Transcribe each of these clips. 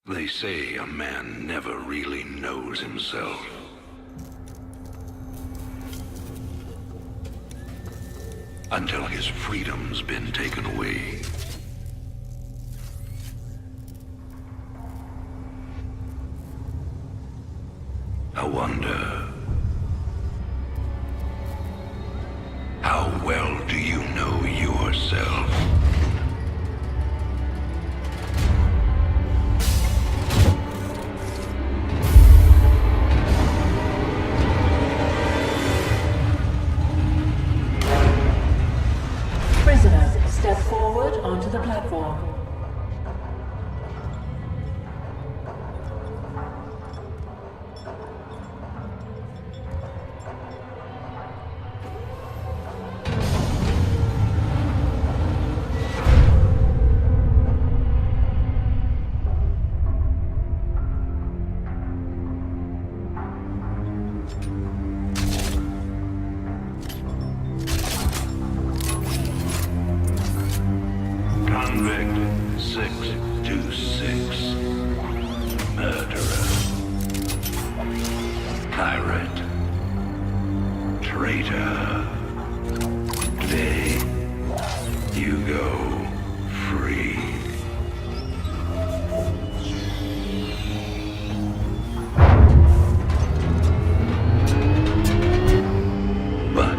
They say a man never really knows himself. Until his freedom's been taken away. I wonder, how well do you know yourself? Prisoners, step forward onto the platform. Convict 626. Murderer. Pirate. Traitor. Today, you go free. But,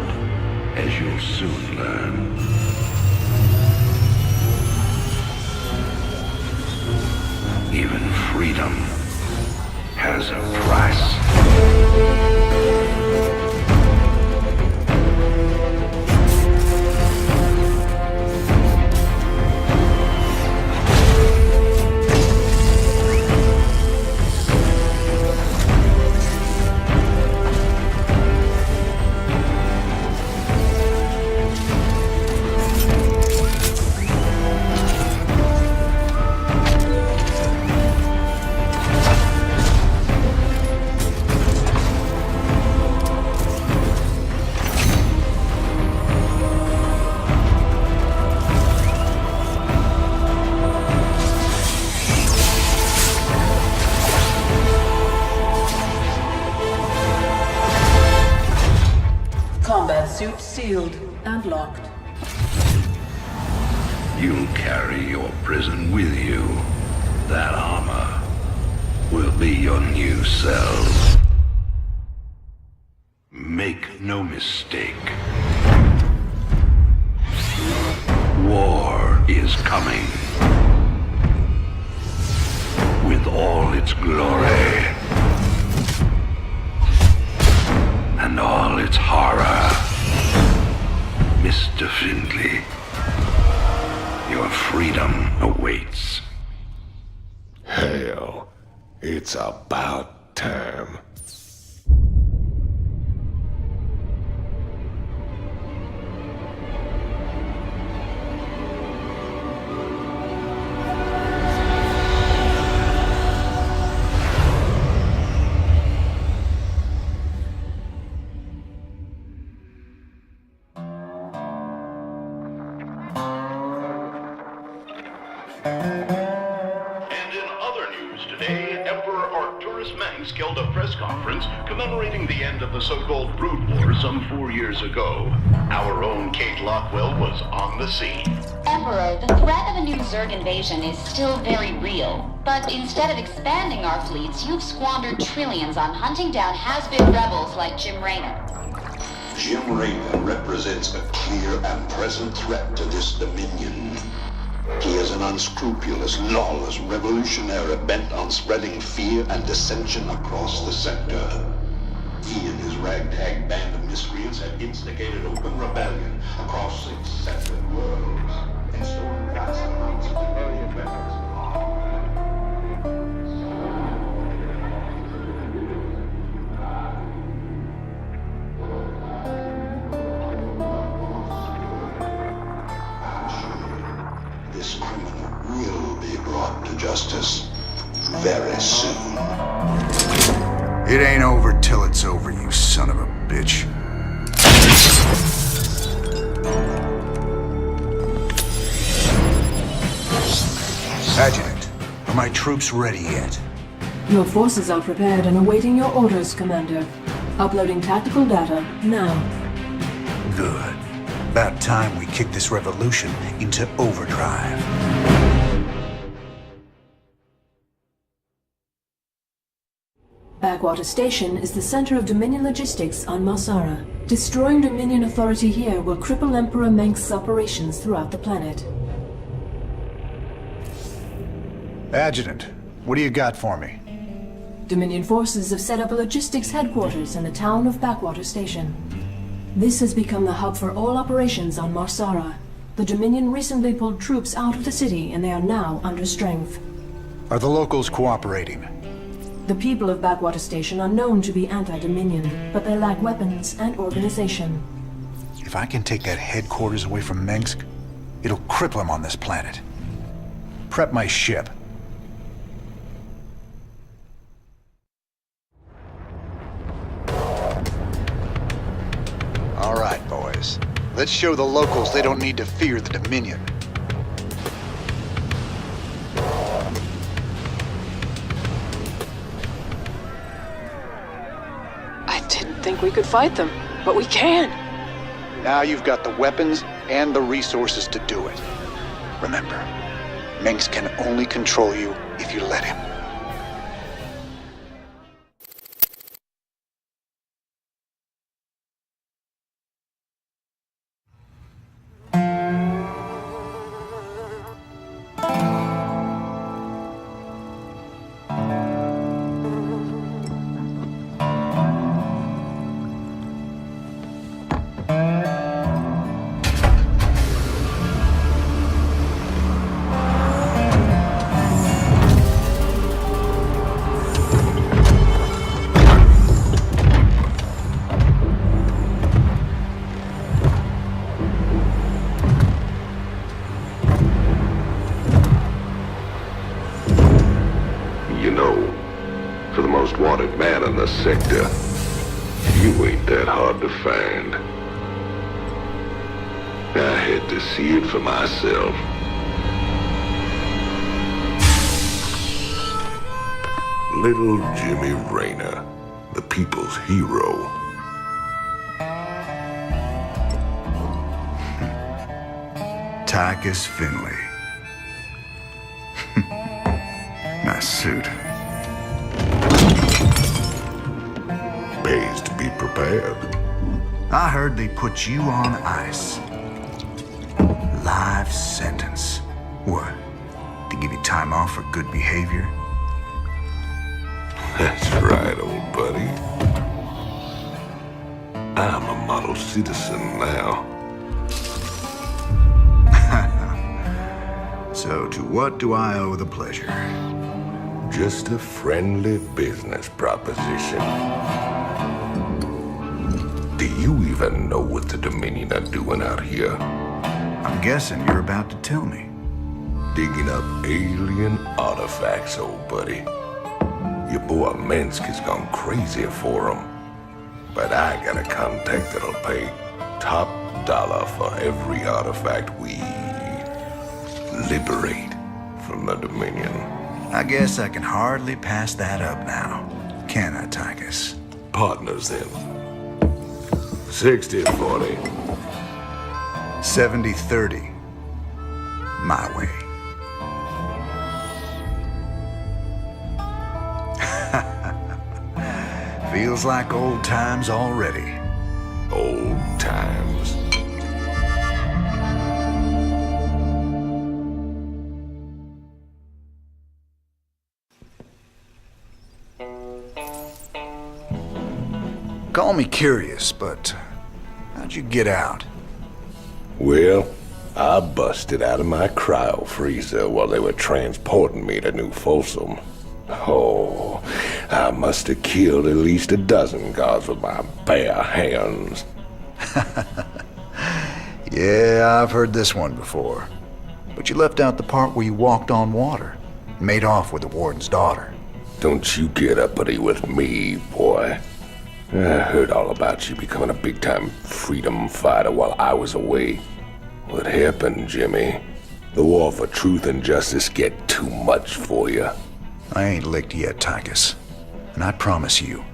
as you'll soon learn, even freedom has a price. Combat suit sealed and locked. You'll carry your prison with you. That armor will be your new cell. Make no mistake. War is coming. With all its glory. And all its horror. Mr. Findley, your freedom awaits. Hell, it's about time. And in other news today, Emperor Arcturus Mengsk held a press conference commemorating the end of the so-called Brood War some 4 years ago. Our own Kate Lockwell was on the scene. Emperor, the threat of a new Zerg invasion is still very real. But instead of expanding our fleets, you've squandered trillions on hunting down has-been rebels like Jim Raynor. Jim Raynor represents a clear and present threat to this Dominion. He is an unscrupulous, lawless revolutionary bent on spreading fear and dissension across the sector. He and his ragtag band of miscreants have instigated open rebellion across 6 separate worlds and stolen vast amounts of civilian weapons. This criminal will be brought to justice very soon. It ain't over till it's over, you son of a bitch. Adjutant, Are my troops ready yet? Your forces are prepared and awaiting your orders, Commander. Uploading tactical data now. Good. About time we kick this revolution into overdrive. Backwater Station is the center of Dominion logistics on Marsara. Destroying Dominion authority here will cripple Emperor Mengsk's operations throughout the planet. Adjutant, what do you got for me? Dominion forces have set up a logistics headquarters in the town of Backwater Station. This has become the hub for all operations on Marsara. The Dominion recently pulled troops out of the city and they are now under strength. Are the locals cooperating? The people of Backwater Station are known to be anti-Dominion, but they lack weapons and organization. If I can take that headquarters away from Mengsk, it'll cripple him on this planet. Prep my ship. All right, boys. Let's show the locals they don't need to fear the Dominion. I didn't think we could fight them, but we can. Now you've got the weapons and the resources to do it. Remember, Mengsk can only control you if you let him. Wanted man in the sector. You ain't that hard to find. I had to see it for myself. Little Jimmy Raynor, the people's hero. Tychus Finley. Nice suit. Pays to be prepared. I heard they put you on ice. Life sentence. What? To give you time off for good behavior? That's right, old buddy. I'm a model citizen now. So to what do I owe the pleasure? Just a friendly business proposition. Do you even know what the Dominion are doing out here? I'm guessing you're about to tell me. Digging up alien artifacts, old buddy. Your boy Mengsk has gone crazy for them. But I got a contact that'll pay top dollar for every artifact we liberate from the Dominion. I guess I can hardly pass that up now. Can I, Tychus? Partners then. 60-40. 70-30. My way. Feels like old times already. Old times. Call me curious, but how'd you get out? Well, I busted out of my cryo freezer while they were transporting me to New Folsom. Oh, I must have killed at least a dozen guards with my bare hands. Yeah, I've heard this one before. But you left out the part where you walked on water. Made off with the warden's daughter. Don't you get uppity with me, boy. I heard all about you becoming a big-time freedom fighter while I was away. What happened, Jimmy? The war for truth and justice get too much for you. I ain't licked yet, Tychus. And I promise you,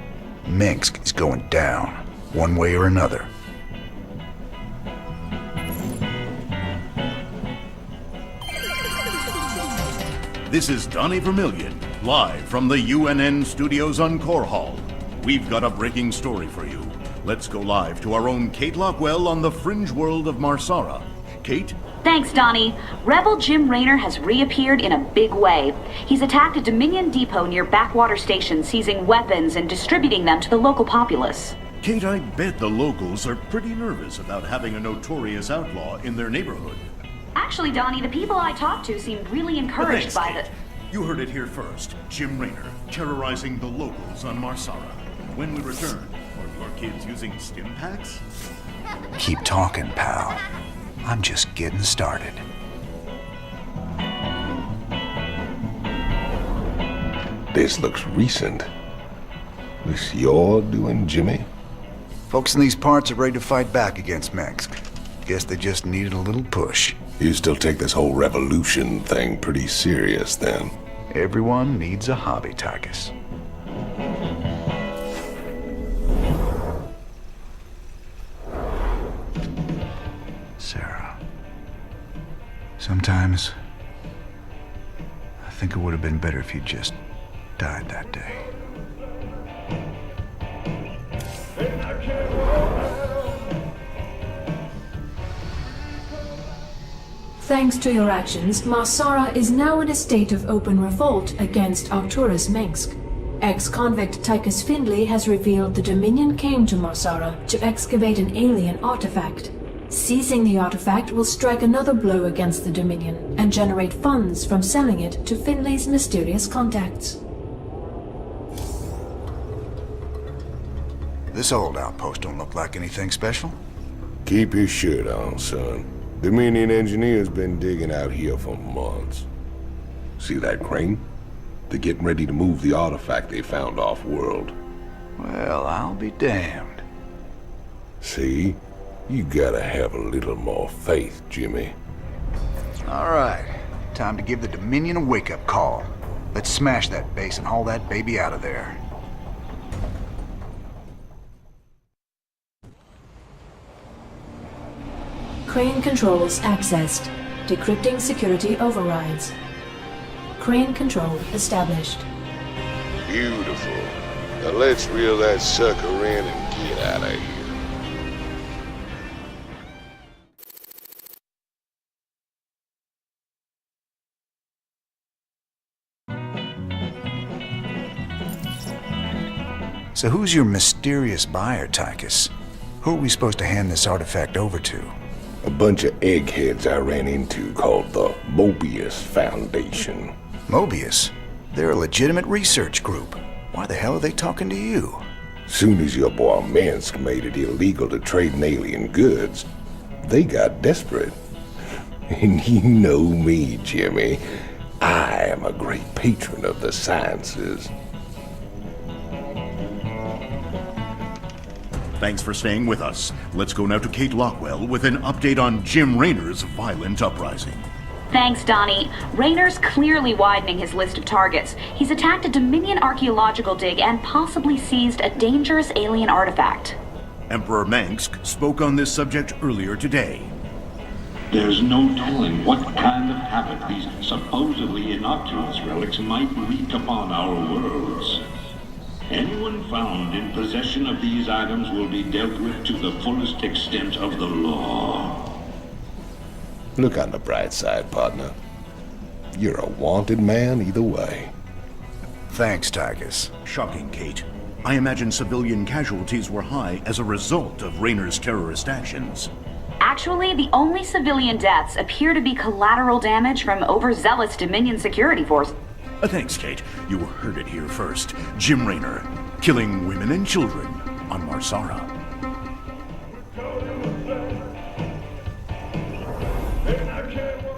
Minsk is going down, one way or another. This is Donnie Vermillion, live from the UNN studios on Core Hall. We've got a breaking story for you. Let's go live to our own Kate Lockwell on the fringe world of Marsara. Kate? Thanks, Donnie. Rebel Jim Raynor has reappeared in a big way. He's attacked a Dominion depot near Backwater Station, seizing weapons and distributing them to the local populace. Kate, I bet the locals are pretty nervous about having a notorious outlaw in their neighborhood. Actually, Donnie, the people I talked to seemed really encouraged by Kate. You heard it here first. Jim Raynor, terrorizing the locals on Marsara. When we return, are your kids using stim packs? Keep talking, pal. I'm just getting started. This looks recent. This you're doing, Jimmy? Folks in these parts are ready to fight back against Minsk. Guess they just needed a little push. You still take this whole revolution thing pretty serious, then? Everyone needs a hobby, Tychus. Sarah. Sometimes, I think it would have been better if you just died that day. Thanks to your actions, Marsara is now in a state of open revolt against Arcturus Minsk. Ex-convict Tychus Findlay has revealed the Dominion came to Marsara to excavate an alien artifact. Seizing the artifact will strike another blow against the Dominion and generate funds from selling it to Findlay's mysterious contacts. This old outpost don't look like anything special. Keep your shirt on, son. Dominion engineers been digging out here for months. See that crane? They're getting ready to move the artifact they found off-world. Well, I'll be damned. See? You gotta have a little more faith, Jimmy. All right. Time to give the Dominion a wake-up call. Let's smash that base and haul that baby out of there. Crane controls accessed. Decrypting security overrides. Crane control established. Beautiful. Now let's reel that sucker in and get out of here. So who's your mysterious buyer, Tychus? Who are we supposed to hand this artifact over to? A bunch of eggheads I ran into called the Mobius Foundation. Mobius? They're a legitimate research group. Why the hell are they talking to you? Soon as your boy Minsk made it illegal to trade in alien goods, they got desperate. And you know me, Jimmy. I am a great patron of the sciences. Thanks for staying with us. Let's go now to Kate Lockwell with an update on Jim Raynor's violent uprising. Thanks, Donnie. Raynor's clearly widening his list of targets. He's attacked a Dominion archaeological dig and possibly seized a dangerous alien artifact. Emperor Mengsk spoke on this subject earlier today. There's no telling what kind of havoc these supposedly innocuous relics might wreak upon our worlds. Anyone found in possession of these items will be dealt with to the fullest extent of the law. Look on the bright side, partner. You're a wanted man either way. Thanks, Tychus. Shocking, Kate. I imagine civilian casualties were high as a result of Raynor's terrorist actions. Actually, the only civilian deaths appear to be collateral damage from overzealous Dominion security force. Thanks, Kate. You heard it here first. Jim Raynor, killing women and children on Marsara.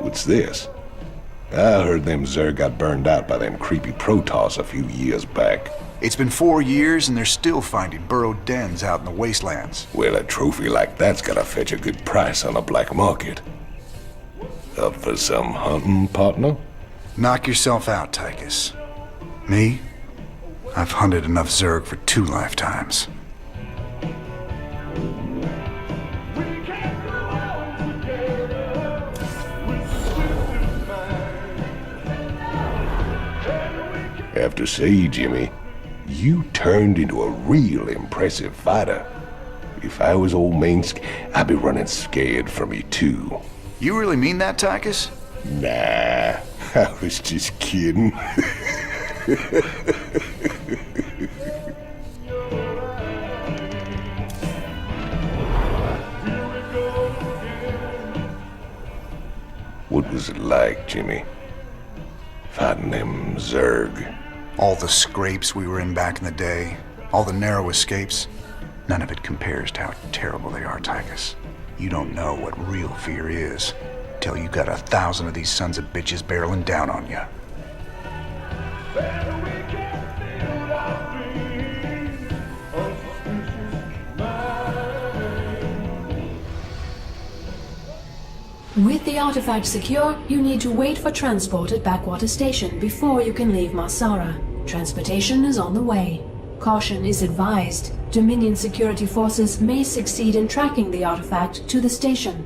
What's this? I heard them Zerg got burned out by them creepy Protoss a few years back. It's been 4 years and they're still finding burrowed dens out in the wastelands. Well, a trophy like that's gotta fetch a good price on the black market. Up for some hunting, partner? Knock yourself out, Tychus. Me? I've hunted enough Zerg for 2 lifetimes. Have to say, Jimmy, you turned into a real impressive fighter. If I was old Minsk, I'd be running scared from you too. You really mean that, Tychus? Nah, I was just kidding. What was it like, Jimmy? Fighting them Zerg? All the scrapes we were in back in the day, all the narrow escapes, none of it compares to how terrible they are, Tychus. You don't know what real fear is till you got 1,000 of these sons of bitches barreling down on you. With the artifact secure, you need to wait for transport at Backwater Station before you can leave Marsara. Transportation is on the way. Caution is advised. Dominion security forces may succeed in tracking the artifact to the station.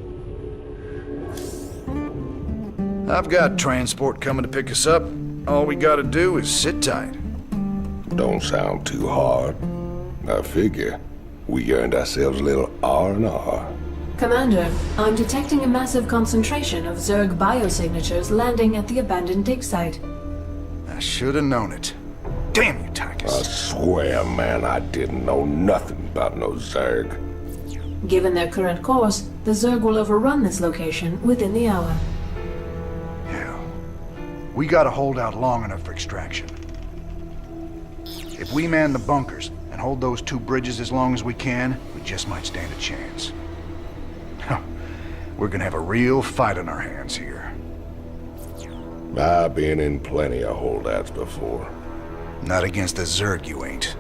I've got transport coming to pick us up. All we gotta do is sit tight. Don't sound too hard. I figure we earned ourselves a little R&R. Commander, I'm detecting a massive concentration of Zerg biosignatures landing at the abandoned dig site. I should have known it. Damn you, I Tychus. swear, man, I didn't know nothing about no Zerg. Given their current course, the Zerg will overrun this location within the hour. Hell, we gotta hold out long enough for extraction. If we man the bunkers and hold those 2 bridges as long as we can, we just might stand a chance. We're gonna have a real fight on our hands here. I've been in plenty of holdouts before. Not against the Zerg, you ain't.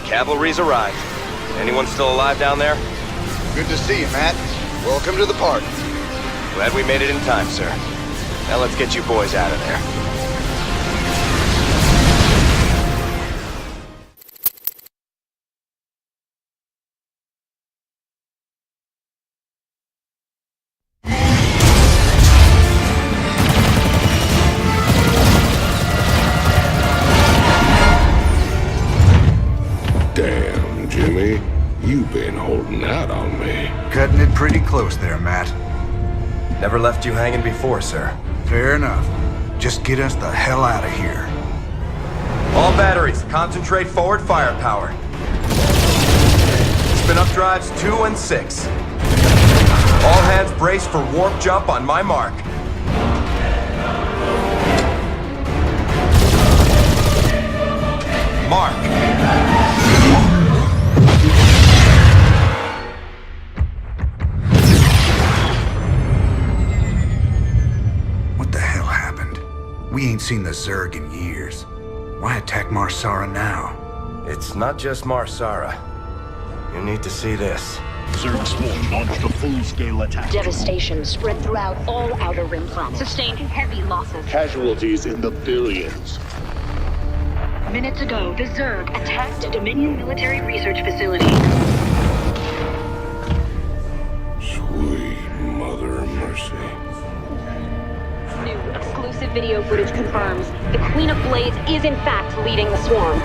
Cavalry's arrived. Anyone still alive down there? Good to see you, Matt. Welcome to the party. Glad we made it in time, sir. Now let's get you boys out of there. Damn, Jimmy, you've been holding out on me. Cutting it pretty close there, Matt. Never left you hanging before, sir. Fair enough. Just get us the hell out of here. All batteries, concentrate forward firepower. Spin up drives 2 and 6. All hands brace for warp jump on my mark. Mark. What the hell happened? We ain't seen the Zerg in years. Why attack Marsara now? It's not just Marsara. You need to see this. Zerg Swarm launched a full-scale attack. Devastation spread throughout all Outer Rim planets. Sustained heavy losses. Casualties in the billions. Minutes ago, the Zerg attacked a Dominion military research facility. Sweet mother of mercy. New exclusive video footage confirms the Queen of Blades is in fact leading the swarm.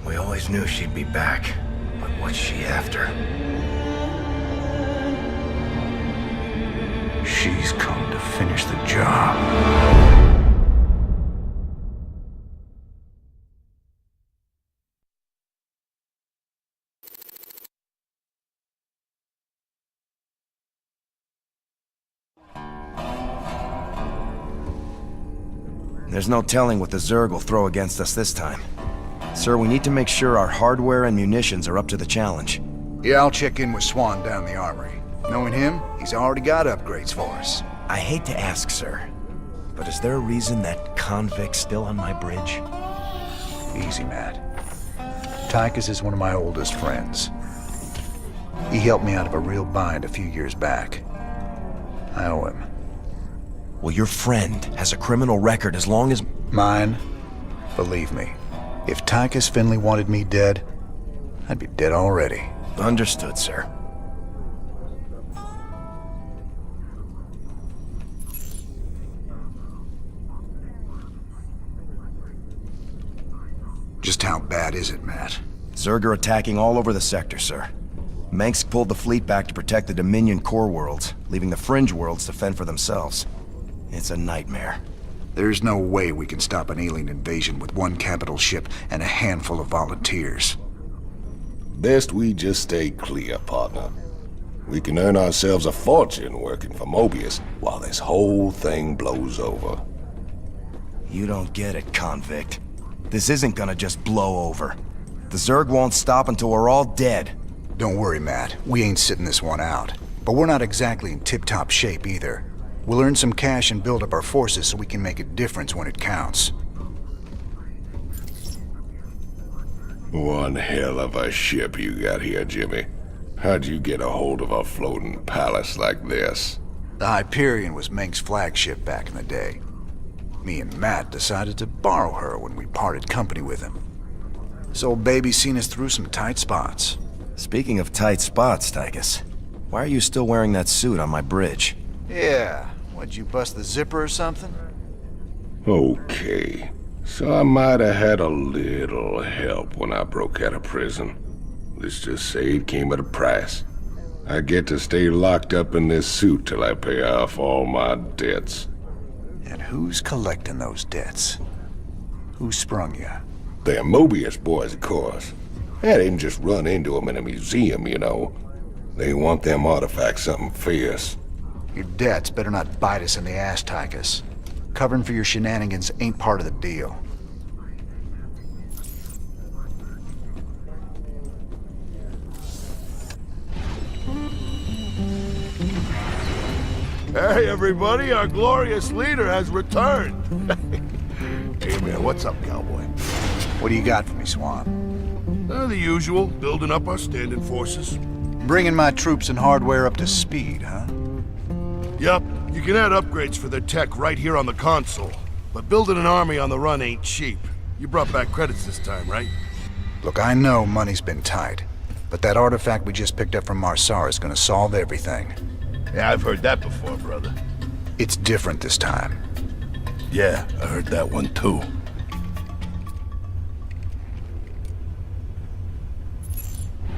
We always knew she'd be back, but what's she after? She's come to finish the job. There's no telling what the Zerg will throw against us this time. Sir, we need to make sure our hardware and munitions are up to the challenge. Yeah, I'll check in with Swan down in the armory. Knowing him, he's already got upgrades for us. I hate to ask, sir, but is there a reason that convict's still on my bridge? Easy, Matt. Tychus is one of my oldest friends. He helped me out of a real bind a few years back. I owe him. Well, your friend has a criminal record as long as... Mine? Believe me, if Tychus Finley wanted me dead, I'd be dead already. Understood, sir. Just how bad is it, Matt? Zerg are attacking all over the sector, sir. Mengsk pulled the fleet back to protect the Dominion core worlds, leaving the fringe worlds to fend for themselves. It's a nightmare. There's no way we can stop an alien invasion with one capital ship and a handful of volunteers. Best we just stay clear, partner. We can earn ourselves a fortune working for Mobius while this whole thing blows over. You don't get it, convict. This isn't gonna just blow over. The Zerg won't stop until we're all dead. Don't worry, Matt. We ain't sitting this one out. But we're not exactly in tip-top shape either. We'll earn some cash and build up our forces so we can make a difference when it counts. One hell of a ship you got here, Jimmy. How'd you get a hold of a floating palace like this? The Hyperion was Mengsk's flagship back in the day. Me and Matt decided to borrow her when we parted company with him. This old baby's seen us through some tight spots. Speaking of tight spots, Tychus, why are you still wearing that suit on my bridge? Yeah, what'd you bust the zipper or something? Okay, so I might have had a little help when I broke out of prison. Let's just say it came at a price. I get to stay locked up in this suit till I pay off all my debts. And who's collecting those debts? Who sprung you? They're Mobius boys, of course. I didn't just run into them in a museum, you know. They want them artifacts something fierce. Your debts better not bite us in the ass, Tychus. Covering for your shenanigans ain't part of the deal. Hey, everybody, our glorious leader has returned. Hey, man, what's up, cowboy? What do you got for me, Swan? The usual, building up our standing forces. Bringing my troops and hardware up to speed, huh? Yup, you can add upgrades for their tech right here on the console. But building an army on the run ain't cheap. You brought back credits this time, right? Look, I know money's been tight, but that artifact we just picked up from Marsara is gonna solve everything. Yeah, I've heard that before, brother. It's different this time. Yeah, I heard that one too.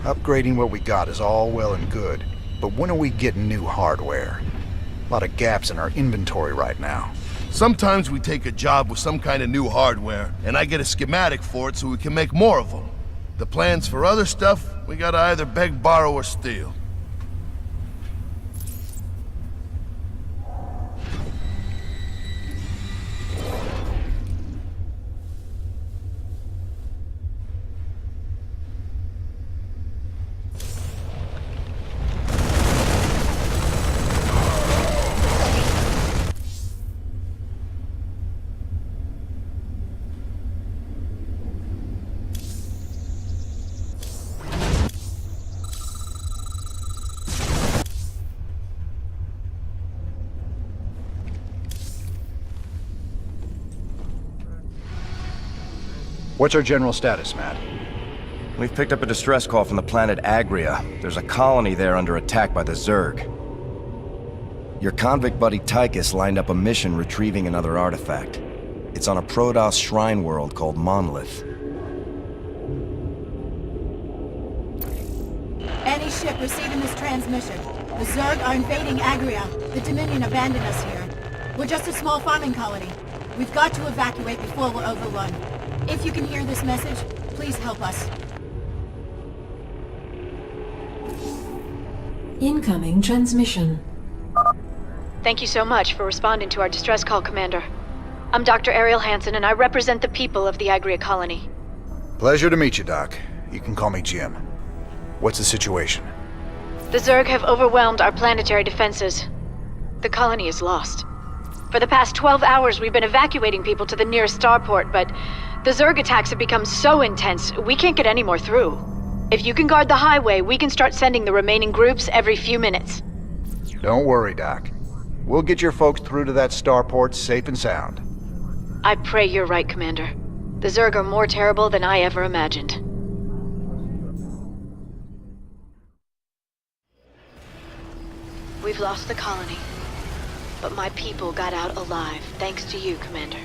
Upgrading what we got is all well and good, but when are we getting new hardware? A lot of gaps in our inventory right now. Sometimes we take a job with some kind of new hardware, and I get a schematic for it so we can make more of them. The plans for other stuff, we gotta either beg, borrow, or steal. What's our general status, Matt? We've picked up a distress call from the planet Agria. There's a colony there under attack by the Zerg. Your convict buddy Tychus lined up a mission retrieving another artifact. It's on a Protoss shrine world called Monolith. Any ship receiving this transmission. The Zerg are invading Agria. The Dominion abandoned us here. We're just a small farming colony. We've got to evacuate before we're overrun. If you can hear this message, please help us. Incoming transmission. Thank you so much for responding to our distress call, Commander. I'm Dr. Ariel Hansen, and I represent the people of the Agria colony. Pleasure to meet you, Doc. You can call me Jim. What's the situation? The Zerg have overwhelmed our planetary defenses. The colony is lost. For the past 12 hours, we've been evacuating people to the nearest starport, but the Zerg attacks have become so intense, we can't get any more through. If you can guard the highway, we can start sending the remaining groups every few minutes. Don't worry, Doc. We'll get your folks through to that starport safe and sound. I pray you're right, Commander. The Zerg are more terrible than I ever imagined. We've lost the colony, but my people got out alive, thanks to you, Commander.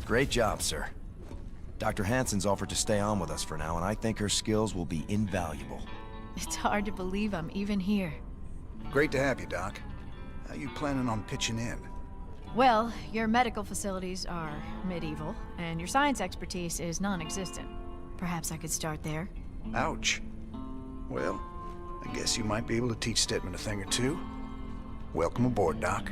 Great job, sir. Dr. Hansen's offered to stay on with us for now, and I think her skills will be invaluable. It's hard to believe I'm even here. Great to have you, Doc. How you planning on pitching in? Well, your medical facilities are medieval, and your science expertise is non-existent. Perhaps I could start there. Ouch. Well, I guess you might be able to teach Stedman a thing or two. Welcome aboard, Doc.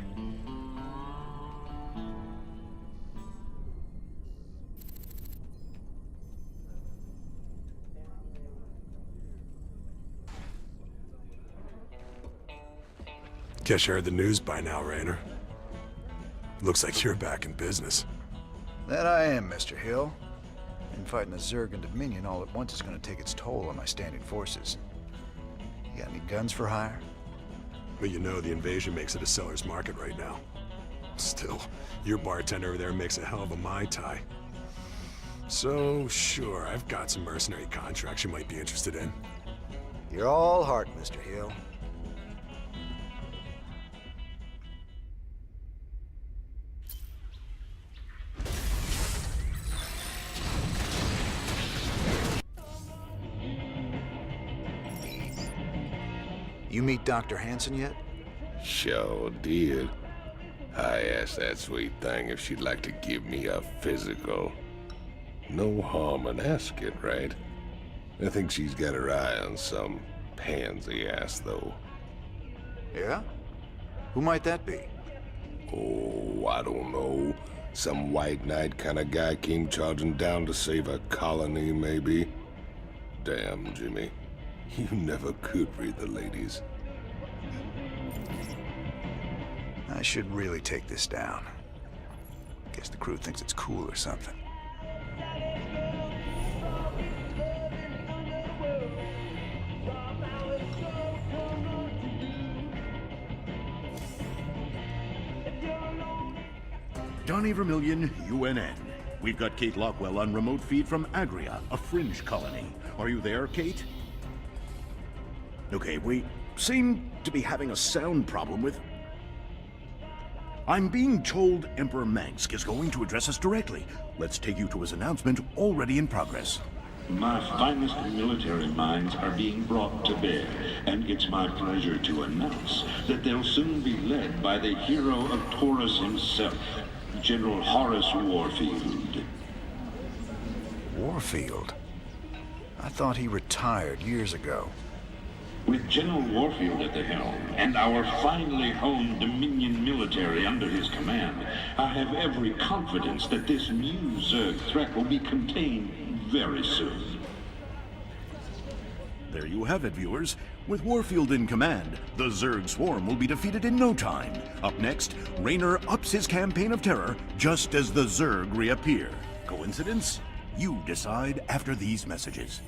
Guess you heard the news by now, Raynor. Looks like you're back in business. That I am, Mr. Hill. And fighting the Zerg and Dominion all at once is going to take its toll on my standing forces. You got any guns for hire? Well, you know the invasion makes it a seller's market right now. Still, your bartender over there makes a hell of a Mai Tai. So, sure, I've got some mercenary contracts you might be interested in. You're all heart, Mr. Hill. You meet Dr. Hansen yet? Sure did. I asked that sweet thing if she'd like to give me a physical. No harm in asking, right? I think she's got her eye on some pansy ass, though. Yeah? Who might that be? Oh, I don't know. Some white knight kind of guy came charging down to save a colony, maybe. Damn, Jimmy. You never could read the ladies. I should really take this down. Guess the crew thinks it's cool or something. Donnie Vermillion, UNN. We've got Kate Lockwell on remote feed from Agria, a fringe colony. Are you there, Kate? Okay, we seem to be having a sound problem with... I'm being told Emperor Mangsk is going to address us directly. Let's take you to his announcement, already in progress. My finest military minds are being brought to bear, and it's my pleasure to announce that they'll soon be led by the hero of Taurus himself, General Horace Warfield. Warfield? I thought he retired years ago. With General Warfield at the helm, and our finely honed Dominion military under his command, I have every confidence that this new Zerg threat will be contained very soon. There you have it, viewers. With Warfield in command, the Zerg swarm will be defeated in no time. Up next, Raynor ups his campaign of terror just as the Zerg reappear. Coincidence? You decide after these messages.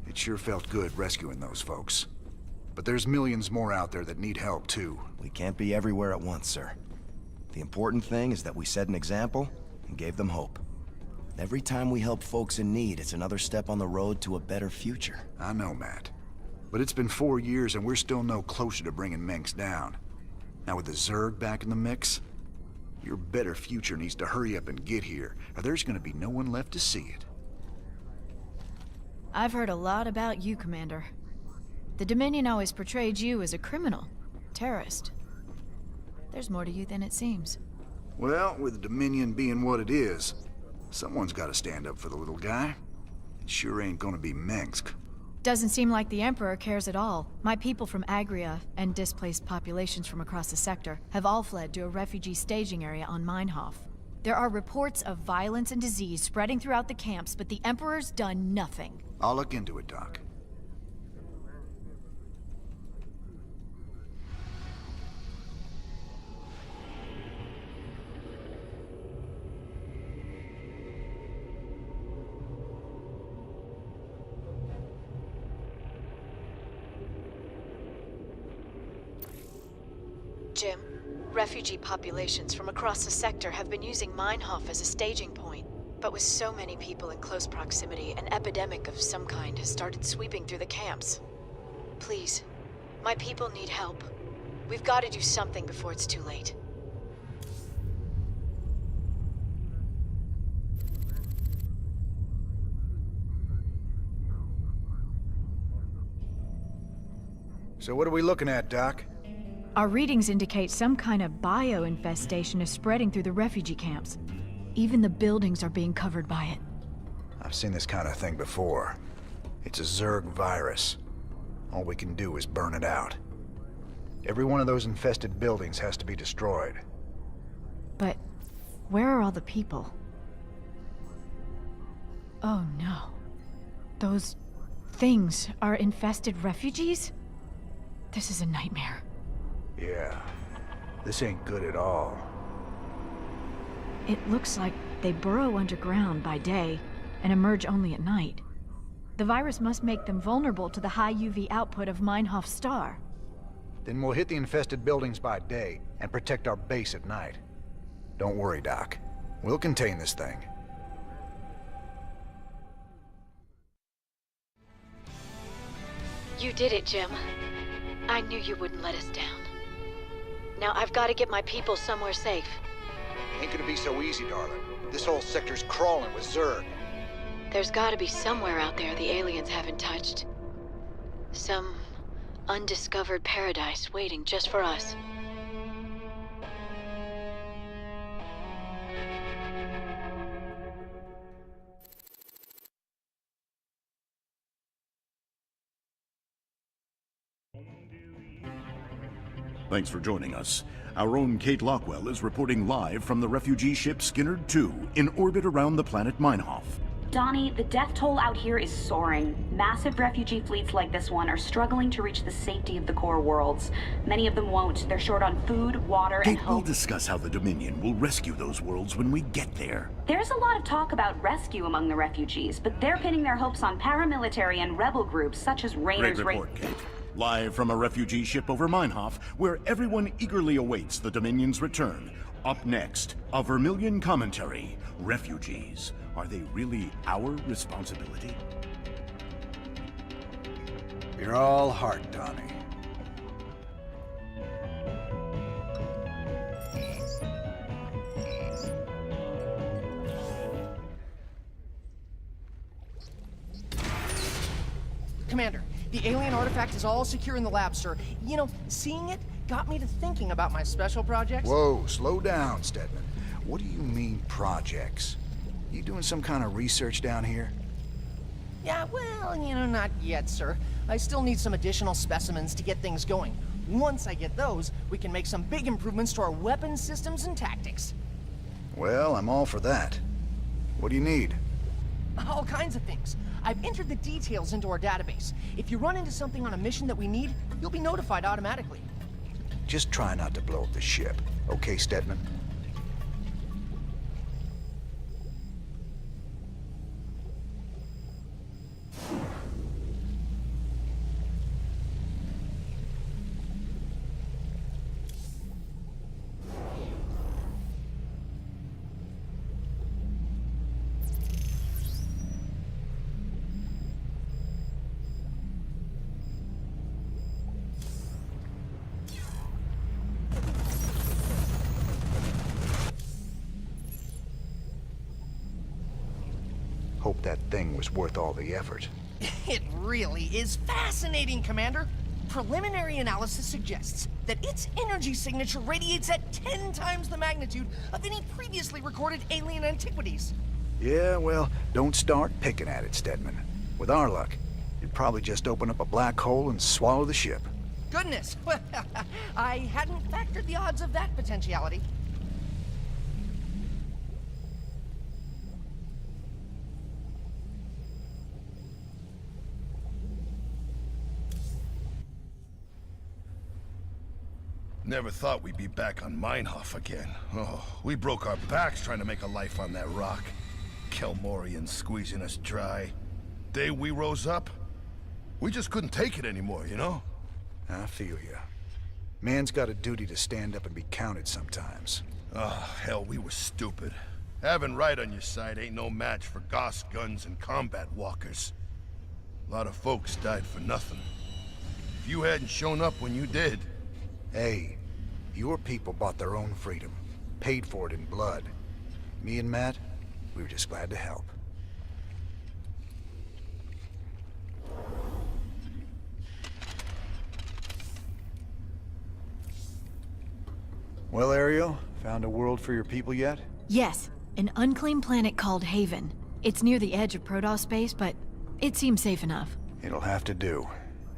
It sure felt good rescuing those folks. But there's millions more out there that need help, too. We can't be everywhere at once, sir. The important thing is that we set an example and gave them hope. Every time we help folks in need, it's another step on the road to a better future. I know, Matt. But it's been 4 years and we're still no closer to bringing Mengsk down. Now with the Zerg back in the mix, your better future needs to hurry up and get here, or there's gonna be no one left to see it. I've heard a lot about you, Commander. The Dominion always portrayed you as a criminal, terrorist. There's more to you than it seems. Well, with the Dominion being what it is, someone's got to stand up for the little guy. It sure ain't gonna be Minsk. Doesn't seem like the Emperor cares at all. My people from Agria, and displaced populations from across the sector, have all fled to a refugee staging area on Meinhof. There are reports of violence and disease spreading throughout the camps, but the Emperor's done nothing. I'll look into it, Doc. Jim, refugee populations from across the sector have been using Meinhof as a staging point. But with so many people in close proximity, an epidemic of some kind has started sweeping through the camps. Please, my people need help. We've got to do something before it's too late. So what are we looking at, Doc? Our readings indicate some kind of bio-infestation is spreading through the refugee camps. Even the buildings are being covered by it. I've seen this kind of thing before. It's a Zerg virus. All we can do is burn it out. Every one of those infested buildings has to be destroyed. But where are all the people? Oh no. Those things are infested refugees? This is a nightmare. Yeah. This ain't good at all. It looks like they burrow underground by day and emerge only at night. The virus must make them vulnerable to the high UV output of Meinhof Star. Then we'll hit the infested buildings by day and protect our base at night. Don't worry, Doc. We'll contain this thing. You did it, Jim. I knew you wouldn't let us down. Now I've got to get my people somewhere safe. Ain't gonna be so easy, darling. This whole sector's crawling with Zerg. There's got to be somewhere out there the aliens haven't touched. Some undiscovered paradise waiting just for us. Thanks for joining us. Our own Kate Lockwell is reporting live from the refugee ship Skinnerd 2 in orbit around the planet Meinhof. Donnie, the death toll out here is soaring. Massive refugee fleets like this one are struggling to reach the safety of the core worlds. Many of them won't. They're short on food, water, and Kate, hope. we'll discuss how the Dominion will rescue those worlds when we get there. There's a lot of talk about rescue among the refugees, but they're pinning their hopes on paramilitary and rebel groups such as Raynor's... Great report, Kate. Live from a refugee ship over Meinhof, where everyone eagerly awaits the Dominion's return. Up next, a Vermilion commentary. Refugees. Are they really our responsibility? You're all heart, Donnie. Commander, the alien artifact is all secure in the lab, sir. You know, seeing it got me to thinking about my special projects. Whoa, slow down, Stedman. What do you mean, projects? You doing some kind of research down here? Yeah, well, you know, not yet, sir. I still need some additional specimens to get things going. Once I get those, we can make some big improvements to our weapon systems and tactics. Well, I'm all for that. What do you need? All kinds of things. I've entered the details into our database. If you run into something on a mission that we need, you'll be notified automatically. Just try not to blow up the ship, okay, Stedman? Hope that thing was worth all the effort. It really is fascinating, Commander. Preliminary analysis suggests that its energy signature radiates at 10 times the magnitude of any previously recorded alien antiquities. Yeah, well, don't start picking at it, Stedman. With our luck, it'd probably just open up a black hole and swallow the ship. Goodness! I hadn't factored the odds of that potentiality. Never thought we'd be back on Meinhof again. Oh, we broke our backs trying to make a life on that rock. Kelmorians squeezing us dry. Day we rose up, we just couldn't take it anymore, you know? I feel ya. Man's got a duty to stand up and be counted sometimes. Oh, hell, we were stupid. Having right on your side ain't no match for Gauss guns and combat walkers. A lot of folks died for nothing. If you hadn't shown up when you did... Hey, your people bought their own freedom. Paid for it in blood. Me and Matt, we were just glad to help. Well, Ariel, found a world for your people yet? Yes, an unclaimed planet called Haven. It's near the edge of Protoss space, but it seems safe enough. It'll have to do.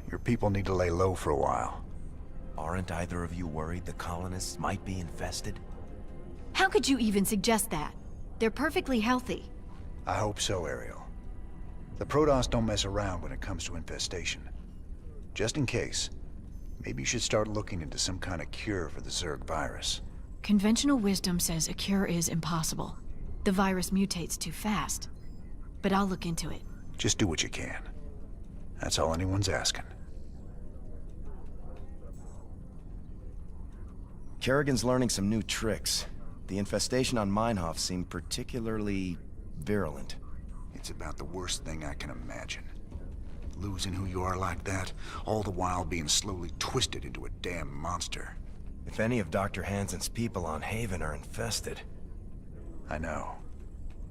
Your people need to lay low for a while. Aren't either of you worried the colonists might be infested? How could you even suggest that? They're perfectly healthy. I hope so, Ariel. The Protoss don't mess around when it comes to infestation. Just in case, maybe you should start looking into some kind of cure for the Zerg virus. Conventional wisdom says a cure is impossible. The virus mutates too fast. But I'll look into it. Just do what you can. That's all anyone's asking. Kerrigan's learning some new tricks. The infestation on Meinhof seemed particularly virulent. It's about the worst thing I can imagine. Losing who you are like that, all the while being slowly twisted into a damn monster. If any of Dr. Hansen's people on Haven are infested... I know.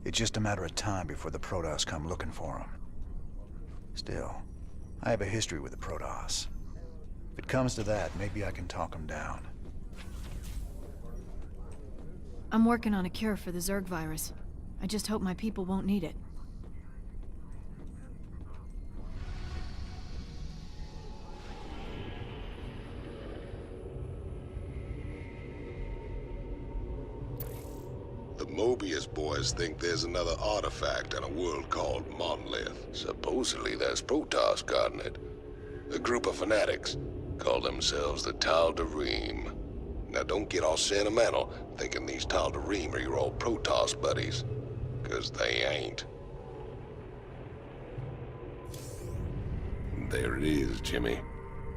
It's just a matter of time before the Protoss come looking for him. Still, I have a history with the Protoss. If it comes to that, maybe I can talk them down. I'm working on a cure for the Zerg virus. I just hope my people won't need it. The Mobius boys think there's another artifact in a world called Monolith. Supposedly there's Protoss guarding it. A group of fanatics call themselves the Tal'Darim. Now don't get all sentimental thinking these Tal'Darim are your old Protoss buddies, 'cause they ain't. There it is, Jimmy.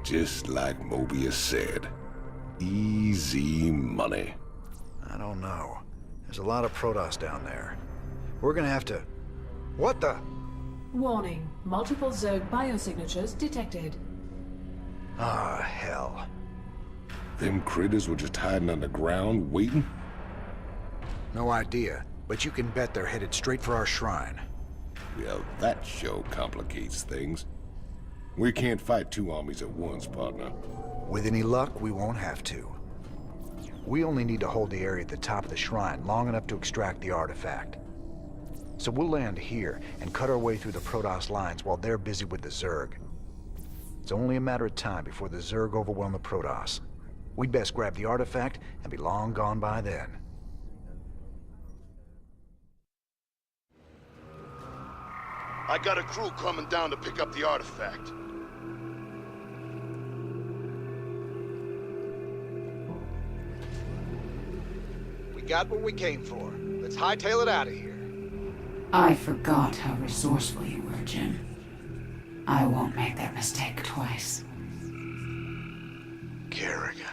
Just like Mobius said. Easy money. I don't know. There's a lot of Protoss down there. We're gonna have to... What the? Warning. Multiple Zerg biosignatures detected. Ah, hell. Them critters were just hiding underground, waiting? No idea, but you can bet they're headed straight for our shrine. Well, that show complicates things. We can't fight two armies at once, partner. With any luck, we won't have to. We only need to hold the area at the top of the shrine long enough to extract the artifact. So we'll land here and cut our way through the Protoss lines while they're busy with the Zerg. It's only a matter of time before the Zerg overwhelm the Protoss. We'd best grab the artifact and be long gone by then. I got a crew coming down to pick up the artifact. We got what we came for. Let's hightail it out of here. I forgot how resourceful you were, Jim. I won't make that mistake twice. Kerrigan.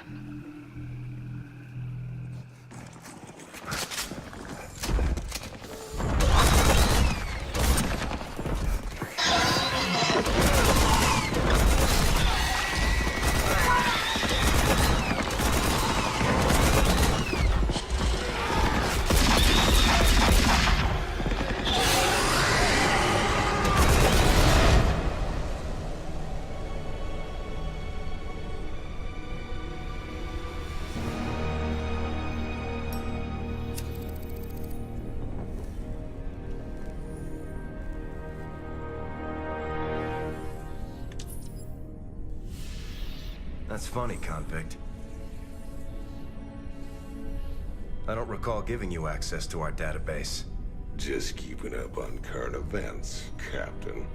That's funny, convict. I don't recall giving you access to our database. Just keeping up on current events, Captain.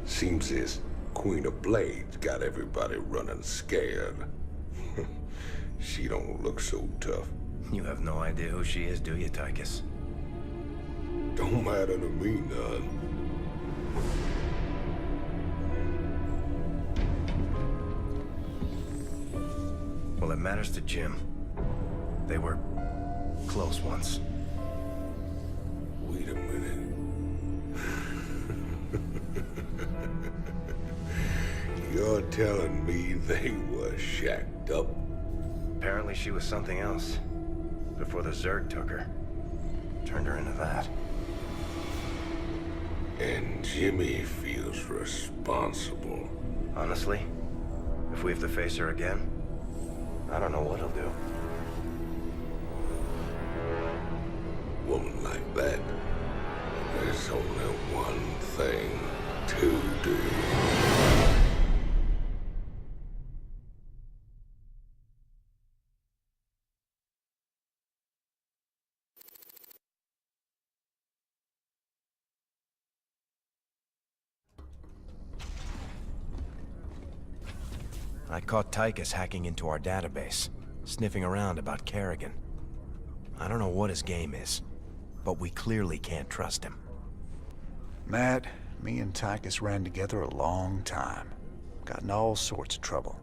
Seems this Queen of Blades got everybody running scared. She don't look so tough. You have no idea who she is, do you, Tychus? Don't matter to me none. Well, it matters to Jim. They were close once. Wait a minute. You're telling me they were shacked up? Apparently she was something else. Before the Zerg took her. Turned her into that. And Jimmy feels responsible. Honestly, if we have to face her again, I don't know what he'll do. Woman like that, there's only one thing to do. I caught Tychus hacking into our database, sniffing around about Kerrigan. I don't know what his game is, but we clearly can't trust him. Matt, me and Tychus ran together a long time. Got in all sorts of trouble.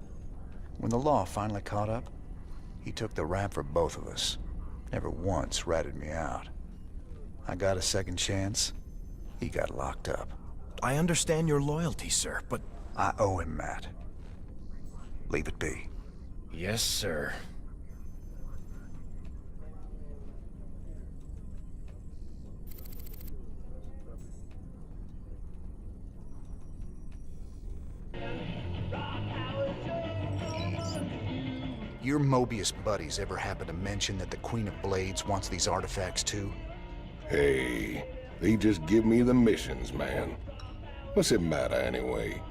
When the law finally caught up, he took the rap for both of us. Never once ratted me out. I got a second chance. He got locked up. I understand your loyalty, sir, but... I owe him, Matt. Leave it be. Yes, sir. Your Mobius buddies ever happen to mention that the Queen of Blades wants these artifacts too? Hey, they just give me the missions, man. What's it matter anyway?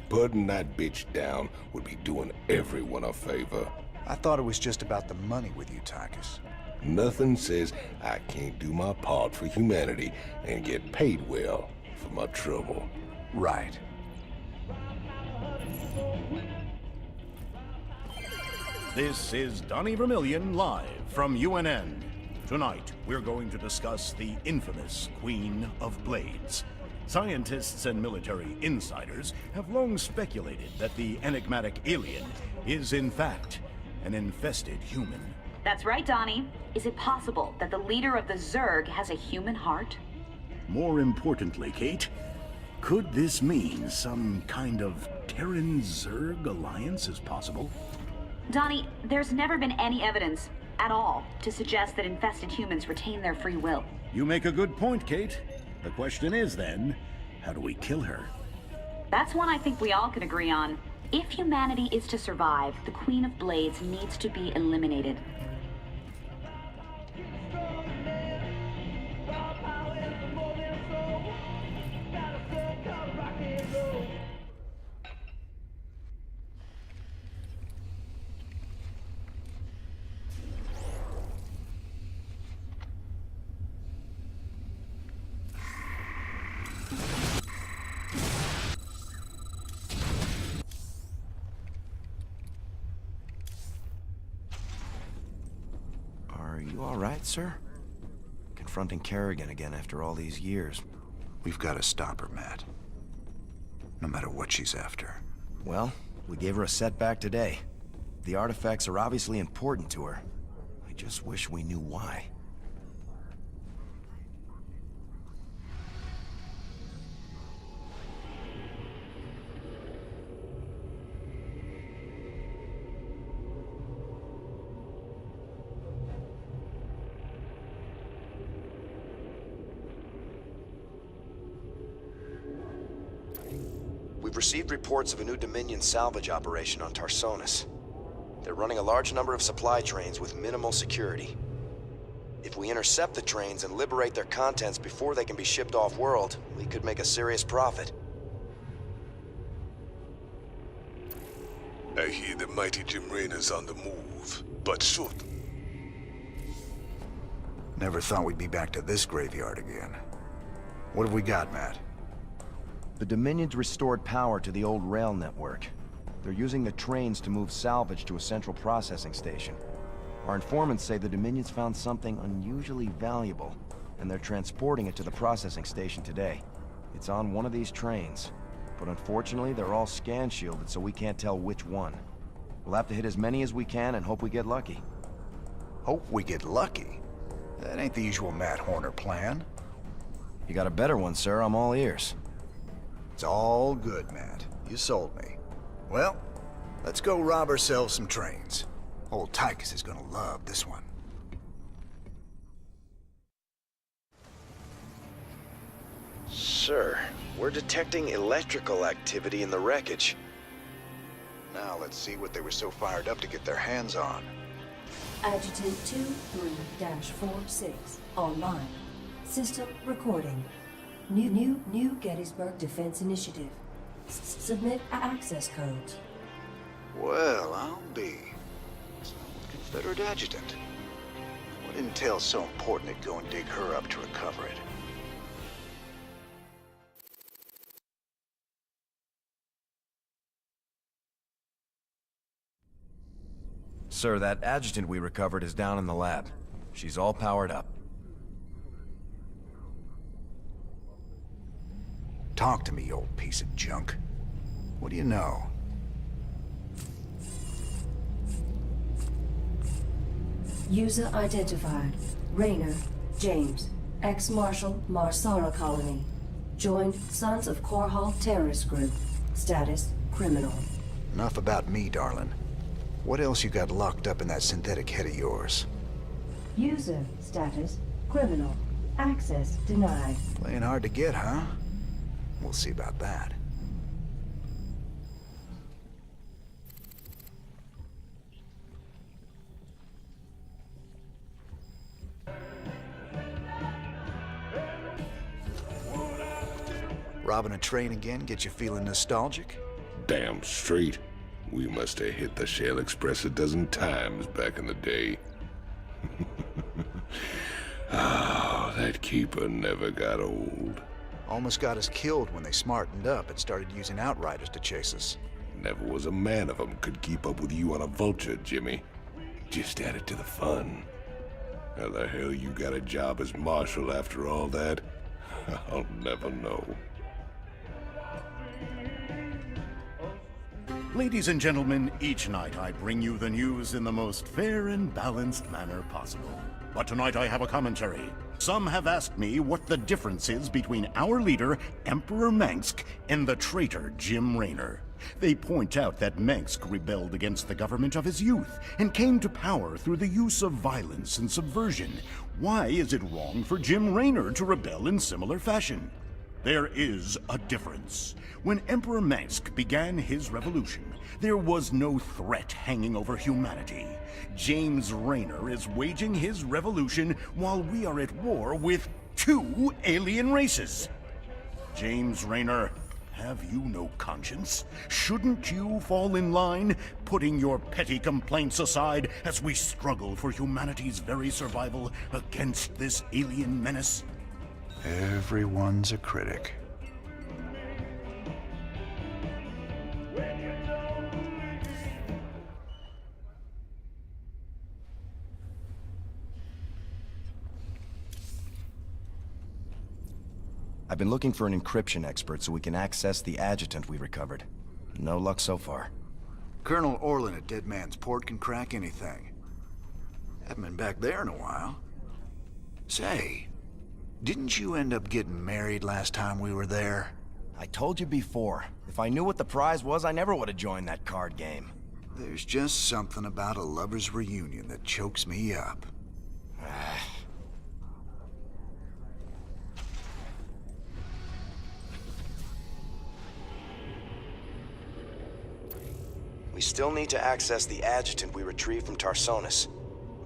Putting that bitch down would be doing everyone a favor. I thought it was just about the money with you, Tychus. Nothing says I can't do my part for humanity and get paid well for my trouble. Right. This is Donnie Vermillion live from UNN. Tonight, we're going to discuss the infamous Queen of Blades. Scientists and military insiders have long speculated that the enigmatic alien is, in fact, an infested human. That's right, Donnie. Is it possible that the leader of the Zerg has a human heart? More importantly, Kate, could this mean some kind of Terran-Zerg alliance is possible? Donnie, there's never been any evidence, at all, to suggest that infested humans retain their free will. You make a good point, Kate. The question is, then, how do we kill her? That's one I think we all can agree on. If humanity is to survive, the Queen of Blades needs to be eliminated. Are you all right, sir? Confronting Kerrigan again after all these years. We've got to stop her, Matt. No matter what she's after. Well, we gave her a setback today. The artifacts are obviously important to her. I just wish we knew why. We've received reports of a new Dominion salvage operation on Tarsonis. They're running a large number of supply trains with minimal security. If we intercept the trains and liberate their contents before they can be shipped off-world, we could make a serious profit. I hear the mighty Jim Raynor's on the move, but short. Never thought we'd be back to this graveyard again. What have we got, Matt? The Dominion's restored power to the old rail network. They're using the trains to move salvage to a central processing station. Our informants say the Dominion's found something unusually valuable, and they're transporting it to the processing station today. It's on one of these trains, but unfortunately they're all scan shielded, so we can't tell which one. We'll have to hit as many as we can and hope we get lucky. Hope we get lucky? That ain't the usual Matt Horner plan. You got a better one, sir. I'm all ears. It's all good, Matt. You sold me. Well, let's go rob ourselves some trains. Old Tychus is gonna love this one. Sir, we're detecting electrical activity in the wreckage. Now let's see what they were so fired up to get their hands on. Adjutant 23-46 online. System recording. New Gettysburg Defense Initiative. Submit access codes. Well, I'll be. Confederate adjutant. What intel's so important they'd go and dig her up to recover it? Sir, that adjutant we recovered is down in the lab. She's all powered up. Talk to me, you old piece of junk. What do you know? User identified. Raynor, James. Ex-Marshal, Marsara Colony. Joined Sons of Korhal Terrorist Group. Status, criminal. Enough about me, darling. What else you got locked up in that synthetic head of yours? User status, criminal. Access denied. Playing hard to get, huh? We'll see about that. Robbing a train again get you feeling nostalgic? Damn straight. We must have hit the Shell Express a dozen times back in the day. Ah, that keeper never got old. Almost got us killed when they smartened up and started using outriders to chase us. Never was a man of them could keep up with you on a vulture, Jimmy. Just added to the fun. How the hell you got a job as marshal after all that? I'll never know. Ladies and gentlemen, each night I bring you the news in the most fair and balanced manner possible. But tonight I have a commentary. Some have asked me what the difference is between our leader, Emperor Mengsk, and the traitor Jim Raynor. They point out that Mengsk rebelled against the government of his youth and came to power through the use of violence and subversion. Why is it wrong for Jim Raynor to rebel in similar fashion? There is a difference. When Emperor Mengsk began his revolution, there was no threat hanging over humanity. James Raynor is waging his revolution while we are at war with 2 alien races. James Raynor, have you no conscience? Shouldn't you fall in line, putting your petty complaints aside as we struggle for humanity's very survival against this alien menace? Everyone's a critic. I've been looking for an encryption expert so we can access the adjutant we recovered. No luck so far. Colonel Orlin at Dead Man's Port can crack anything. Haven't been back there in a while. Say, didn't you end up getting married last time we were there? I told you before. If I knew what the prize was, I never would have joined that card game. There's just something about a lover's reunion that chokes me up. We still need to access the adjutant we retrieved from Tarsonis.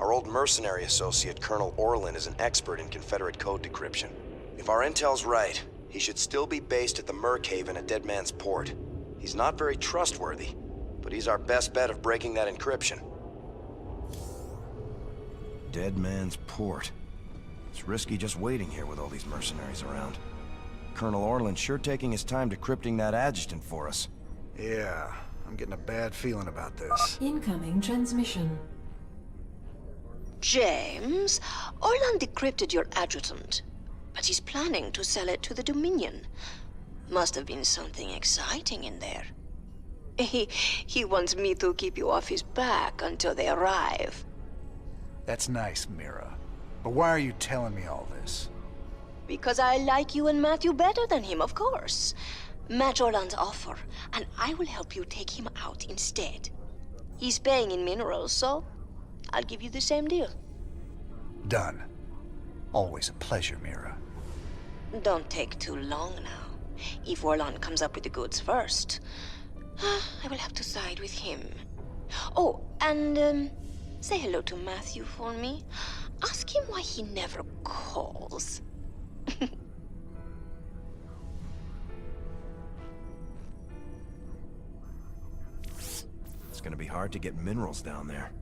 Our old mercenary associate, Colonel Orlin, is an expert in Confederate code decryption. If our intel's right, he should still be based at the Merc Haven at Dead Man's Port. He's not very trustworthy, but he's our best bet of breaking that encryption. Dead Man's Port. It's risky just waiting here with all these mercenaries around. Colonel Orlin's sure taking his time decrypting that adjutant for us. Yeah, I'm getting a bad feeling about this. Incoming transmission. James, Orlan decrypted your adjutant, but he's planning to sell it to the Dominion. Must have been something exciting in there. He wants me to keep you off his back until they arrive. That's nice, Mira. But why are you telling me all this? Because I like you and Matthew better than him, of course. Match Orlan's offer, and I will help you take him out instead. He's paying in minerals, so I'll give you the same deal. Done. Always a pleasure, Mira. Don't take too long now. If Orlan comes up with the goods first, I will have to side with him. Oh, and say hello to Matthew for me. Ask him why he never calls. It's gonna be hard to get minerals down there.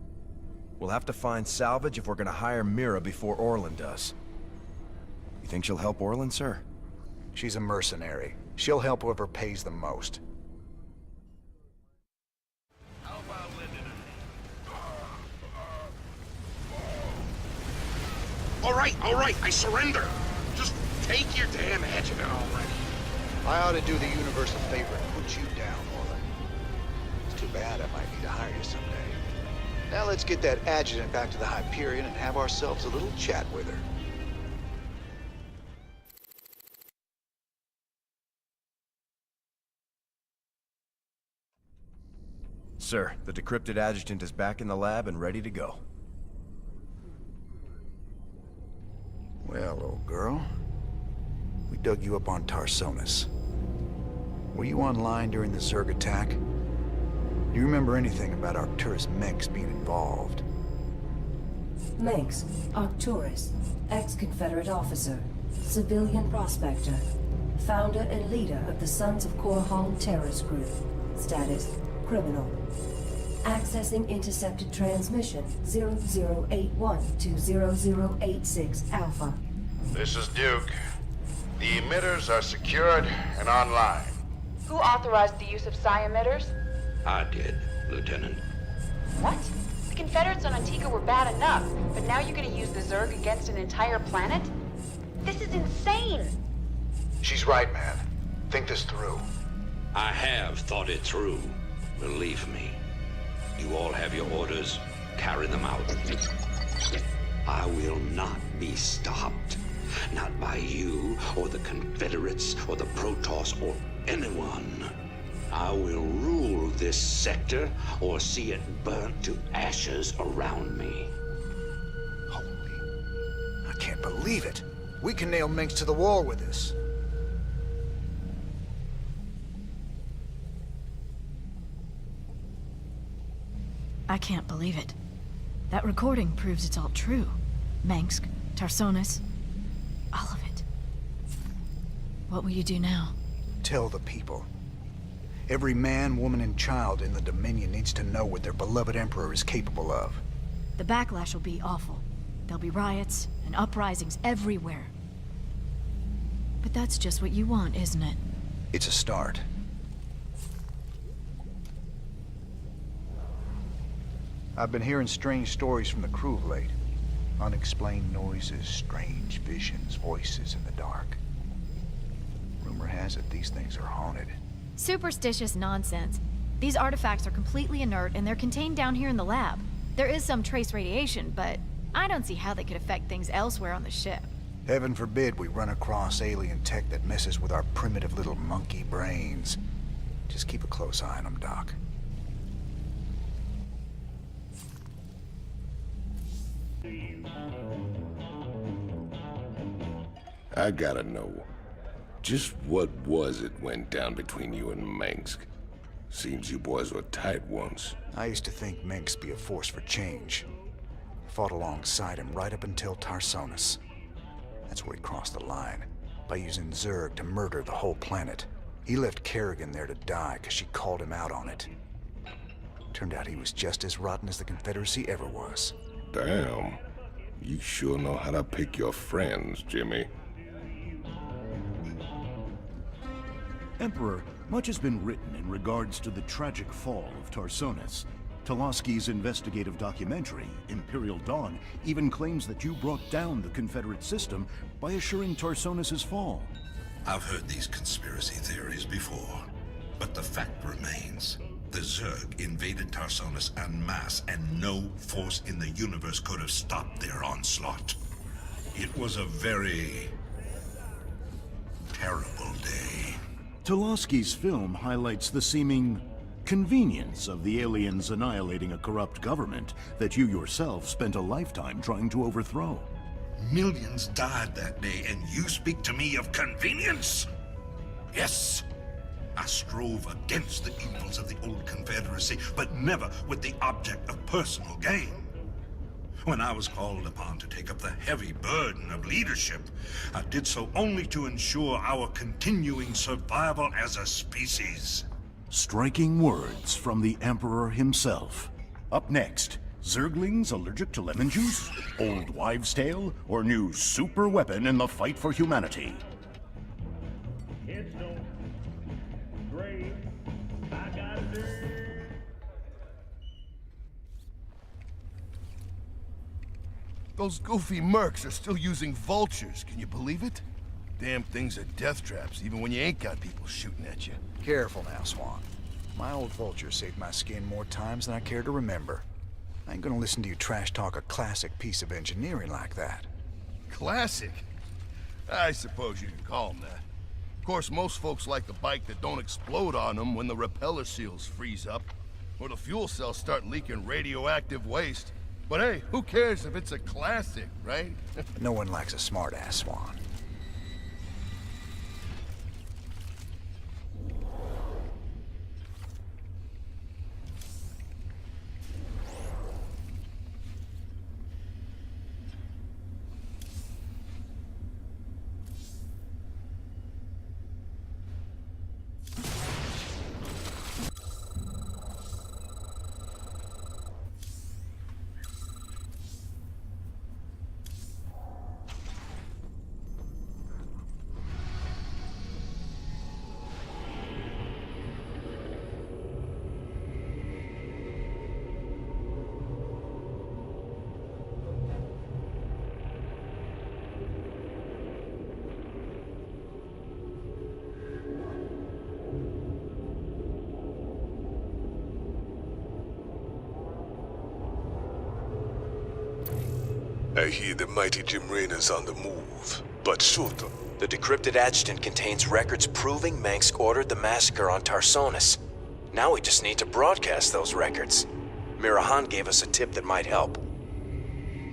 We'll have to find salvage if we're gonna hire Mira before Orlan does. You think she'll help Orlan, sir? She's a mercenary. She'll help whoever pays the most. All right, I surrender. Just take your damn adjutant already. I ought to do the universe a favor and put you down, Orlan. It's too bad I might need to hire you someday. Now let's get that adjutant back to the Hyperion and have ourselves a little chat with her. Sir, the decrypted adjutant is back in the lab and ready to go. Well, old girl, we dug you up on Tarsonis. Were you online during the Zerg attack? Do you remember anything about Arcturus Menks being involved? Menks, Arcturus, ex-Confederate officer, civilian prospector, founder and leader of the Sons of Korhal terrorist group. Status, criminal. Accessing intercepted transmission 0081 to 0086 Alpha. This is Duke. The emitters are secured and online. Who authorized the use of psi emitters? I did, Lieutenant. What? The Confederates on Antigua were bad enough, but now you're gonna use the Zerg against an entire planet? This is insane! She's right, man. Think this through. I have thought it through. Believe me. You all have your orders. Carry them out. I will not be stopped. Not by you, or the Confederates, or the Protoss, or anyone. I will rule this sector, or see it burnt to ashes around me. I can't believe it. We can nail Menks to the wall with this. I can't believe it. That recording proves it's all true. Mensk, Tarsonis, all of it. What will you do now? Tell the people. Every man, woman, and child in the Dominion needs to know what their beloved Emperor is capable of. The backlash will be awful. There'll be riots and uprisings everywhere. But that's just what you want, isn't it? It's a start. I've been hearing strange stories from the crew of late. Unexplained noises, strange visions, voices in the dark. Rumor has it these things are haunted. Superstitious nonsense. These artifacts are completely inert and they're contained down here in the lab. There is some trace radiation, but I don't see how they could affect things elsewhere on the ship. Heaven forbid we run across alien tech that messes with our primitive little monkey brains. Just keep a close eye on them, Doc. I gotta know, just what was it went down between you and Mensk? Seems you boys were tight once. I used to think Menks be a force for change. fought alongside him right up until Tarsonis. That's where he crossed the line, by using Zerg to murder the whole planet. He left Kerrigan there to die because she called him out on it. Turned out he was just as rotten as the Confederacy ever was. Damn. You sure know how to pick your friends, Jimmy. Emperor, much has been written in regards to the tragic fall of Tarsonis. Toloski's investigative documentary, Imperial Dawn, even claims that you brought down the Confederate system by assuring Tarsonis' fall. I've heard these conspiracy theories before, but the fact remains. The Zerg invaded Tarsonis en masse, and no force in the universe could have stopped their onslaught. It was a very terrible day. Toloski's film highlights the seeming convenience of the aliens annihilating a corrupt government that you yourself spent a lifetime trying to overthrow. Millions died that day, and you speak to me of convenience? Yes. I strove against the evils of the old Confederacy, but never with the object of personal gain. When I was called upon to take up the heavy burden of leadership, I did so only to ensure our continuing survival as a species. Striking words from the Emperor himself. Up next, Zerglings allergic to lemon juice? Old wives' tale? Or new super weapon in the fight for humanity? Those goofy mercs are still using vultures, can you believe it? Damn things are death traps, even when you ain't got people shooting at you. Careful now, Swan. My old vulture saved my skin more times than I care to remember. I ain't gonna listen to you trash talk a classic piece of engineering like that. Classic? I suppose you can call them that. Of course, most folks like the bike that don't explode on them when the repeller seals freeze up, or the fuel cells start leaking radioactive waste. But hey, who cares if it's a classic, right? No one likes a smart-ass, Swan. I hear the mighty Jim Raynor's on the move, but shoot him. The decrypted adjutant contains records proving Mengsk ordered the massacre on Tarsonis. Now we just need to broadcast those records. Mirahan gave us a tip that might help.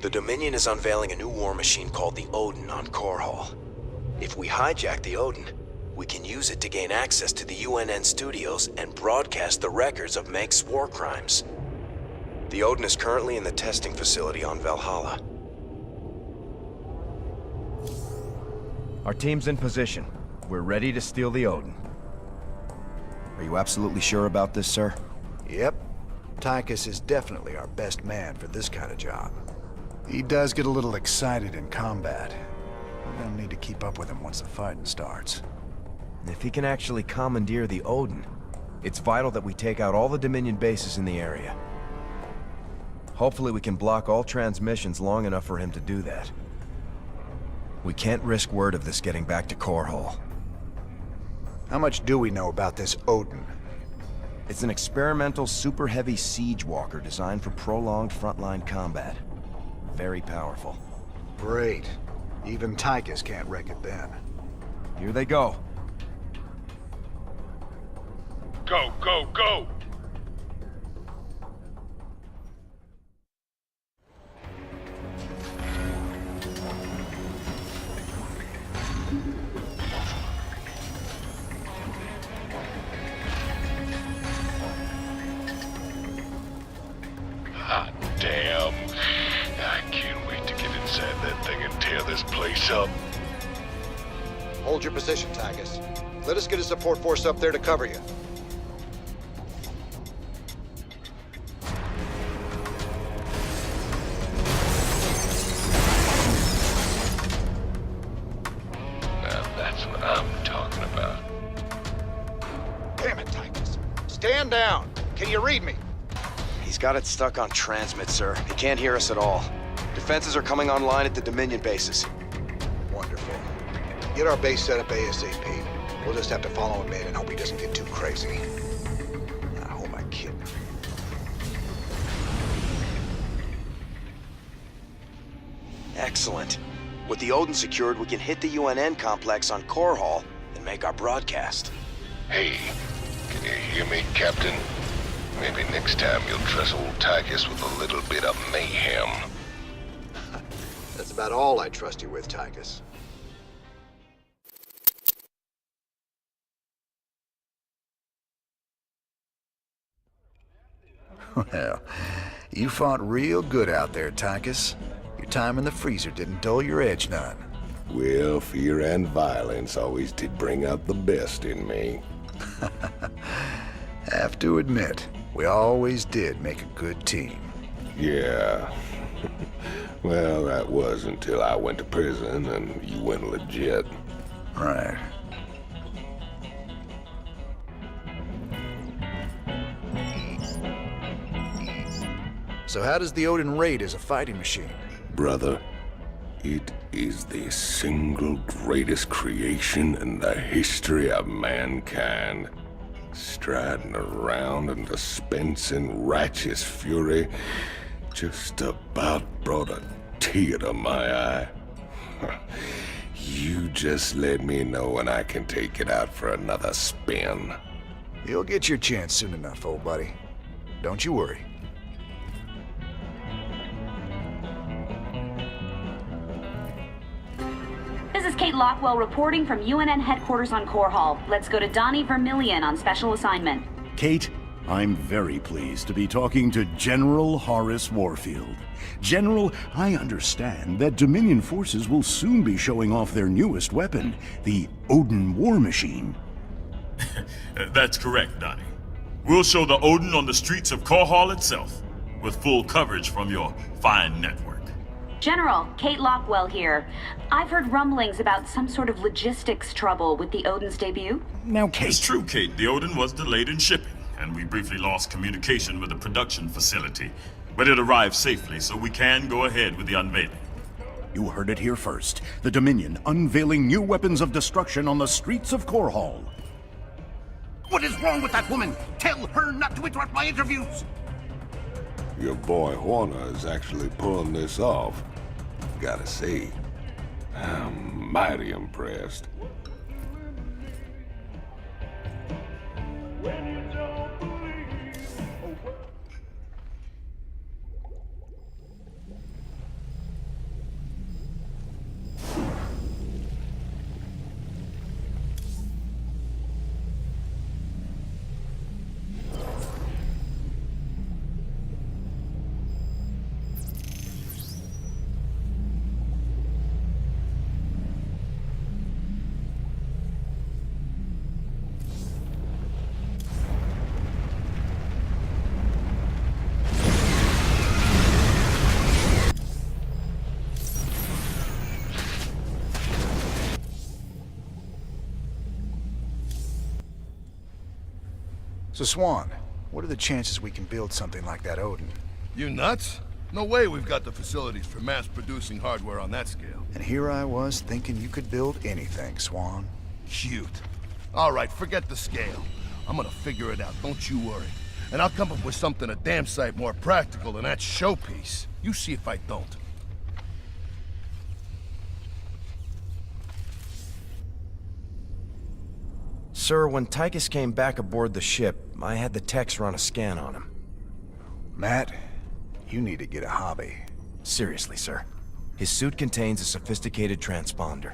The Dominion is unveiling a new war machine called the Odin on Core Hall. If we hijack the Odin, we can use it to gain access to the UNN studios and broadcast the records of Mengsk's war crimes. The Odin is currently in the testing facility on Valhalla. Our team's in position. We're ready to steal the Odin. Are you absolutely sure about this, sir? Yep. Tychus is definitely our best man for this kind of job. He does get a little excited in combat. We're gonna need to keep up with him once the fighting starts. If he can actually commandeer the Odin, it's vital that we take out all the Dominion bases in the area. Hopefully we can block all transmissions long enough for him to do that. We can't risk word of this getting back to Core Hall. How much do we know about this Odin? It's an experimental super heavy siege walker designed for prolonged frontline combat. Very powerful. Great. Even Tychus can't wreck it then. Here they go. Go, go, go! Hot damn. I they can tear this place up. Hold your position, Tygus. Let us get a support force up there to cover you. Now that's what I'm talking about. Damn it, Tygus. Stand down. Can you read me? He's got it stuck on transmit, sir. He can't hear us at all. Defenses are coming online at the Dominion bases. Wonderful. Get our base set up ASAP. We'll just have to follow him in and hope he doesn't get too crazy. Now, who am I kidding? Excellent. With the Odin secured, we can hit the UNN complex on Core Hall and make our broadcast. Hey, can you hear me, Captain? Maybe next time you'll trust old Tygus with a little bit of mayhem. That's about all I trust you with, Tygus. Well, you fought real good out there, Tygus. Your time in the freezer didn't dull your edge none. Well, fear and violence always did bring out the best in me. Have to admit, we always did make a good team. Yeah. Well, that was until I went to prison and you went legit. Right. So how does the Odin rate as a fighting machine? Brother, it is the single greatest creation in the history of mankind. Striding around and dispensing righteous fury just about brought a tear to my eye. You just let me know when I can take it out for another spin. You'll get your chance soon enough, old buddy. Don't you worry. This is Kate Lockwell reporting from UNN headquarters on Core Hall. Let's go to Donnie Vermillion on special assignment. Kate, I'm very pleased to be talking to General Horace Warfield. General, I understand that Dominion forces will soon be showing off their newest weapon, the Odin War Machine. That's correct, Donnie. We'll show the Odin on the streets of Core Hall itself, with full coverage from your fine network. General, Kate Lockwell here. I've heard rumblings about some sort of logistics trouble with the Odin's debut. Now, Kate... It's true, Kate. The Odin was delayed in shipping, and we briefly lost communication with the production facility. But it arrived safely, so we can go ahead with the unveiling. You heard it here first. The Dominion unveiling new weapons of destruction on the streets of Core Hall. What is wrong with that woman? Tell her not to interrupt my interviews! Your boy Horner is actually pulling this off. Gotta say, I'm mighty impressed. So, Swan, what are the chances we can build something like that Odin? You nuts? No way we've got the facilities for mass-producing hardware on that scale. And here I was thinking you could build anything, Swan. Cute. All right, forget the scale. I'm gonna figure it out, don't you worry. And I'll come up with something a damn sight more practical than that showpiece. You see if I don't. Sir, when Tychus came back aboard the ship, I had the techs run a scan on him. Matt, you need to get a hobby. Seriously, sir. His suit contains a sophisticated transponder.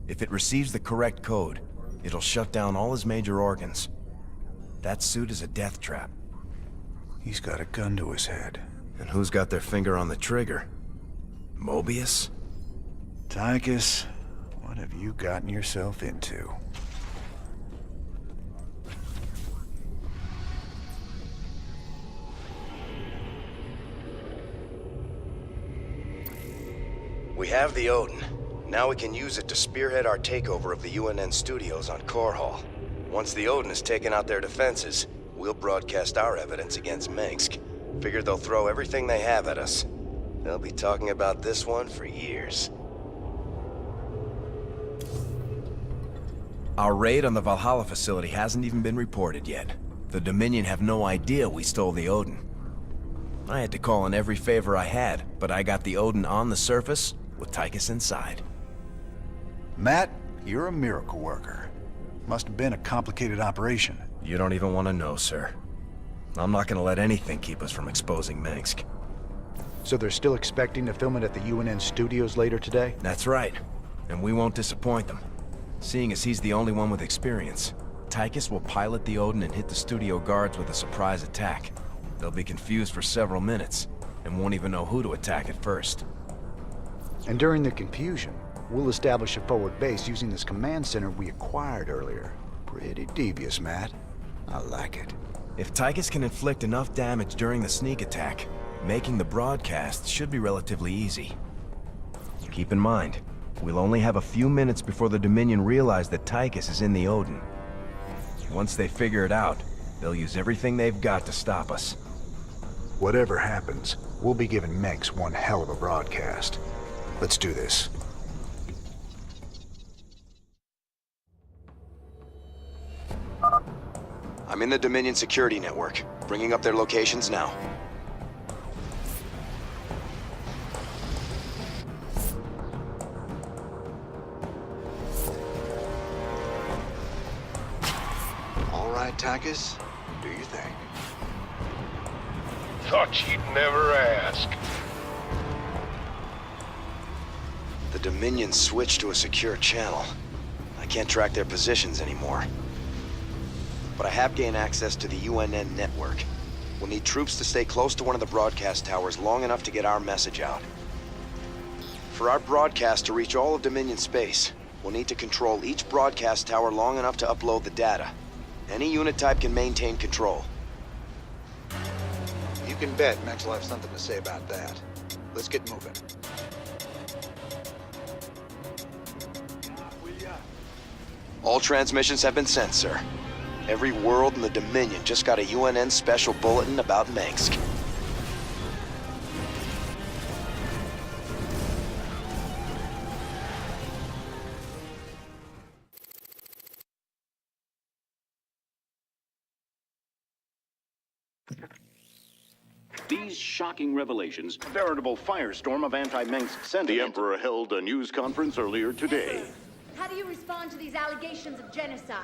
If it receives the correct code, it'll shut down all his major organs. That suit is a death trap. He's got a gun to his head. And who's got their finger on the trigger? Mobius? Tychus, what have you gotten yourself into? We have the Odin. Now we can use it to spearhead our takeover of the UNN studios on Core Hall. Once the Odin has taken out their defenses, we'll broadcast our evidence against Minsk. Figure they'll throw everything they have at us. They'll be talking about this one for years. Our raid on the Valhalla facility hasn't even been reported yet. The Dominion have no idea we stole the Odin. I had to call in every favor I had, but I got the Odin on the surface with Tychus inside. Matt, you're a miracle worker. Must have been a complicated operation. You don't even want to know, sir. I'm not gonna let anything keep us from exposing Minsk. So they're still expecting to film it at the UNN studios later today? That's right. And we won't disappoint them. Seeing as he's the only one with experience, Tychus will pilot the Odin and hit the studio guards with a surprise attack. They'll be confused for several minutes, and won't even know who to attack at first. And during the confusion, we'll establish a forward base using this command center we acquired earlier. Pretty devious, Matt. I like it. If Tychus can inflict enough damage during the sneak attack, making the broadcast should be relatively easy. Keep in mind, we'll only have a few minutes before the Dominion realize that Tychus is in the Odin. Once they figure it out, they'll use everything they've got to stop us. Whatever happens, we'll be giving Mengsk one hell of a broadcast. Let's do this. I'm in the Dominion security network, bringing up their locations now. All right, Tychus. Do your thing. Thought you'd never ask. The Dominion switched to a secure channel. I can't track their positions anymore. But I have gained access to the UNN network. We'll need troops to stay close to one of the broadcast towers long enough to get our message out. For our broadcast to reach all of Dominion space, we'll need to control each broadcast tower long enough to upload the data. Any unit type can maintain control. You can bet Mengsk will have something to say about that. Let's get moving. All transmissions have been sent, sir. Every world in the Dominion just got a UNN special bulletin about Minsk. These shocking revelations, veritable firestorm of anti-Mengsk sentiment. The Emperor held a news conference earlier today. How do you respond to these allegations of genocide?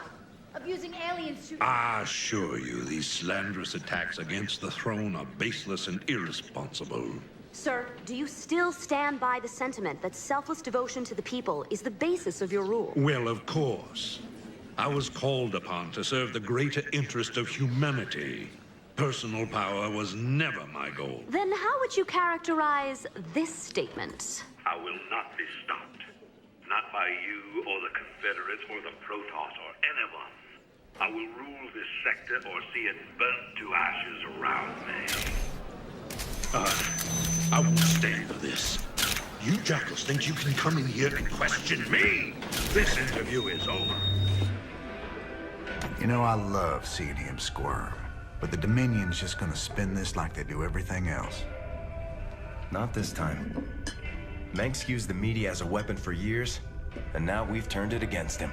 Of using aliens to... I assure you, these slanderous attacks against the throne are baseless and irresponsible. Sir, do you still stand by the sentiment that selfless devotion to the people is the basis of your rule? Well, of course. I was called upon to serve the greater interest of humanity. Personal power was never my goal. Then how would you characterize this statement? I will not be stopped. Not by you or the Confederates or the Protoss or anyone. I will rule this sector or see it burnt to ashes around me. I won't stand for this. You jackals think you can come in here and question me? This interview is over. You know, I love seeing him squirm. But the Dominion's just gonna spin this like they do everything else. Not this time. Mengsk used the media as a weapon for years, and now we've turned it against him.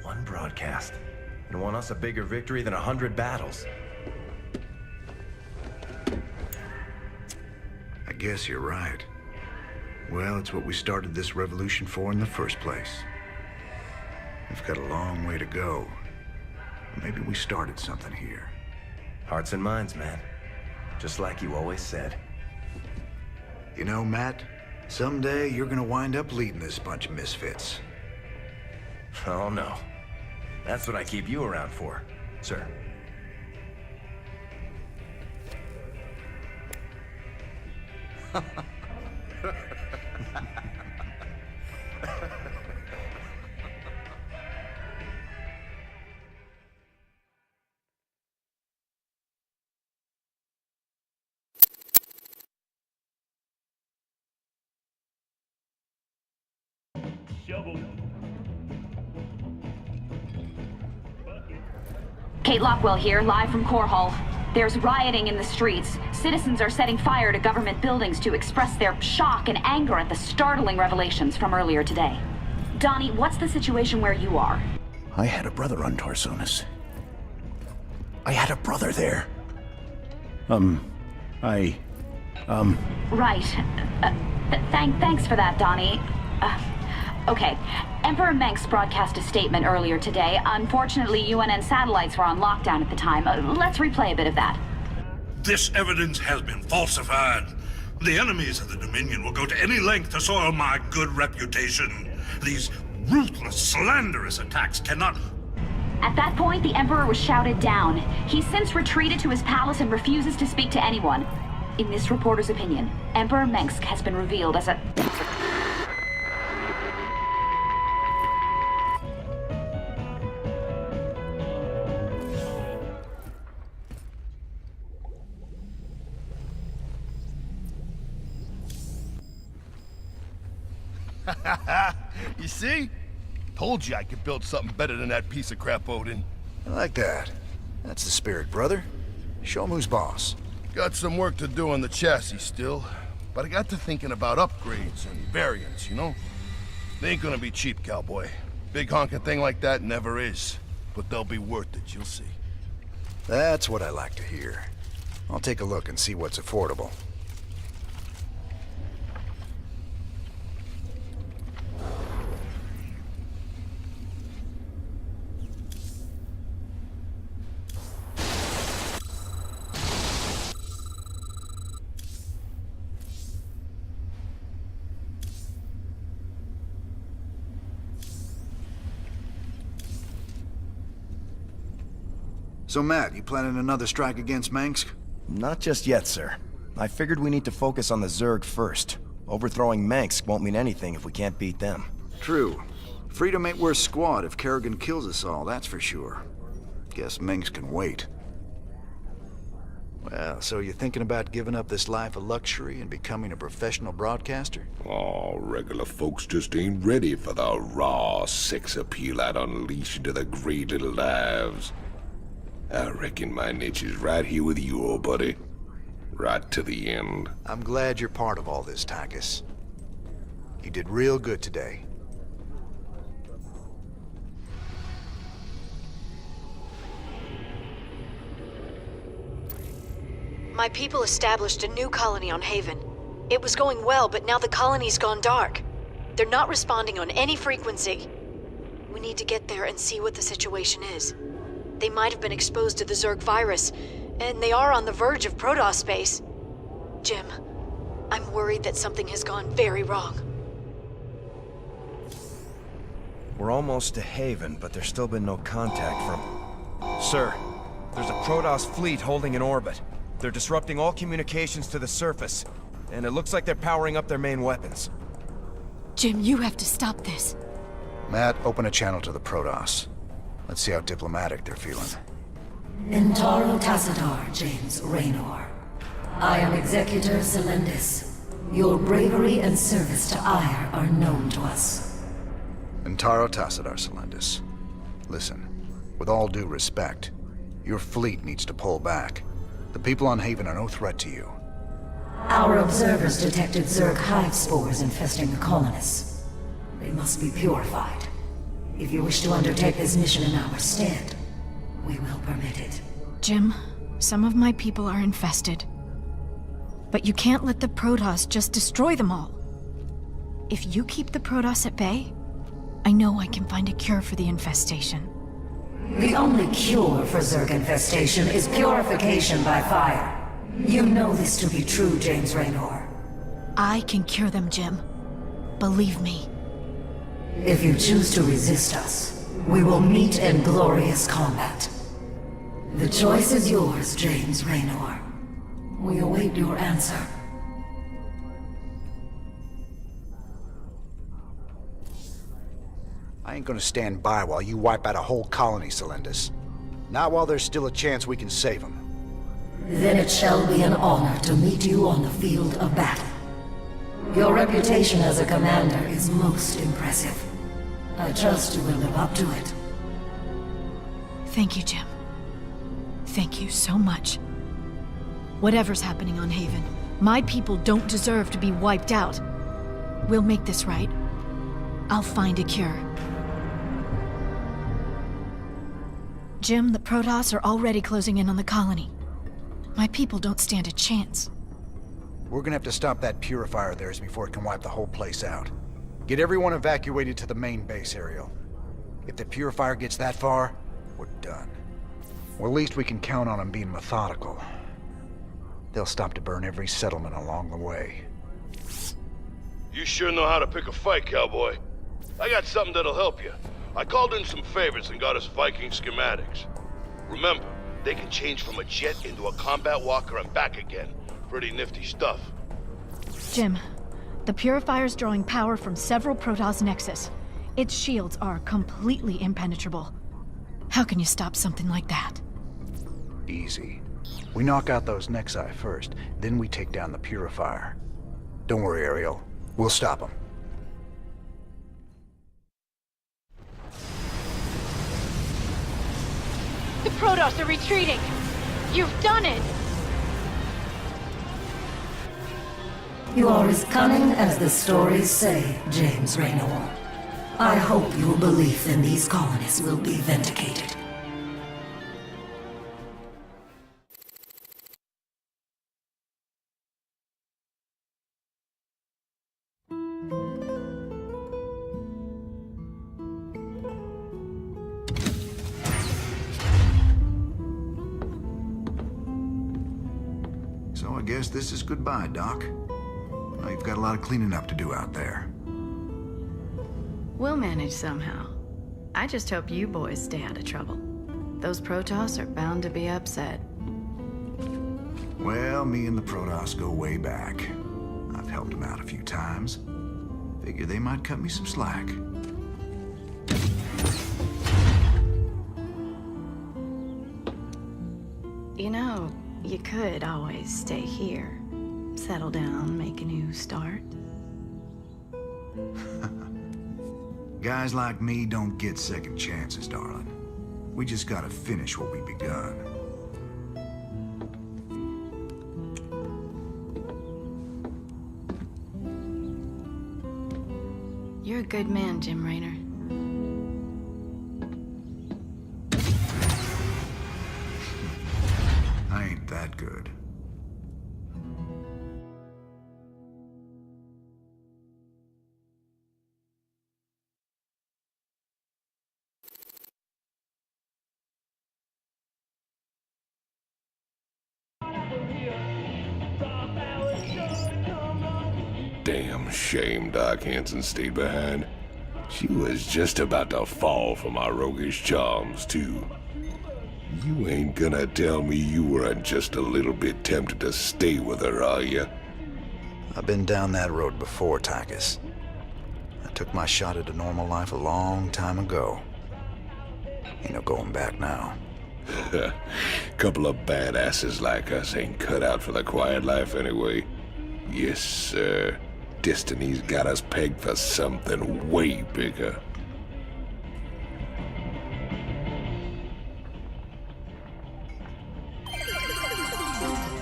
One broadcast. And won us a bigger victory than 100 battles. I guess you're right. Well, it's what we started this revolution for in the first place. We've got a long way to go. Maybe we started something here. Hearts and minds, man. Just like you always said. You know, Matt, someday you're gonna wind up leading this bunch of misfits. Oh, no. That's what I keep you around for, sir. Kate Lockwell here, live from Core Hall. There's rioting in the streets. Citizens are setting fire to government buildings to express their shock and anger at the startling revelations from earlier today. Donnie, what's the situation where you are? I had a brother on Tarsonis. I had a brother there. Right. Thanks for that, Donnie. Okay. Emperor Mengsk broadcast a statement earlier today. Unfortunately, UNN satellites were on lockdown at the time. Let's replay a bit of that. This evidence has been falsified. The enemies of the Dominion will go to any length to soil my good reputation. These ruthless, slanderous attacks cannot... At that point, the Emperor was shouted down. He's since retreated to his palace and refuses to speak to anyone. In this reporter's opinion, Emperor Mengsk has been revealed as a... You see? Told you I could build something better than that piece of crap, Odin. I like that. That's the spirit, brother. Show him who's boss. Got some work to do on the chassis still, but I got to thinking about upgrades and variants, you know? They ain't gonna be cheap, cowboy. Big honking thing like that never is. But they'll be worth it, you'll see. That's what I like to hear. I'll take a look and see what's affordable. So, Matt, you planning another strike against Mengsk? Not just yet, sir. I figured we need to focus on the Zerg first. Overthrowing Mengsk won't mean anything if we can't beat them. True. Freedom ain't worth squat if Kerrigan kills us all, that's for sure. Guess Mengsk can wait. Well, so you're thinking about giving up this life of luxury and becoming a professional broadcaster? Oh, regular folks just ain't ready for the raw sex appeal I'd unleash into the great little lives. I reckon my niche is right here with you, old buddy. Right to the end. I'm glad you're part of all this, Tychus. You did real good today. My people established a new colony on Haven. It was going well, but now the colony's gone dark. They're not responding on any frequency. We need to get there and see what the situation is. They might have been exposed to the Zerg virus, and they are on the verge of Protoss space. Jim, I'm worried that something has gone very wrong. We're almost to Haven, but there's still been no contact from... Sir, there's a Protoss fleet holding in orbit. They're disrupting all communications to the surface, and it looks like they're powering up their main weapons. Jim, you have to stop this. Matt, open a channel to the Protoss. Let's see how diplomatic they're feeling. Intaro Tassadar, James Raynor. I am Executor Celendis. Your bravery and service to Ire are known to us. Intaro Tassadar, Celendis. Listen, with all due respect, your fleet needs to pull back. The people on Haven are no threat to you. Our observers detected Zerg hive spores infesting the colonists. They must be purified. If you wish to undertake this mission in our stead, we will permit it. Jim, some of my people are infested. But you can't let the Protoss just destroy them all. If you keep the Protoss at bay, I know I can find a cure for the infestation. The only cure for Zerg infestation is purification by fire. You know this to be true, James Raynor. I can cure them, Jim. Believe me. If you choose to resist us, we will meet in glorious combat. The choice is yours, James Raynor. We await your answer. I ain't gonna stand by while you wipe out a whole colony, Celendis. Not while there's still a chance we can save them. Then it shall be an honor to meet you on the field of battle. Your reputation as a commander is most impressive. I trust you will live up to it. Thank you, Jim. Thank you so much. Whatever's happening on Haven, my people don't deserve to be wiped out. We'll make this right. I'll find a cure. Jim, the Protoss are already closing in on the colony. My people don't stand a chance. We're gonna have to stop that purifier of theirs before it can wipe the whole place out. Get everyone evacuated to the main base, Ariel. If the purifier gets that far, we're done. Well, at least we can count on them being methodical. They'll stop to burn every settlement along the way. You sure know how to pick a fight, cowboy. I got something that'll help you. I called in some favors and got us Viking schematics. Remember, they can change from a jet into a combat walker and back again. Pretty nifty stuff. Jim, the Purifier's drawing power from several Protoss nexus. Its shields are completely impenetrable. How can you stop something like that? Easy. We knock out those Nexi first, then we take down the Purifier. Don't worry, Ariel. We'll stop them. The Protoss are retreating! You've done it! You are as cunning as the stories say, James Raynor. I hope your belief in these colonists will be vindicated. So I guess this is goodbye, Doc. Well, you've got a lot of cleaning up to do out there. We'll manage somehow. I just hope you boys stay out of trouble. Those Protoss are bound to be upset. Well, me and the Protoss go way back. I've helped them out a few times. Figure they might cut me some slack. You know, you could always stay here. Settle down, make a new start. Guys like me don't get second chances, darling. We just gotta finish what we begun. You're a good man, Jim Raynor. I ain't that good. Damn shame Doc Hanson stayed behind. She was just about to fall for my roguish charms, too. You ain't gonna tell me you weren't just a little bit tempted to stay with her, are you? I've been down that road before, Tychus. I took my shot at a normal life a long time ago. Ain't no going back now. Couple of badasses like us ain't cut out for the quiet life anyway. Yes, sir. Destiny's got us pegged for something way bigger.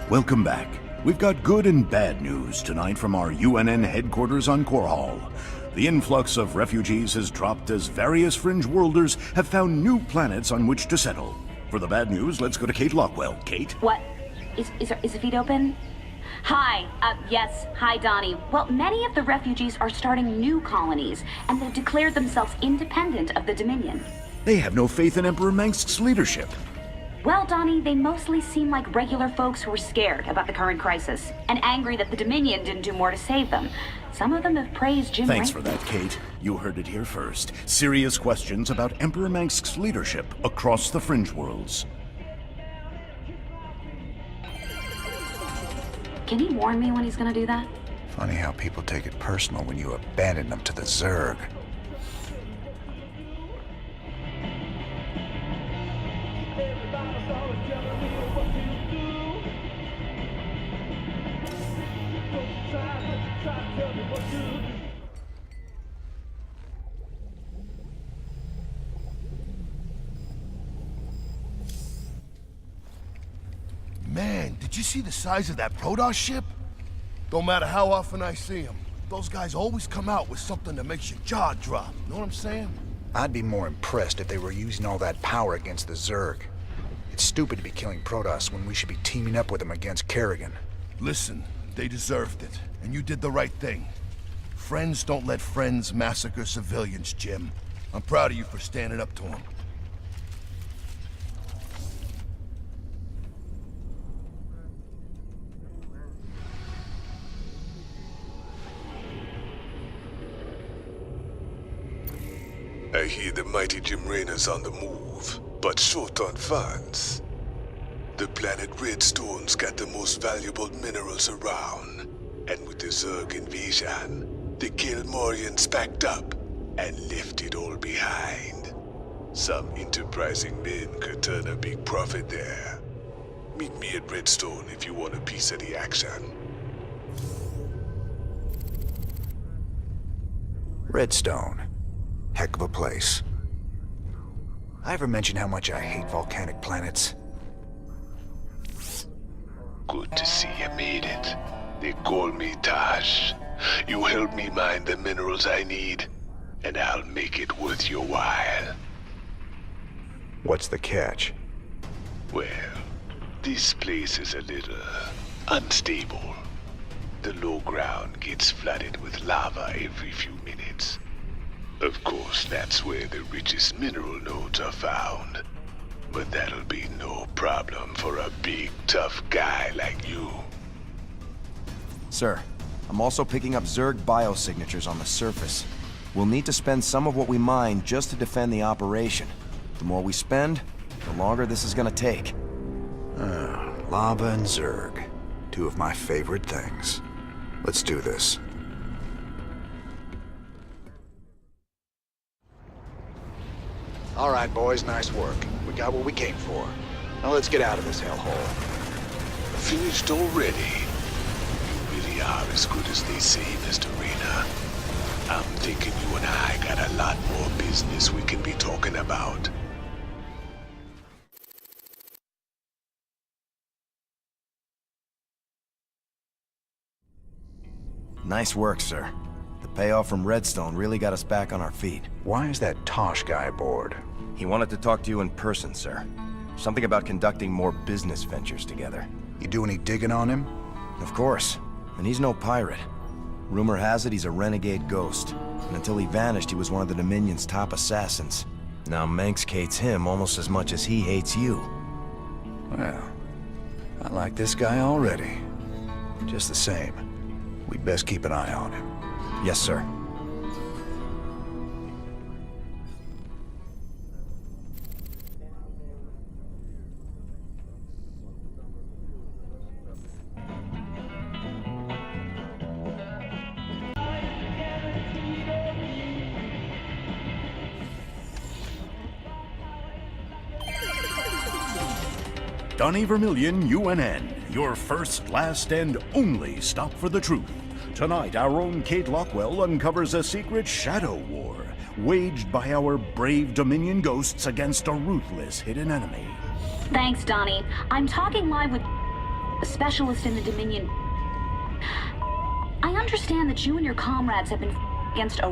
Welcome back. We've got good and bad news tonight from our UNN headquarters on Korhal. The influx of refugees has dropped as various fringe worlders have found new planets on which to settle. For the bad news, let's go to Kate Lockwell. Kate? What? Is the feed open? Hi, yes, hi Donnie. Well, many of the refugees are starting new colonies, and they've declared themselves independent of the Dominion. They have no faith in Emperor Mengsk's leadership. Well, Donnie, they mostly seem like regular folks who are scared about the current crisis, and angry that the Dominion didn't do more to save them. Some of them have praised Jim Raynor. Thanks for that, Kate. You heard it here first. Serious questions about Emperor Mengsk's leadership across the fringe worlds. Can he warn me when he's gonna do that? Funny how people take it personal when you abandon them to the Zerg. Man, did you see the size of that Protoss ship? Don't matter how often I see them, those guys always come out with something that makes your jaw drop. Know what I'm saying? I'd be more impressed if they were using all that power against the Zerg. It's stupid to be killing Protoss when we should be teaming up with them against Kerrigan. Listen, they deserved it, and you did the right thing. Friends don't let friends massacre civilians, Jim. I'm proud of you for standing up to them. I hear the mighty Jim Raynor's on the move, but short on funds. The planet Redstone's got the most valuable minerals around, and with the Zerg invasion, the Gilmorians packed up and left it all behind. Some enterprising men could turn a big profit there. Meet me at Redstone if you want a piece of the action. Redstone. Heck of a place. I ever mention how much I hate volcanic planets? Good to see you made it. They call me Tosh. You help me mine the minerals I need, and I'll make it worth your while. What's the catch? Well, this place is a little unstable. The low ground gets flooded with lava every few minutes. Of course, that's where the richest mineral nodes are found. But that'll be no problem for a big, tough guy like you. Sir, I'm also picking up Zerg biosignatures on the surface. We'll need to spend some of what we mine just to defend the operation. The more we spend, the longer this is gonna take. Lava and Zerg. Two of my favorite things. Let's do this. All right, boys, nice work. We got what we came for. Now let's get out of this hellhole. Finished already? You really are as good as they say, Mr. Raynor. I'm thinking you and I got a lot more business we can be talking about. Nice work, sir. The payoff from Redstone really got us back on our feet. Why is that Tosh guy aboard? He wanted to talk to you in person, sir. Something about conducting more business ventures together. You do any digging on him? Of course. And he's no pirate. Rumor has it he's a renegade ghost. And until he vanished, he was one of the Dominion's top assassins. Now Manx hates him almost as much as he hates you. Well, I like this guy already. Just the same, we'd best keep an eye on him. Yes, sir. Donnie Vermillion, UNN, your first, last, and only stop for the truth. Tonight, our own Kate Lockwell uncovers a secret shadow war waged by our brave Dominion ghosts against a ruthless hidden enemy. Thanks, Donnie. I'm talking live with a specialist in the Dominion. I understand that you and your comrades have been against a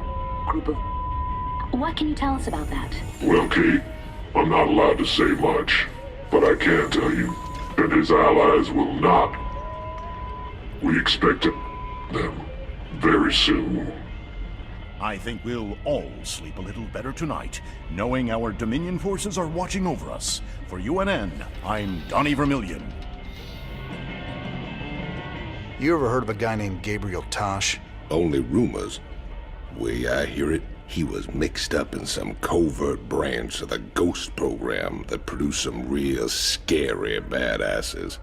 group of... What can you tell us about that? Well, Kate, I'm not allowed to say much, but I can tell you that his allies will not. We expect them very soon. I think we'll all sleep a little better tonight, knowing our Dominion forces are watching over us. For UNN, I'm Donnie Vermillion. You ever heard of a guy named Gabriel Tosh? Only rumors. Way I hear it, he was mixed up in some covert branch of the Ghost program that produced some real scary badasses.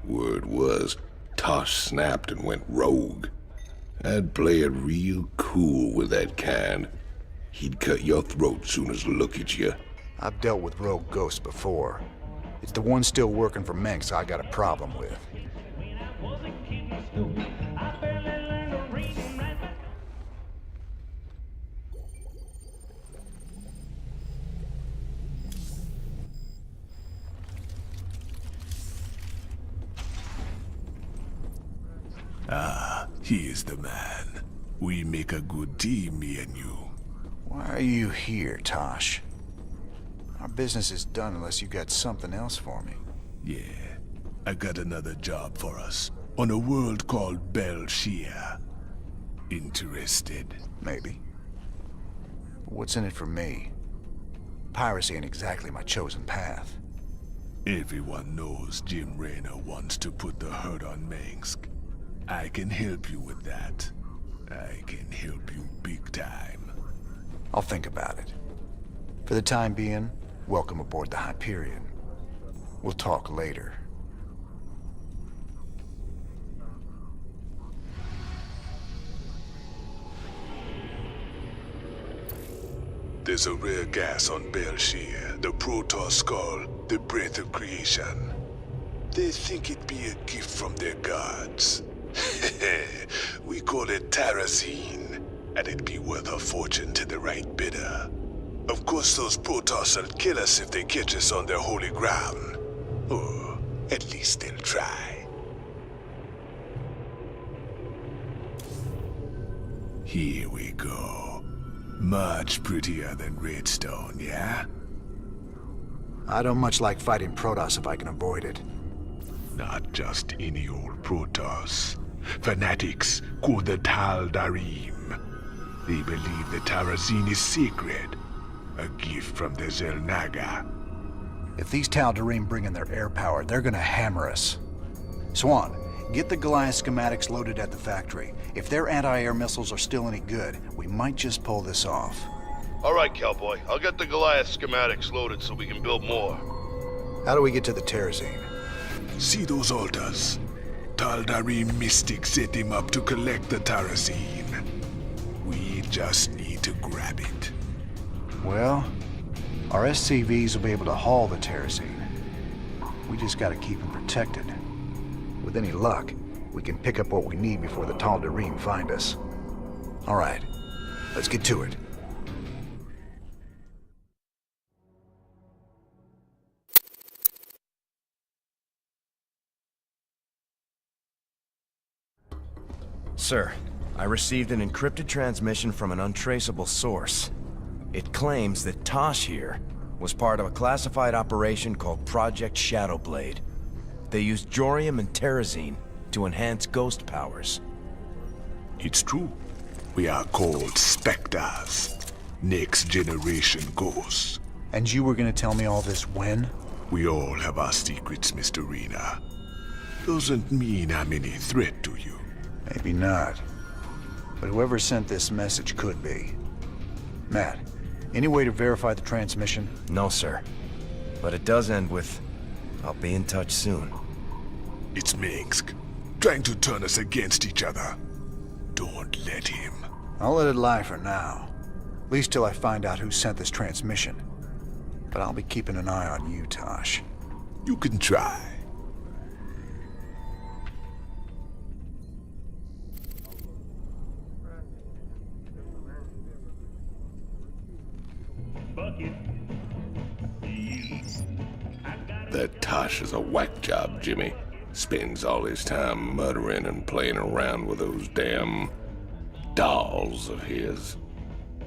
Word was, Tosh snapped and went rogue. I'd play it real cool with that kind. He'd cut your throat soon as look at you. I've dealt with rogue ghosts before. It's the one still working for Manx I got a problem with. Ah, he is the man. We make a good team, me and you. Why are you here, Tosh? Our business is done unless you got something else for me. Yeah, I got another job for us. On a world called Belshia. Interested? Maybe. But what's in it for me? Piracy ain't exactly my chosen path. Everyone knows Jim Raynor wants to put the hurt on Minsk. I can help you with that. I can help you big time. I'll think about it. For the time being, welcome aboard the Hyperion. We'll talk later. There's a rare gas on Belshia, the Protoss call the Breath of Creation. They think it be a gift from their gods. We call it Terrazine, and it'd be worth a fortune to the right bidder. Of course those Protoss will kill us if they catch us on their holy ground. Or at least they'll try. Here we go. Much prettier than Redstone, yeah? I don't much like fighting Protoss if I can avoid it. Not just any old Protoss. Fanatics called the Tal'Darim. They believe the Terrazine is sacred. A gift from the Xel'Naga. If these Tal'Darim bring in their air power, they're gonna hammer us. Swan, get the Goliath schematics loaded at the factory. If their anti-air missiles are still any good, we might just pull this off. All right, cowboy. I'll get the Goliath schematics loaded so we can build more. How do we get to the Terrazine? See those altars? Tal'Darim mystics set him up to collect the Terrazine. We just need to grab it. Well, our SCVs will be able to haul the Terrazine. We just gotta keep them protected. With any luck, we can pick up what we need before the Tal'Darim find us. All right, let's get to it. Sir, I received an encrypted transmission from an untraceable source. It claims that Tosh here was part of a classified operation called Project Shadowblade. They used Jorium and Terrazine to enhance ghost powers. It's true. We are called Spectres. Next generation ghosts. And you were gonna tell me all this when? We all have our secrets, Mr. Raynor. Doesn't mean I'm any threat to you. Maybe not. But whoever sent this message could be. Matt, any way to verify the transmission? No, sir. But it does end with, "I'll be in touch soon." It's Minsk, trying to turn us against each other. Don't let him. I'll let it lie for now. At least till I find out who sent this transmission. But I'll be keeping an eye on you, Tosh. You can try. That Tosh is a whack job, Jimmy. Spends all his time muttering and playing around with those damn dolls of his.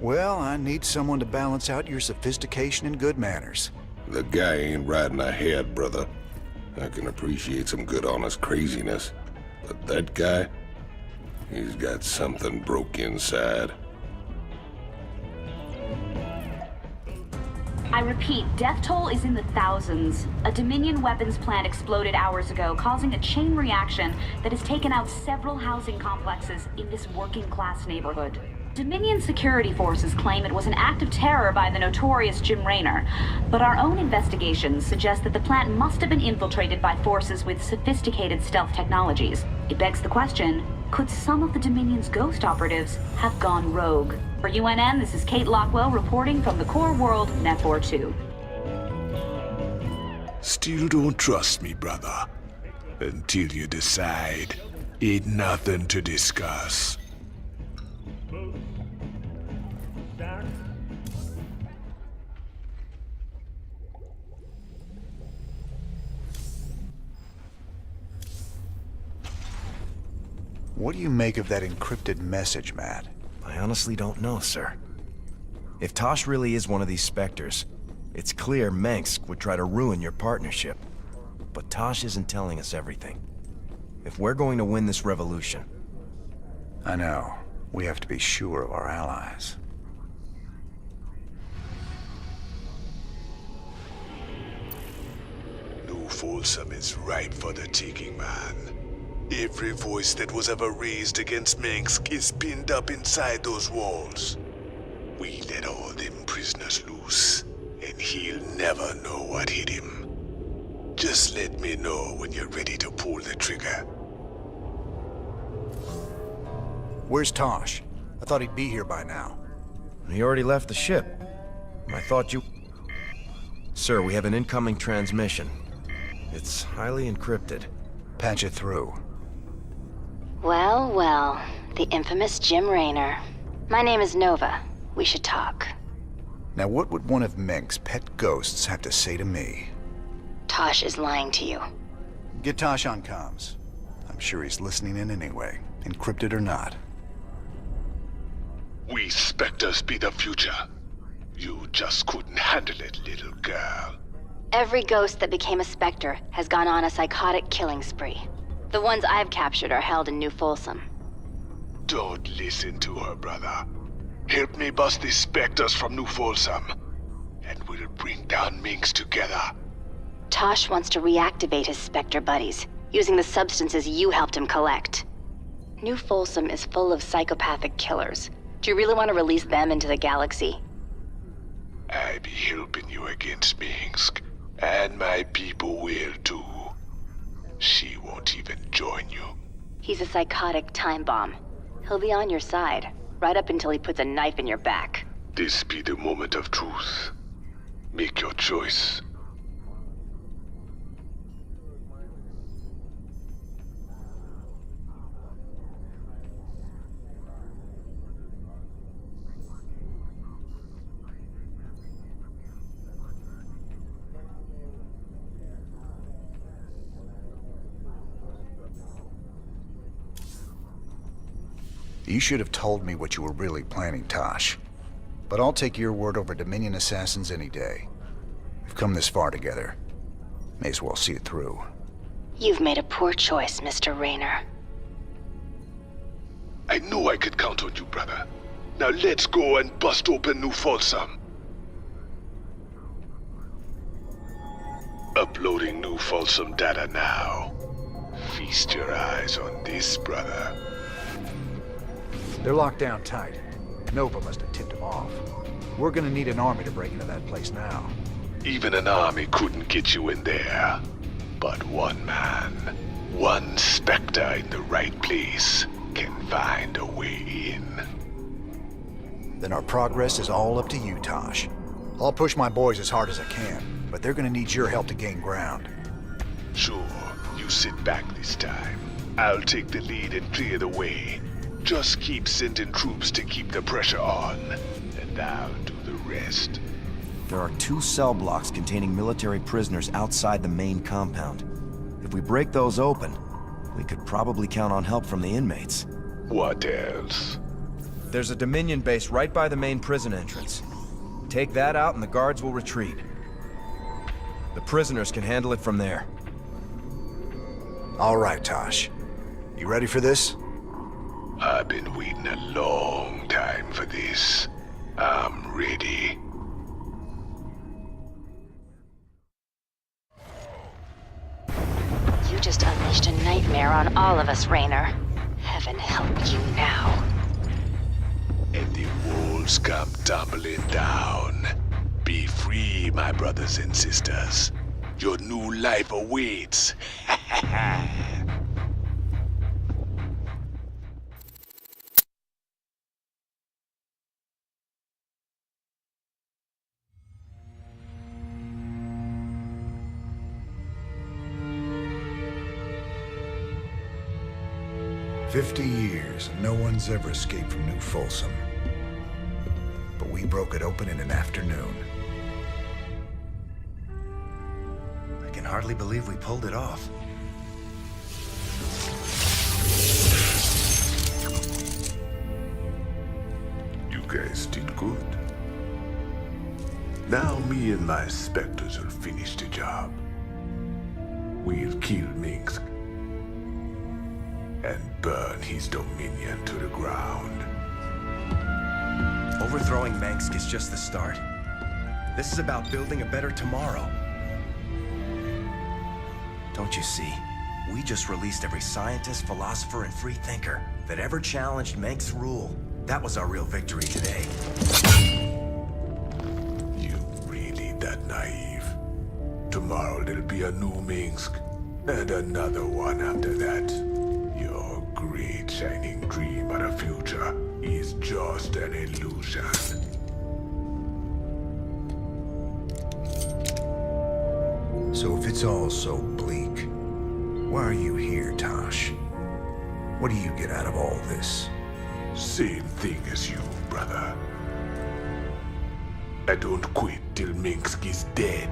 Well, I need someone to balance out your sophistication and good manners. The guy ain't riding ahead, brother. I can appreciate some good honest craziness. But that guy, he's got something broke inside. I repeat, death toll is in the thousands. A Dominion weapons plant exploded hours ago, causing a chain reaction that has taken out several housing complexes in this working-class neighborhood. Dominion security forces claim it was an act of terror by the notorious Jim Raynor, but our own investigations suggest that the plant must have been infiltrated by forces with sophisticated stealth technologies. It begs the question, could some of the Dominion's ghost operatives have gone rogue? For UNN, this is Kate Lockwell reporting from the core world, Netfor 2. Still don't trust me, brother. Until you decide, ain't nothing to discuss. What do you make of that encrypted message, Matt? I honestly don't know, sir. If Tosh really is one of these Spectres, it's clear Mengsk would try to ruin your partnership. But Tosh isn't telling us everything. If we're going to win this revolution... I know. We have to be sure of our allies. New Folsom is ripe for the taking, man. Every voice that was ever raised against Mengsk is pinned up inside those walls. We let all them prisoners loose, and he'll never know what hit him. Just let me know when you're ready to pull the trigger. Where's Tosh? I thought he'd be here by now. He already left the ship. I thought you... Sir, we have an incoming transmission. It's highly encrypted. Patch it through. Well, well. The infamous Jim Raynor. My name is Nova. We should talk. Now what would one of Mengsk's pet ghosts have to say to me? Tosh is lying to you. Get Tosh on comms. I'm sure he's listening in anyway, encrypted or not. We Spectres be the future. You just couldn't handle it, little girl. Every ghost that became a Spectre has gone on a psychotic killing spree. The ones I've captured are held in New Folsom. Don't listen to her, brother. Help me bust these Spectres from New Folsom, and we'll bring down Mengsk together. Tosh wants to reactivate his Spectre buddies, using the substances you helped him collect. New Folsom is full of psychopathic killers. Do you really want to release them into the galaxy? I be helping you against Mengsk, and my people will too. She won't even join you. He's a psychotic time bomb. He'll be on your side, right up until he puts a knife in your back. This be the moment of truth. Make your choice. You should have told me what you were really planning, Tosh. But I'll take your word over Dominion assassins any day. We've come this far together. May as well see it through. You've made a poor choice, Mr. Raynor. I knew I could count on you, brother. Now let's go and bust open New Folsom. Uploading New Folsom data now. Feast your eyes on this, brother. They're locked down tight. Nova must have tipped them off. We're gonna need an army to break into that place now. Even an army couldn't get you in there. But one man, one Spectre in the right place, can find a way in. Then our progress is all up to you, Tosh. I'll push my boys as hard as I can, but they're gonna need your help to gain ground. Sure, you sit back this time. I'll take the lead and clear the way. Just keep sending troops to keep the pressure on, and I'll do the rest. There are 2 cell blocks containing military prisoners outside the main compound. If we break those open, we could probably count on help from the inmates. What else? There's a Dominion base right by the main prison entrance. Take that out and the guards will retreat. The prisoners can handle it from there. All right, Tosh. You ready for this? I've been waiting a long time for this. I'm ready. You just unleashed a nightmare on all of us, Raynor. Heaven help you now. And the walls come tumbling down. Be free, my brothers and sisters. Your new life awaits. 50 years, and no one's ever escaped from New Folsom. But we broke it open in an afternoon. I can hardly believe we pulled it off. Now me and my Spectres will finish the job. We'll kill Minsk and burn his Dominion to the ground. Overthrowing Minsk is just the start. This is about building a better tomorrow. Don't you see? We just released every scientist, philosopher, and free thinker that ever challenged Minsk's rule. That was our real victory today. You really that naive? Tomorrow there'll be a new Minsk, and another one after that. Your great shining dream of the future is just an illusion. So if it's all so bleak, why are you here, Tosh? What do you get out of all this? Same thing as you, brother. I don't quit till Minsk is dead.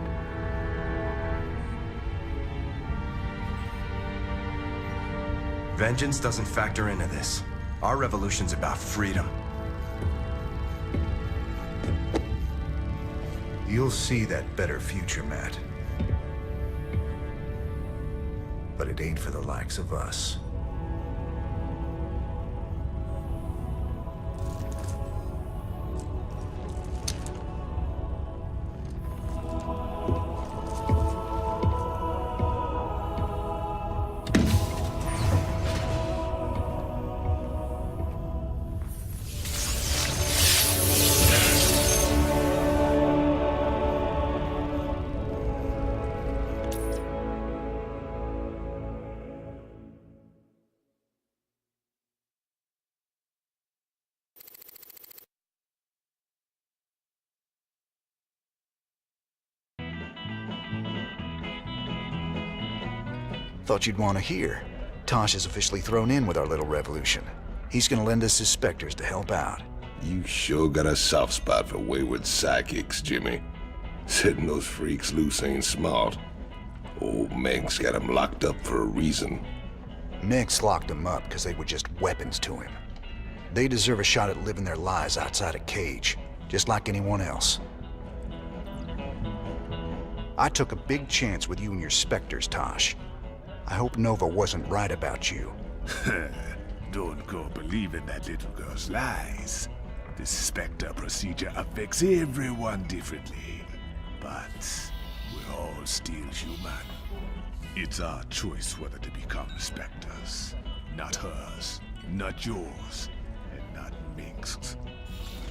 Vengeance doesn't factor into this. Our revolution's about freedom. You'll see that better future, Matt. But it ain't for the likes of us. Thought you'd want to hear. Tosh is officially thrown in with our little revolution. He's gonna lend us his Spectres to help out. You sure got a soft spot for wayward psychics, Jimmy. Setting those freaks loose ain't smart. Old Menk's got them locked up for a reason. Menk's locked them up because they were just weapons to him. They deserve a shot at living their lives outside a cage, just like anyone else. I took a big chance with you and your Spectres, Tosh. I hope Nova wasn't right about you. Don't go believing that little girl's lies. The Spectre procedure affects everyone differently. But we're all still human. It's our choice whether to become Spectres. Not hers, not yours, and not Minsk's.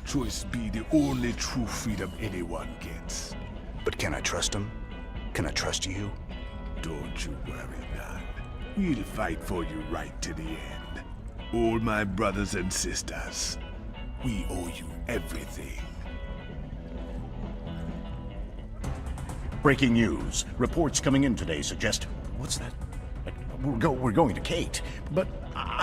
Choice be the only true freedom anyone gets. But can I trust him? Can I trust you? Don't you worry, none. We'll fight for you right to the end. All my brothers and sisters, we owe you everything. Breaking news. Reports coming in today suggest... What's that? We're going to Kate, but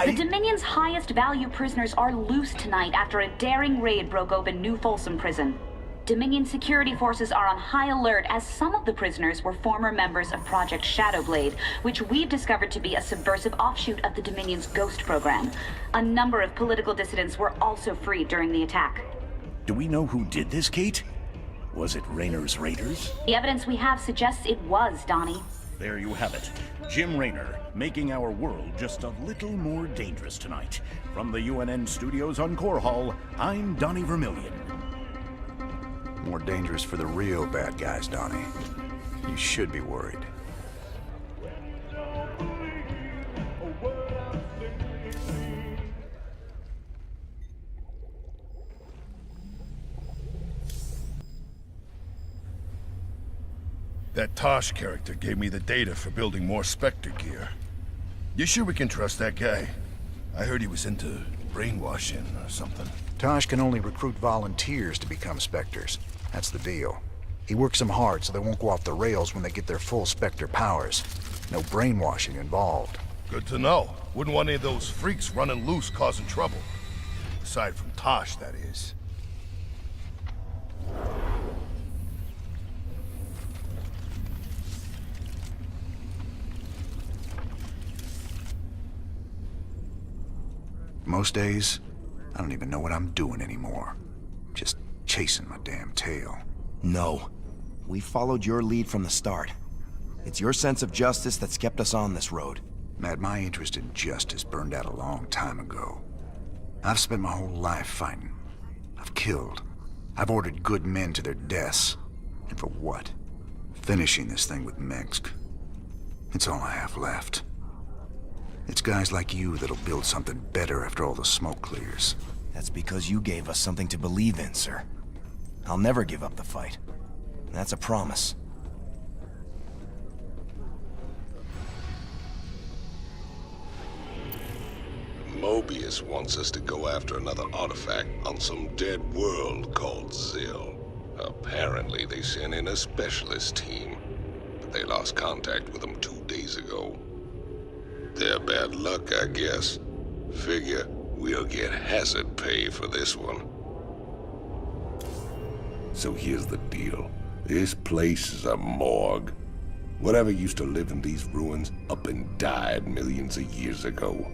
The Dominion's highest value prisoners are loose tonight after a daring raid broke open New Folsom Prison. Dominion security forces are on high alert as some of the prisoners were former members of Project Shadowblade, which we've discovered to be a subversive offshoot of the Dominion's Ghost program. A number of political dissidents were also freed during the attack. do we know who did this, Kate? Was it Raynor's Raiders? The evidence we have suggests it was, Donnie. There you have it. Jim Raynor, making our world just a little more dangerous tonight. From the UNN studios on Core Hall, I'm Donnie Vermillion. More dangerous for the real bad guys, Donnie. You should be worried. That Tosh character gave me the data for building more Spectre gear. You sure we can trust that guy? I heard he was into brainwashing or something. Tosh can only recruit volunteers to become Spectres. That's the deal. He works them hard so they won't go off the rails when they get their full Spectre powers. No brainwashing involved. Good to know. Wouldn't want any of those freaks running loose causing trouble. Aside from Tosh, that is. Most days, I don't even know what I'm doing anymore. Just chasing my damn tail. No. We followed your lead from the start. It's your sense of justice that's kept us on this road. Matt, my interest in justice burned out a long time ago. I've spent my whole life fighting. I've killed. I've ordered good men to their deaths. And for what? Finishing this thing with Minsk. It's all I have left. It's guys like you that'll build something better after all the smoke clears. That's because you gave us something to believe in, sir. I'll never give up the fight. That's a promise. Mobius wants us to go after another artifact on some dead world called Zill. Apparently they sent in a specialist team, but they lost contact with them 2 days ago. Their bad luck, I guess. Figure we'll get hazard pay for this one. So here's the deal. This place is a morgue. Whatever used to live in these ruins up and died millions of years ago.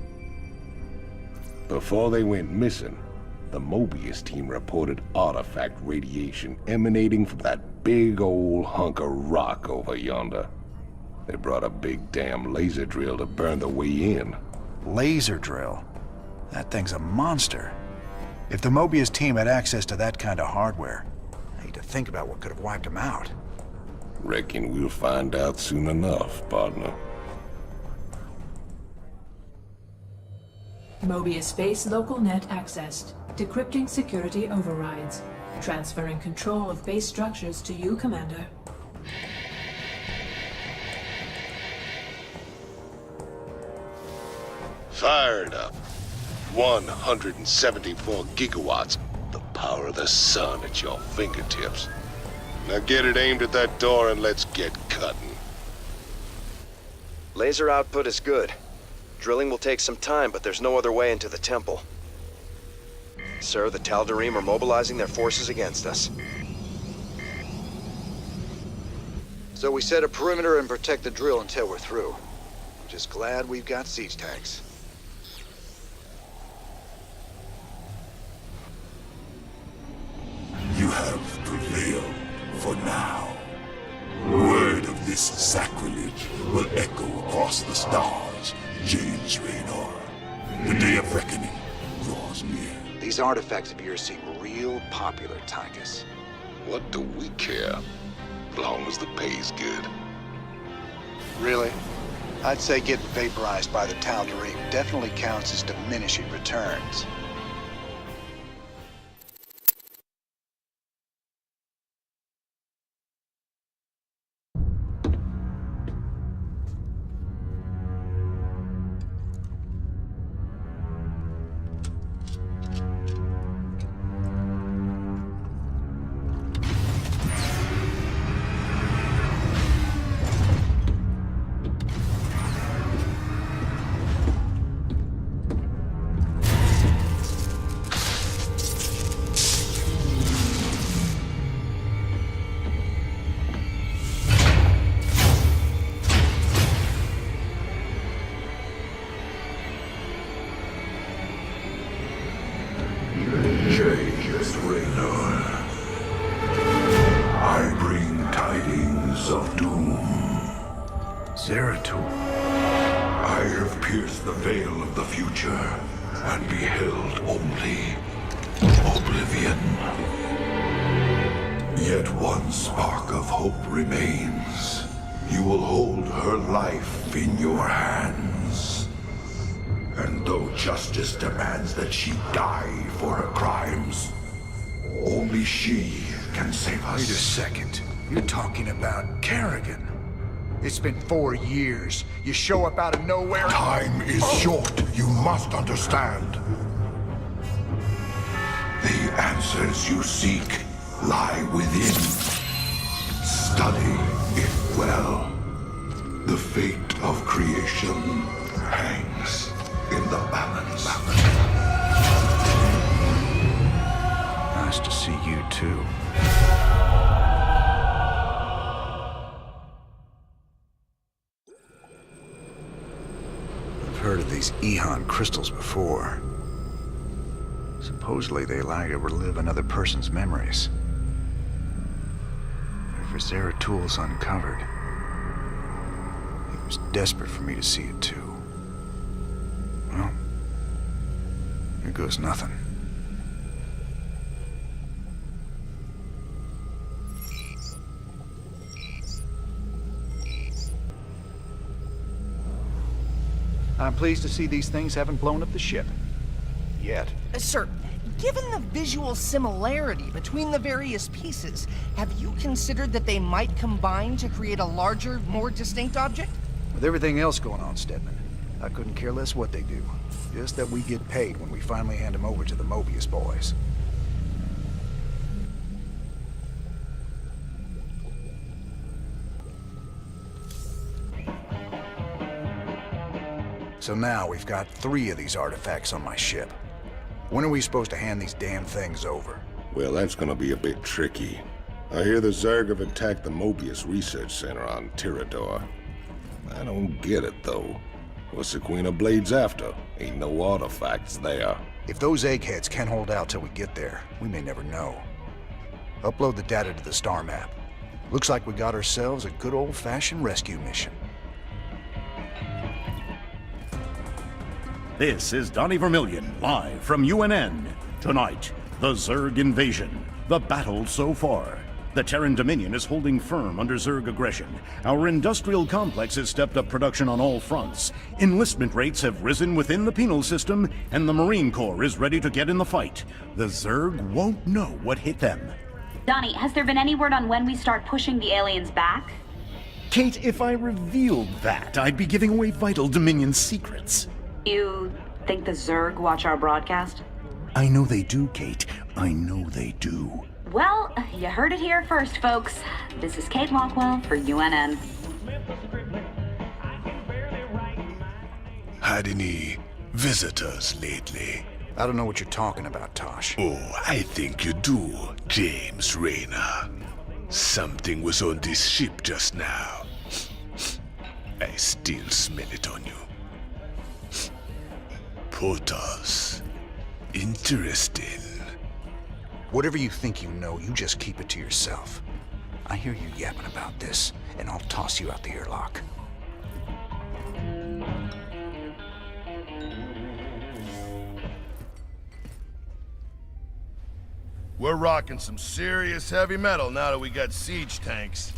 Before they went missing, the Mobius team reported artifact radiation emanating from that big old hunk of rock over yonder. They brought a big damn laser drill to burn the way in. Laser drill? That thing's a monster. If the Mobius team had access to that kind of hardware, I need to think about what could have wiped them out. Reckon we'll find out soon enough, partner. Mobius base local net accessed. Decrypting security overrides. Transferring control of base structures to you, Commander. Fired up. 174 gigawatts. The power of the sun at your fingertips. Now get it aimed at that door and let's get cutting. Laser output is good. Drilling will take some time, but there's no other way into the temple. Sir, the Tal'Darim are mobilizing their forces against us. So we set a perimeter and protect the drill until we're through. Just glad we've got siege tanks. You have prevailed for now. Word of this sacrilege will echo across the stars, James Raynor. The day of reckoning draws near. These artifacts of yours seem real popular, Tychus. What do we care? As long as the pay's good. Really? I'd say getting vaporized by the Tal'Darim definitely counts as diminishing returns. James Raynor. I bring tidings of doom. Zeratul. I have pierced the veil of the future and beheld only oblivion. Yet one spark of hope remains. You will hold her life in your hands. And though justice demands that she die for her crimes, only she can save us. Wait a second. You're talking about Kerrigan. It's been 4 years. You show up out of nowhere. Time is short. You must understand. The answers you seek lie within. Study it well. The fate of creation hangs in the balance. Nice to see you too. I've heard of these Ehon crystals before. Supposedly they allow you to relive another person's memories. for Zeratul's uncovered. He was desperate for me to see it too. Well, here goes nothing. I'm pleased to see these things haven't blown up the ship. Yet. Sir, given the visual similarity between the various pieces, have you considered that they might combine to create a larger, more distinct object? With everything else going on, Stedman, I couldn't care less what they do. Just that we get paid when we finally hand them over to the Mobius boys. So now we've got 3 of these artifacts on my ship. When are we supposed to hand these damn things over? Well, that's gonna be a bit tricky. I hear the Zerg have attacked the Mobius Research Center on Tirador. I don't get it, though. What's the Queen of Blades after? Ain't no artifacts there. If those eggheads can't hold out till we get there, we may never know. Upload the data to the star map. Looks like we got ourselves a good old-fashioned rescue mission. This is Donnie Vermillion, live from UNN. Tonight, the Zerg invasion. The battle so far. The Terran Dominion is holding firm under Zerg aggression. Our industrial complex has stepped up production on all fronts. Enlistment rates have risen within the penal system, and the Marine Corps is ready to get in the fight. The Zerg won't know what hit them. Donnie, has there been any word on when we start pushing the aliens back? Kate, if I revealed that, I'd be giving away vital Dominion secrets. You think the Zerg watch our broadcast? I know they do, Kate. I know they do. Well, you heard it here first, folks. This is Kate Lockwell for UNN. Had any visitors lately? I don't know what you're talking about, Tosh. Oh, I think you do, James Raynor. Something was on this ship just now. I still smell it on you. Protoss. Interesting. Whatever you think you know, you just keep it to yourself. I hear you yapping about this, and I'll toss you out the airlock. We're rocking some serious heavy metal now that we got siege tanks.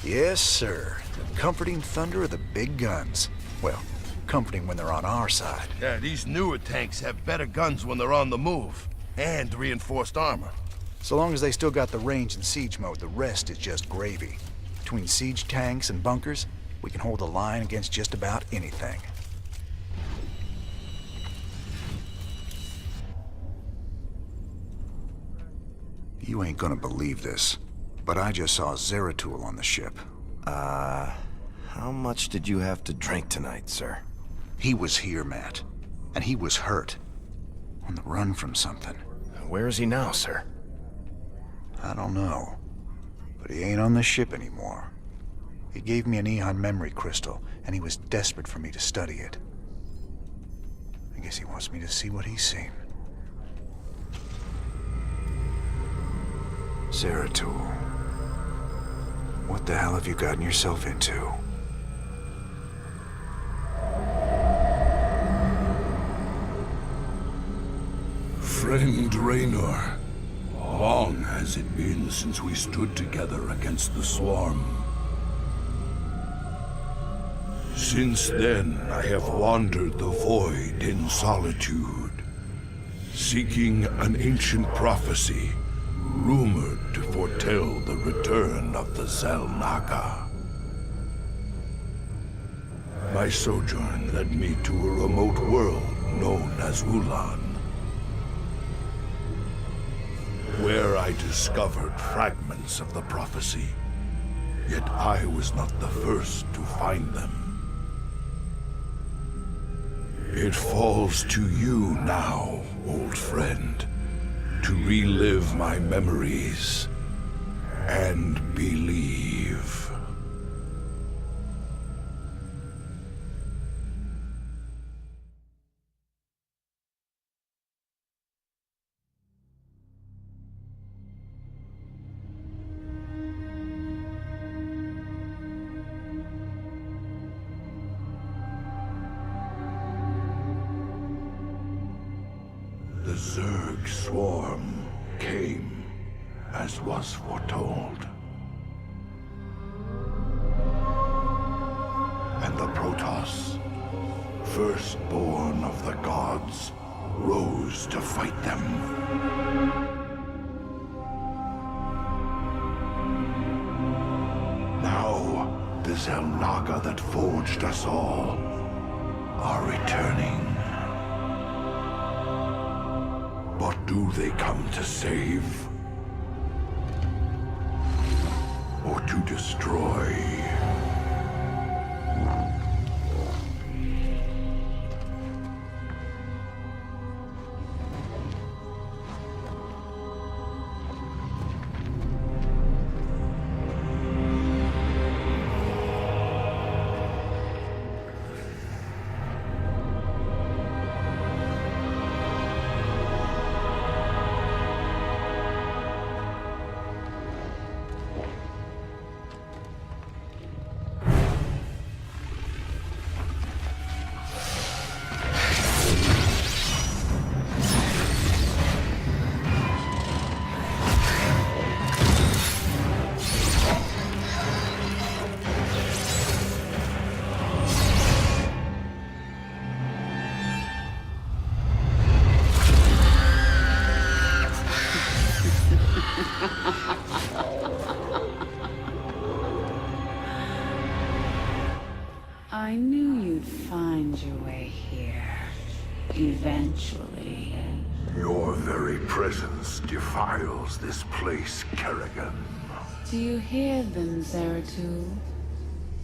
Yes, sir. The comforting thunder of the big guns. Well, comforting when they're on our side. Yeah, these newer tanks have better guns when they're on the move. And reinforced armor. So long as they still got the range in siege mode, the rest is just gravy. Between siege tanks and bunkers, we can hold the line against just about anything. You ain't gonna believe this, but I just saw Zeratul on the ship. How much did you have to drink tonight, sir? He was here, Matt. And he was hurt. On the run from something. Where is he now, sir? I don't know. But he ain't on the ship anymore. He gave me an Eon memory crystal, and he was desperate for me to study it. I guess he wants me to see what he's seen. Zeratul. What the hell have you gotten yourself into? Friend Raynor, long has it been since we stood together against the Swarm. Since then, I have wandered the void in solitude, seeking an ancient prophecy, rumored to foretell the return of the Zelnaga. My sojourn led me to a remote world known as Ulan, where I discovered fragments of the prophecy. Yet I was not the first to find them. It falls to you now, old friend, to relive my memories and believe. The Zerg swarm came as was foretold. And the Protoss, firstborn of the gods, rose to fight them. Now, the Xel'Naga that forged us all are returning. But do they come to save? Or to destroy? I knew you'd find your way here. Eventually. Your very presence defiles this place, Kerrigan. Do you hear them, Zeratul?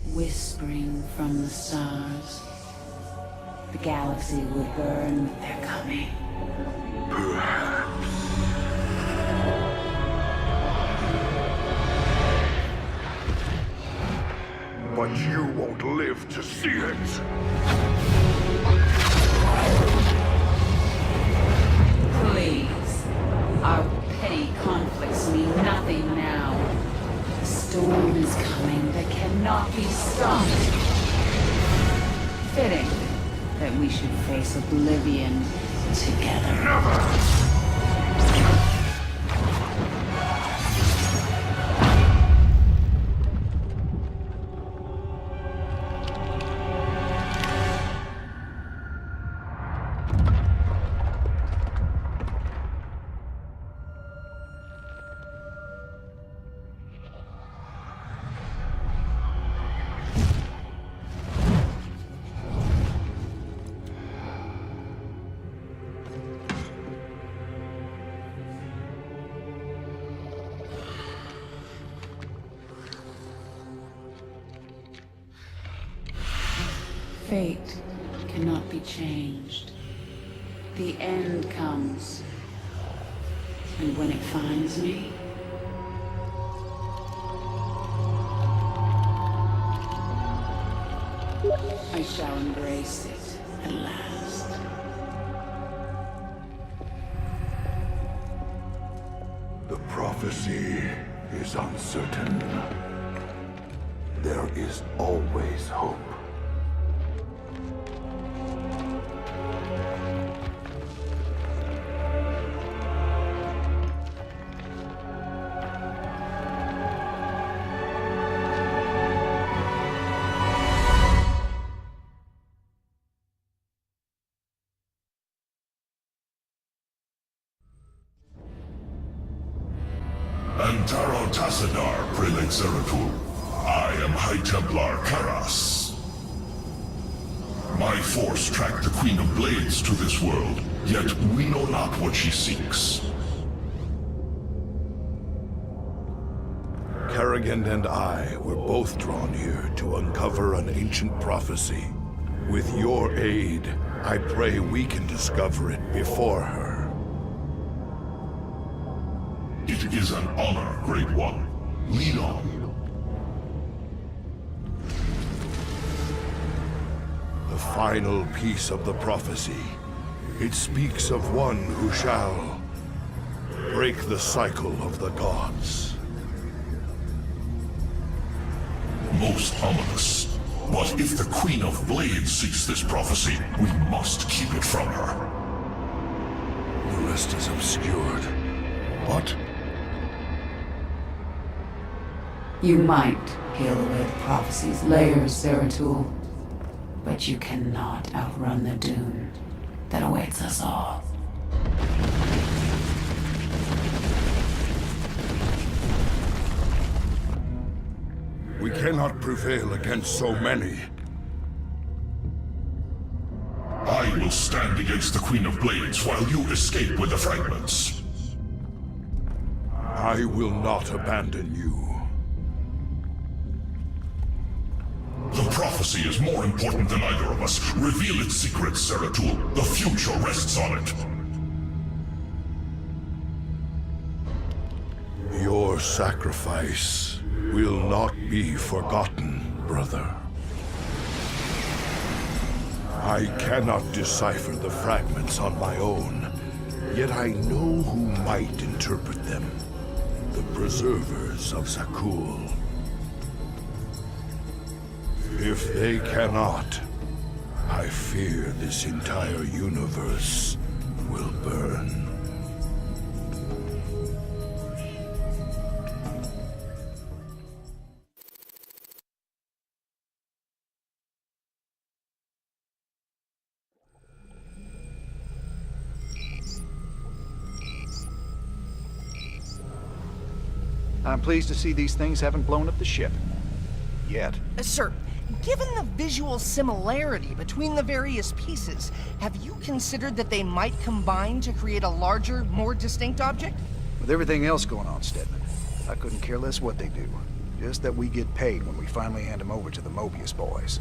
Whispering from the stars. The galaxy will burn with their coming. Perhaps. But you won't live to see it. Please. Our petty conflicts mean nothing now. A storm is coming that cannot be stopped. Fitting that we should face oblivion together. Never! Fate cannot be changed. The end comes. And when it finds me, I shall embrace it at last. The prophecy is uncertain. There is always hope. Antaro Tassadar, Prelate Zeratul. I am High Templar Karas. My force tracked the Queen of Blades to this world, yet we know not what she seeks. Kerrigan and I were both drawn here to uncover an ancient prophecy. With your aid, I pray we can discover it before her. It is an honor, Great One. Lead on. The final piece of the prophecy. It speaks of one who shall break the cycle of the gods. Most ominous. But if the Queen of Blades seeks this prophecy, we must keep it from her. rest is obscured. What? You might peel away the prophecy's layers, Zeratul, but you cannot outrun the doom that awaits us all. We cannot prevail against so many. I will stand against the Queen of Blades while you escape with the fragments. I will not abandon you. The prophecy is more important than either of us. Reveal its secrets, Zeratul. The future rests on it. Your sacrifice will not be forgotten, brother. I cannot decipher the fragments on my own, yet I know who might interpret them. The preservers of Zakul. If they cannot, I fear this entire universe will burn. I'm pleased to see these things haven't blown up the ship. Yet. Sir, given the visual similarity between the various pieces, have you considered that they might combine to create a larger, more distinct object? With everything else going on, Stedman, I couldn't care less what they do. Just that we get paid when we finally hand them over to the Mobius boys.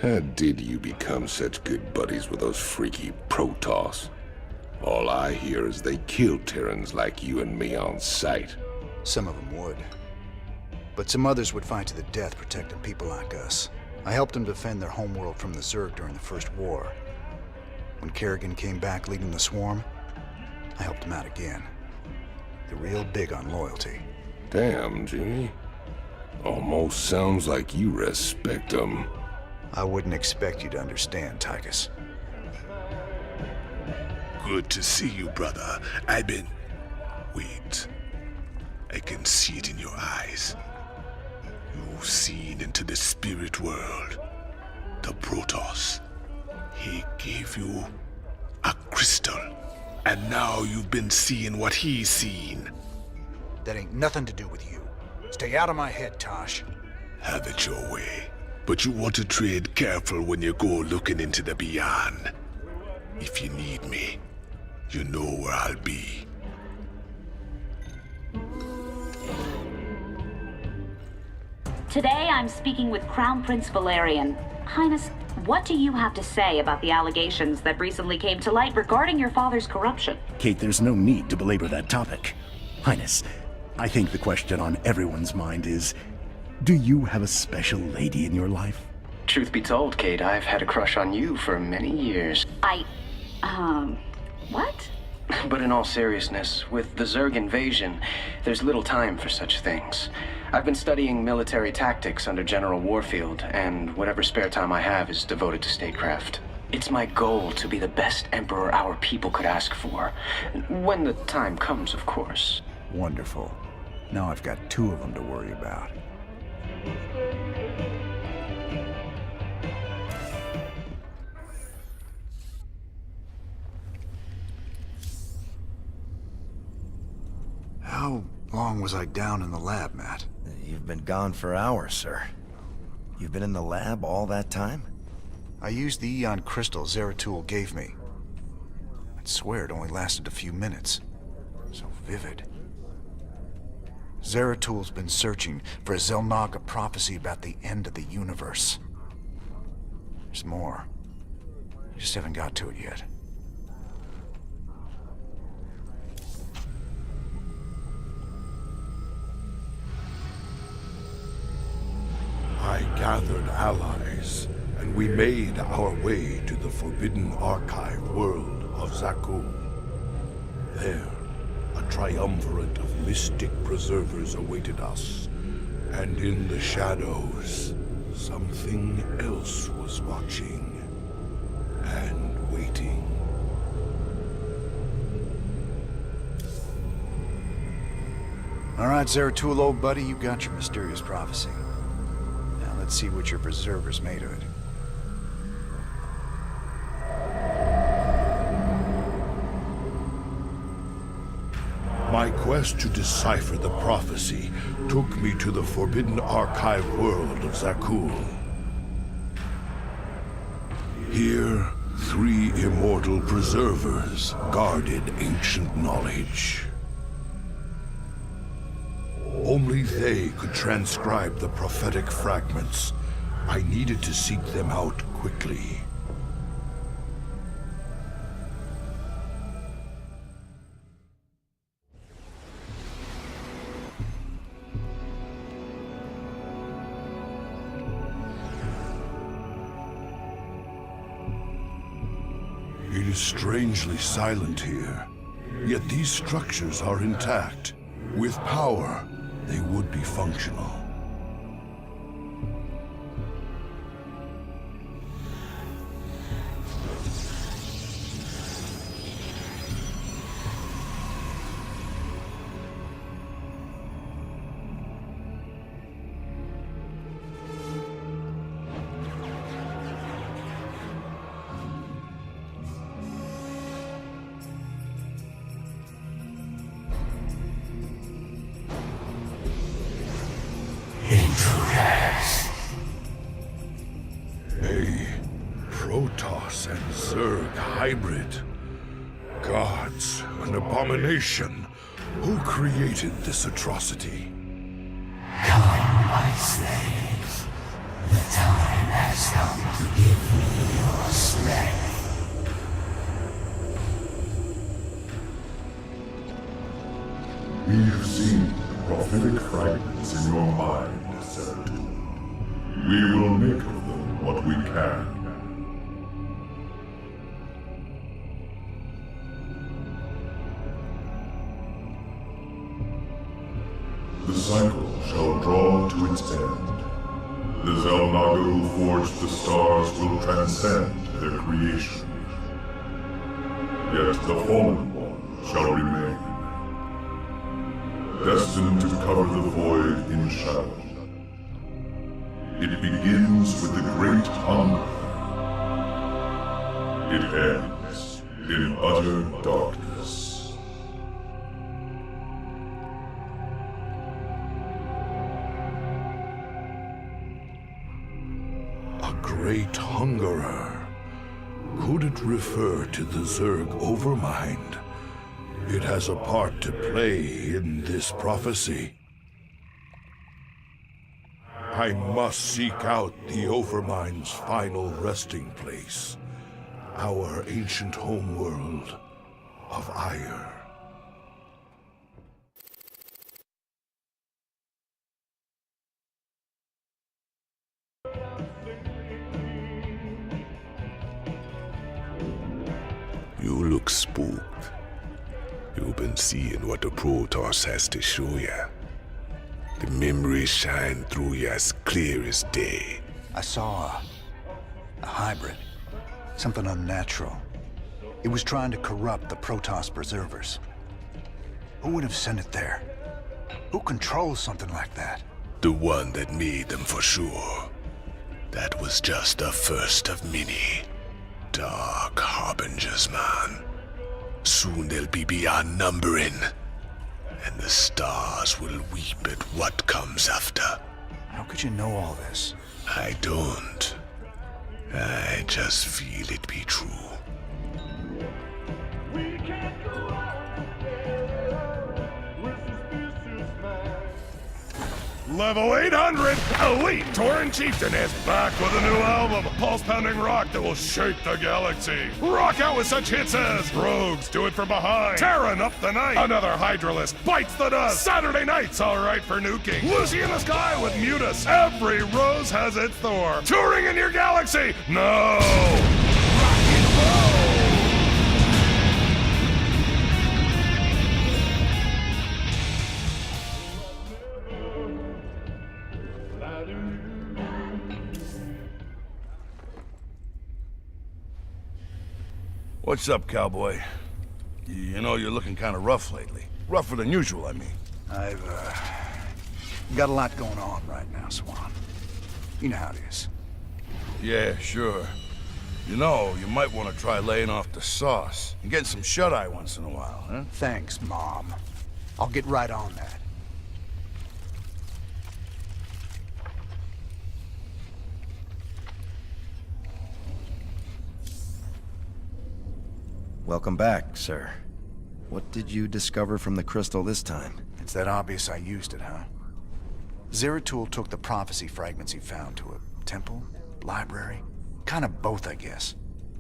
How did you become such good buddies with those freaky Protoss? All I hear is they killed Terrans like you and me on sight. Some of them would. But some others would fight to the death protecting people like us. I helped them defend their homeworld from the Zerg during the First War. When Kerrigan came back leading the swarm, I helped him out again. They're real big on loyalty. Damn, Jimmy. Almost sounds like you respect them. I wouldn't expect you to understand, Tychus. Good to see you, brother. Wait. I can see it in your eyes. You've seen into the spirit world. The Protoss. He gave you a crystal. And now you've been seeing what he's seen. That ain't nothing to do with you. Stay out of my head, Tosh. Have it your way. But you want to tread careful when you go looking into the beyond. If you need me, you know where I'll be. Today I'm speaking with Crown Prince Valerian. Highness, what do you have to say about the allegations that recently came to light regarding your father's corruption? Kate, there's no need to belabor that topic. Highness, I think the question on everyone's mind is, do you have a special lady in your life? Truth be told, Kate, I've had a crush on you for many years. What? But in all seriousness, with the Zerg invasion, there's little time for such things. I've been studying military tactics under General Warfield, and whatever spare time I have is devoted to statecraft. It's my goal to be the best emperor our people could ask for. When the time comes, of course. Wonderful. Now I've got two of them to worry about. How long was I down in the lab, Matt? You've been gone for hours, sir. You've been in the lab all that time? I used the Eon crystal Zeratul gave me. I'd swear it only lasted a few minutes. So vivid. Zeratul's been searching for a Zelnaga prophecy about the end of the universe. There's more. I just haven't got to it yet. I gathered allies, and we made our way to the forbidden archive world of Zakul. There, a triumvirate of mystic preservers awaited us, And in the shadows, something else was watching and waiting. All right, Zeratul, old buddy, you got your mysterious prophecy. Now let's see what your preserver's made of it. My quest to decipher the prophecy took me to the forbidden archive world of Zakul. Here, 3 immortal preservers guarded ancient knowledge. Only they could transcribe the prophetic fragments. I needed to seek them out quickly. It is strangely silent here, yet these structures are intact. With power, they would be functional. A Protoss and Zerg hybrid. Gods, an abomination. Who created this atrocity? Come, my slaves. The time has come to give me your strength. We have seen the prophetic fragments in your mind, Zeratul. We will make of them what we can. The cycle shall draw to its end. The Zelnaga who forged the stars will transcend their creation. Yet the Fallen One shall remain, destined to cover the void in shadow. It begins with the Great Hunger. It ends in utter darkness. A Great Hungerer. Could it refer to the Zerg Overmind? It has a part to play in this prophecy. I must seek out the Overmind's final resting place. Our ancient homeworld of Ire. You look spooked. You've been seeing what the Protoss has to show ya. The memories shine through you as clear as day. I saw a hybrid. Something unnatural. It was trying to corrupt the Protoss preservers. Who would have sent it there? Who controls something like that? The one that made them for sure. That was just the first of many. Dark harbingers, man. Soon they'll be beyond numbering. And the stars will weep at what comes after. How could you know all this? I don't. I just feel it be true. Level 800, Elite Terran Chieftain is back with a new album, pulse-pounding rock that will shake the galaxy. Rock out with such hits as Rogues, Do It From Behind, Terran Up the Night, Another Hydralisk, Bites the Dust, Saturday Night's Alright for Nuking, Lucy in the Sky with Mutus, Every Rose Has Its Thorn, Touring in Your Galaxy, no! Rock and roll! What's up, cowboy? You know, you're looking kind of rough lately. Rougher than usual, I mean. I've, got a lot going on right now, Swan. You know how it is. Yeah, sure. You know, you might want to try laying off the sauce and getting some shut-eye once in a while, huh? Thanks, Mom. I'll get right on that. Welcome back, sir. What did you discover from the crystal this time? It's that obvious I used it, huh? Zeratul took the prophecy fragments he found to a temple, library, kind of both, I guess.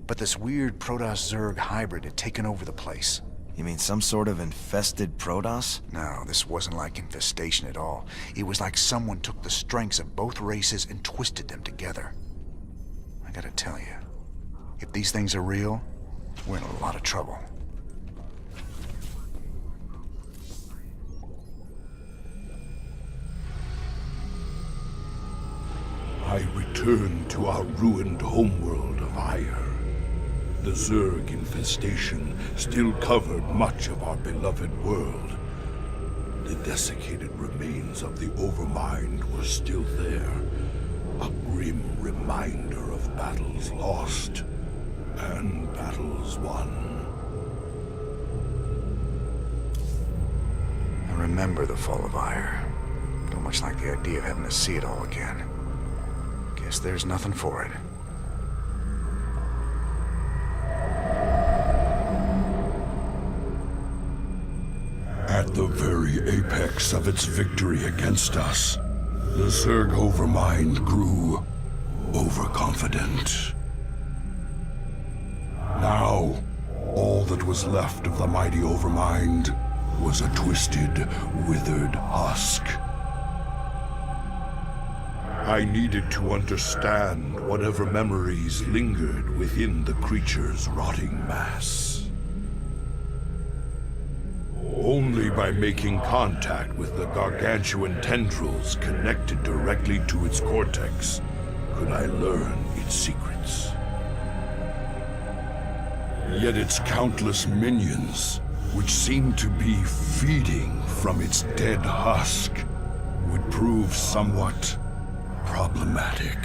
But this weird Protoss-Zerg hybrid had taken over the place. You mean some sort of infested Protoss? No, this wasn't like infestation at all. It was like someone took the strengths of both races and twisted them together. I gotta tell you, if these things are real, we're in a lot of trouble. I return to our ruined homeworld of Ire. The Zerg infestation still covered much of our beloved world. The desiccated remains of the Overmind were still there, a grim reminder of battles lost and battles won. I remember the fall of Ire. Don't much like the idea of having to see it all again. Guess there's nothing for it. At the very apex of its victory against us, the Zerg Overmind grew overconfident. Now, all that was left of the mighty Overmind was a twisted, withered husk. I needed to understand whatever memories lingered within the creature's rotting mass. Only by making contact with the gargantuan tendrils connected directly to its cortex could I learn its secrets. Yet its countless minions, which seemed to be feeding from its dead husk, would prove somewhat problematic.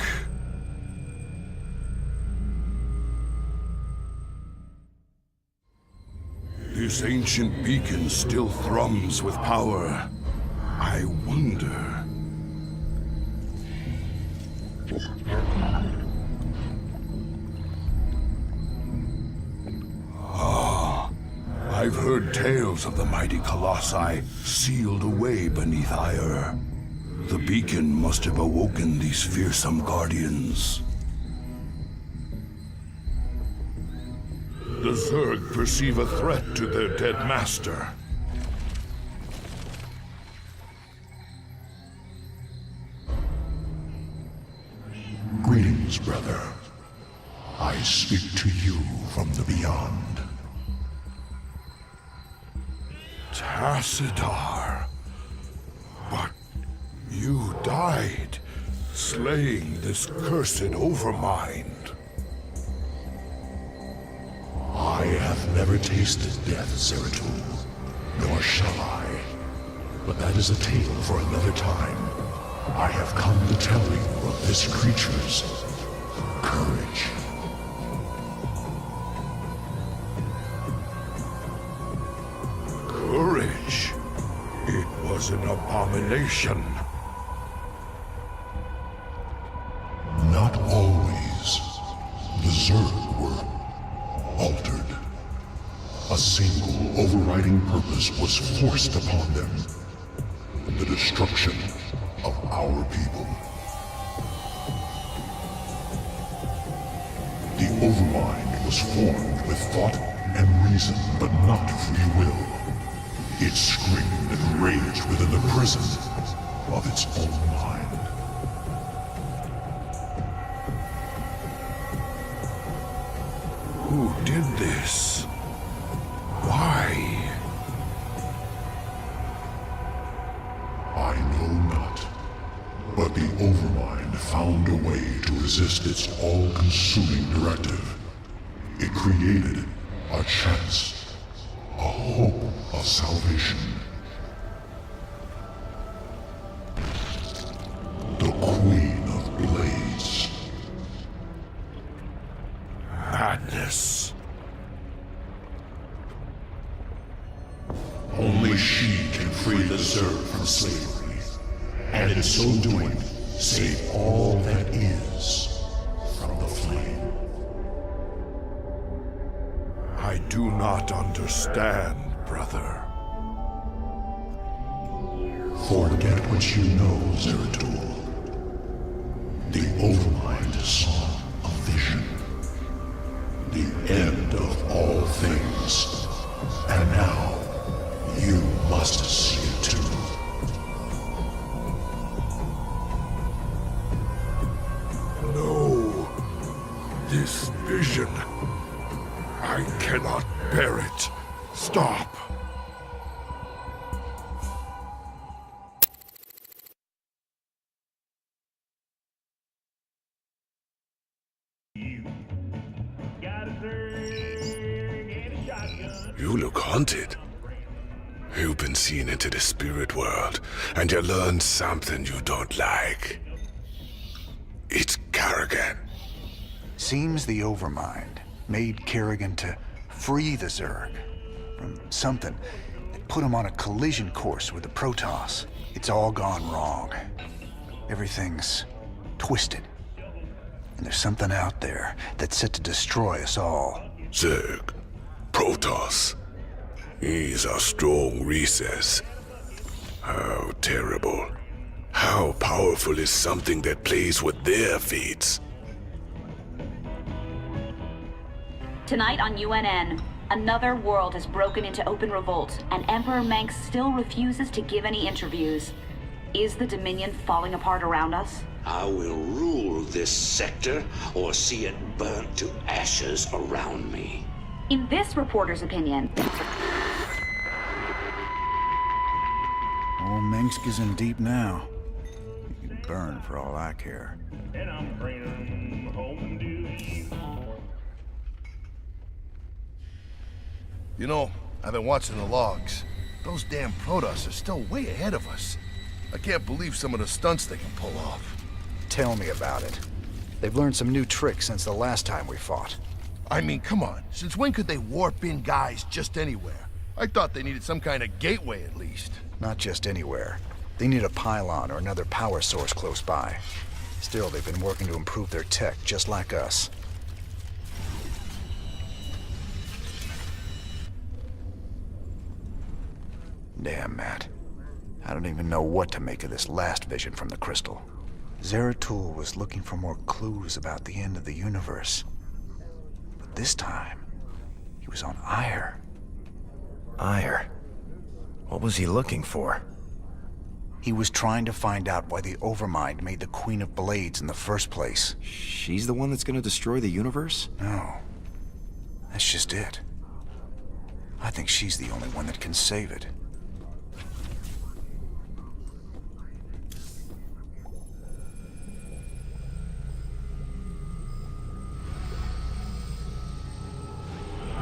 This ancient beacon still thrums with power. I wonder... I've heard tales of the mighty colossi sealed away beneath Ire. The beacon must have awoken these fearsome guardians. The Zerg perceive a threat to their dead master. Greetings, brother. I speak to you from the beyond. Tassadar. But you died, slaying this cursed Overmind. I have never tasted death, Zeratul, nor shall I. But that is a tale for another time. I have come to tell you of this creature's courage. Courage? It was an abomination. Not always. The Zerg were altered. A single overriding purpose was forced upon them. The destruction of our people. The Overmind was formed with thought and reason, but not free will. It screamed and raged within the prison of its own mind. Who did this? Why? I know not. But the Overmind found a way to resist its all-consuming directive. It created A chance. A hope of salvation. The Queen of Blades. Madness. Only she can free the Zerg from slavery, and in so doing, save all that is from the flame. I do not understand, brother. Forget what you know, Zeratul. The Overmind saw a vision. The end of all things. And now, you must see it too. No. This vision. I cannot bear it. Stop. You look haunted. You've been seen into the spirit world, and you learned something you don't like. It's Kerrigan. Seems the Overmind made Kerrigan to free the Zerg from something that put him on a collision course with the Protoss. It's all gone wrong. Everything's twisted. And there's something out there that's set to destroy us all. Zerg. Protoss. He's a strong recess. How terrible. How powerful is something that plays with their fates? Tonight on UNN, another world has broken into open revolt, and Emperor Manx still refuses to give any interviews. Is the Dominion falling apart around us? I will rule this sector or see it burnt to ashes around me. In this reporter's opinion, Old Minsk is in deep now. He can burn for all I care. And I'm bringing home to You know, I've been watching the logs. Those damn Protoss are still way ahead of us. I can't believe some of the stunts they can pull off. Tell me about it. They've learned some new tricks since the last time we fought. I mean, come on. Since when could they warp in guys just anywhere? I thought they needed some kind of gateway at least. Not just anywhere. They need a pylon or another power source close by. Still, they've been working to improve their tech, just like us. Damn, Matt. I don't even know what to make of this last vision from the crystal. Zeratul was looking for more clues about the end of the universe. But this time, he was on Ire. Ire? What was he looking for? He was trying to find out why the Overmind made the Queen of Blades in the first place. She's the one that's gonna destroy the universe? No. That's just it. I think she's the only one that can save it.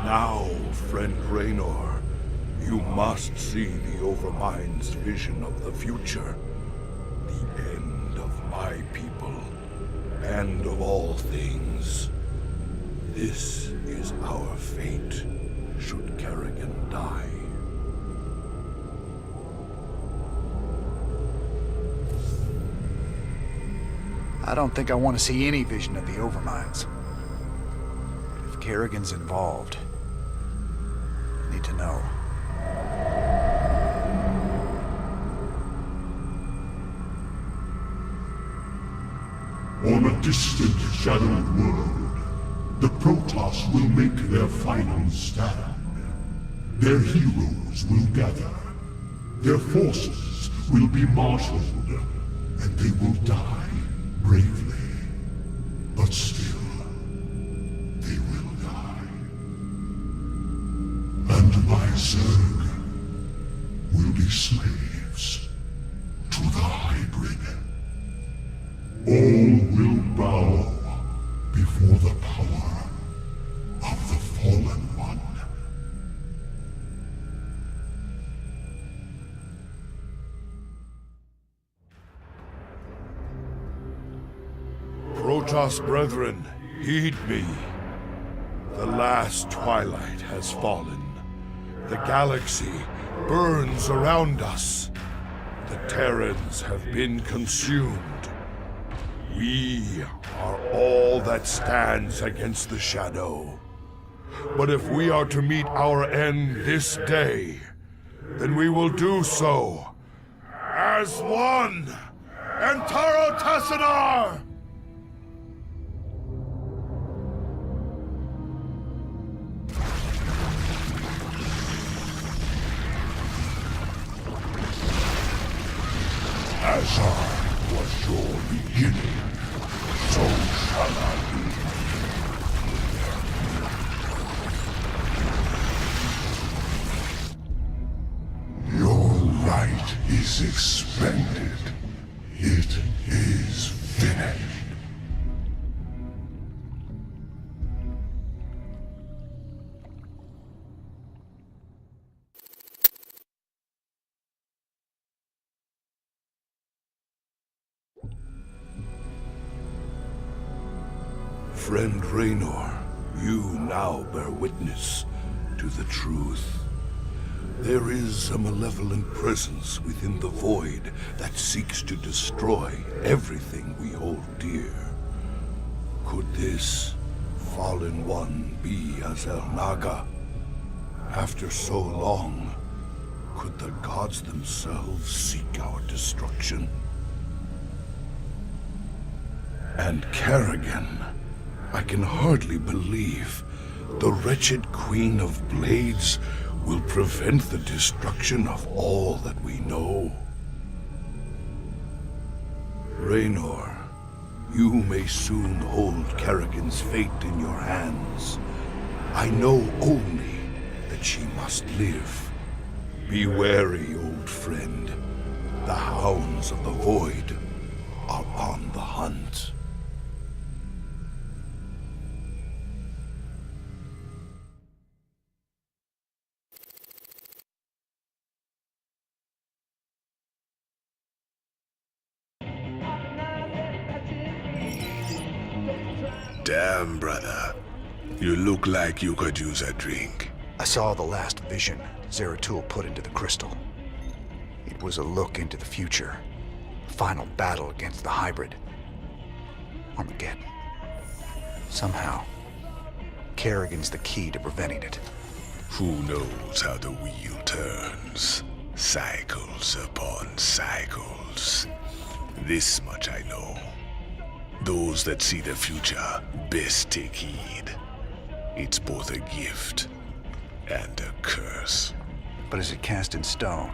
Now, friend Raynor, you must see the Overmind's vision of the future. The end of my people, and of all things. This is our fate, should Kerrigan die. I don't think I want to see any vision of the Overminds. But if Kerrigan's involved, I need to know. On a distant, shadowed world, the Protoss will make their final stand. Their heroes will gather. Their forces will be marshaled, and they will die bravely. But still, they will die. And my Zerg will be slaves to the hybrid. All will bow before the power of the Fallen One. Protoss brethren, heed me. The last twilight has fallen. The galaxy burns around us. The Terrans have been consumed. We are all that stands against the shadow. But if we are to meet our end this day, then we will do so as one. Antaro Tassadar! As I was your beginning, so shall I be. Your light is expended. It is finished. Friend Raynor, you now bear witness to the truth. There is a malevolent presence within the void that seeks to destroy everything we hold dear. Could this fallen one be Azel Naga? After so long, could the gods themselves seek our destruction? And Kerrigan, I can hardly believe the wretched Queen of Blades will prevent the destruction of all that we know. Raynor, you may soon hold Kerrigan's fate in your hands. I know only that she must live. Be wary, old friend. The hounds of the void are on the hunt. Damn, brother. You look like you could use a drink. I saw the last vision Zeratul put into the crystal. It was a look into the future. A final battle against the hybrid. Armageddon. Somehow, Kerrigan's the key to preventing it. Who knows how the wheel turns? Cycles upon cycles. This much I know. Those that see the future best take heed. It's both a gift and a curse. But is it cast in stone?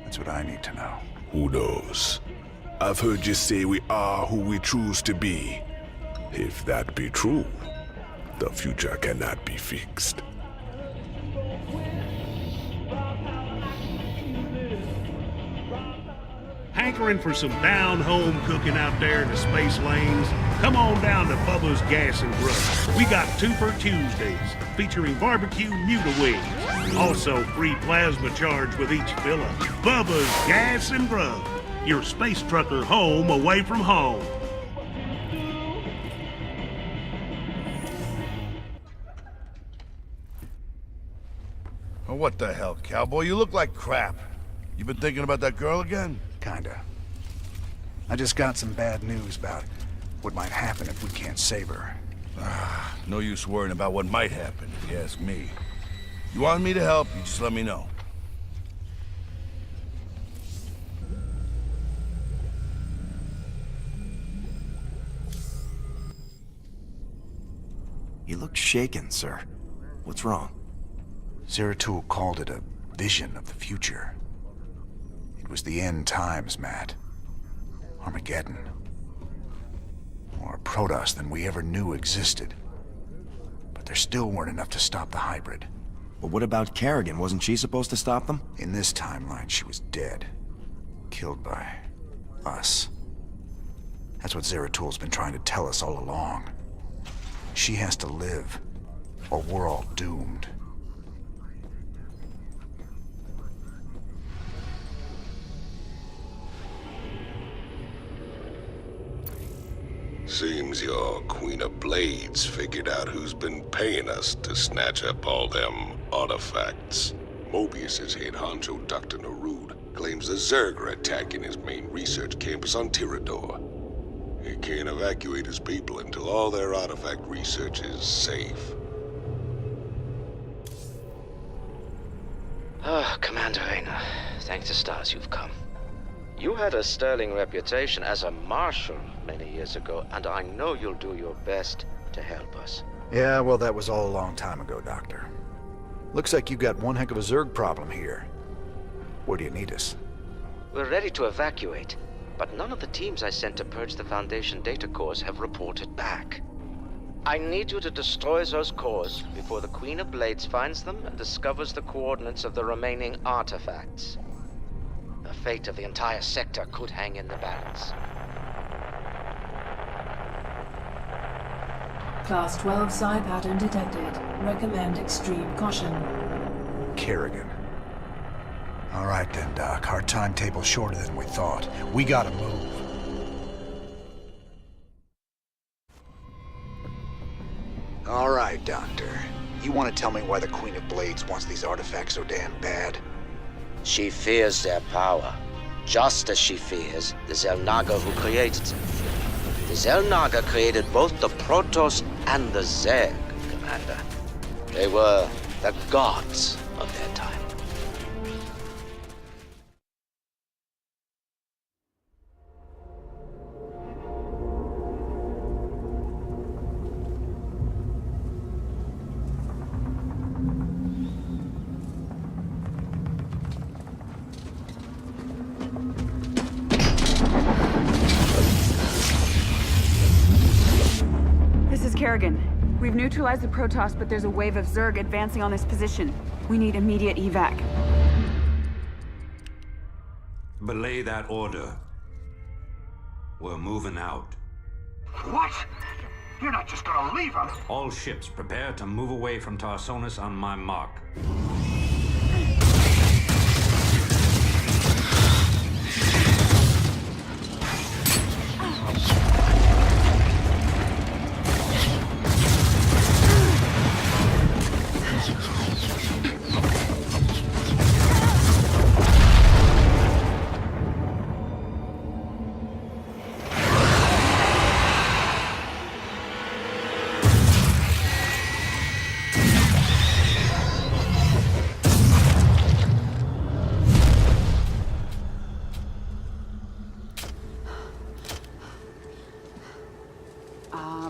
That's what I need to know. Who knows? I've heard you say we are who we choose to be. If that be true, the future cannot be fixed. Hankering for some down-home cooking out there in the space lanes? Come on down to Bubba's Gas and Grub. We got 2 for Tuesdays, featuring barbecue Muta wings. Also, free plasma charge with each fill-up. Bubba's Gas and Grub. Your space trucker home away from home. Oh, what the hell, cowboy? You look like crap. You been thinking about that girl again? Kinda. I just got some bad news about what might happen if we can't save her. No use worrying about what might happen, if you ask me. You want me to help, you just let me know. You look shaken, sir. What's wrong? Zeratul called it a vision of the future. It was the end times, Matt. Armageddon. More Protoss than we ever knew existed. But there still weren't enough to stop the hybrid. But what about Kerrigan? Wasn't she supposed to stop them? In this timeline, she was dead. Killed by us. That's what Zeratul's been trying to tell us all along. She has to live, or we're all doomed. Seems your Queen of Blades figured out who's been paying us to snatch up all them artifacts. Mobius's head honcho, Dr. Narud, claims the Zerg are attacking his main research campus on Tirador. He can't evacuate his people until all their artifact research is safe. Commander Raynor, thank the stars you've come. You had a sterling reputation as a marshal many years ago, and I know you'll do your best to help us. Yeah, well, that was all a long time ago, Doctor. Looks like you got one heck of a Zerg problem here. Where do you need us? We're ready to evacuate, but none of the teams I sent to purge the Foundation data cores have reported back. I need you to destroy those cores before the Queen of Blades finds them and discovers the coordinates of the remaining artifacts. The fate of the entire sector could hang in the balance. Class 12 psi pattern detected. Recommend extreme caution. Kerrigan. All right then, Doc. Our timetable's shorter than we thought. We gotta move. All right, Doctor. You want to tell me why the Queen of Blades wants these artifacts so damn bad? She fears their power, just as she fears the Xel'Naga who created them. The Xel'Naga created both the Protoss and the Zerg, Commander. They were the gods of their time. Kerrigan, we've neutralized the Protoss, but there's a wave of Zerg advancing on this position. We need immediate evac. Belay that order. We're moving out. What? You're not just gonna leave us? All ships prepare to move away from Tarsonis on my mark.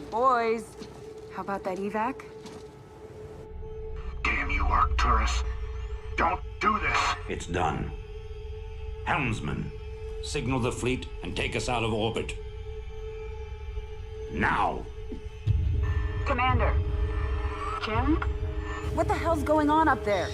Boys, how about that evac? Damn you, Arcturus. Don't do this. It's done. Helmsman, signal the fleet and take us out of orbit. Now! Commander. Jim? What the hell's going on up there?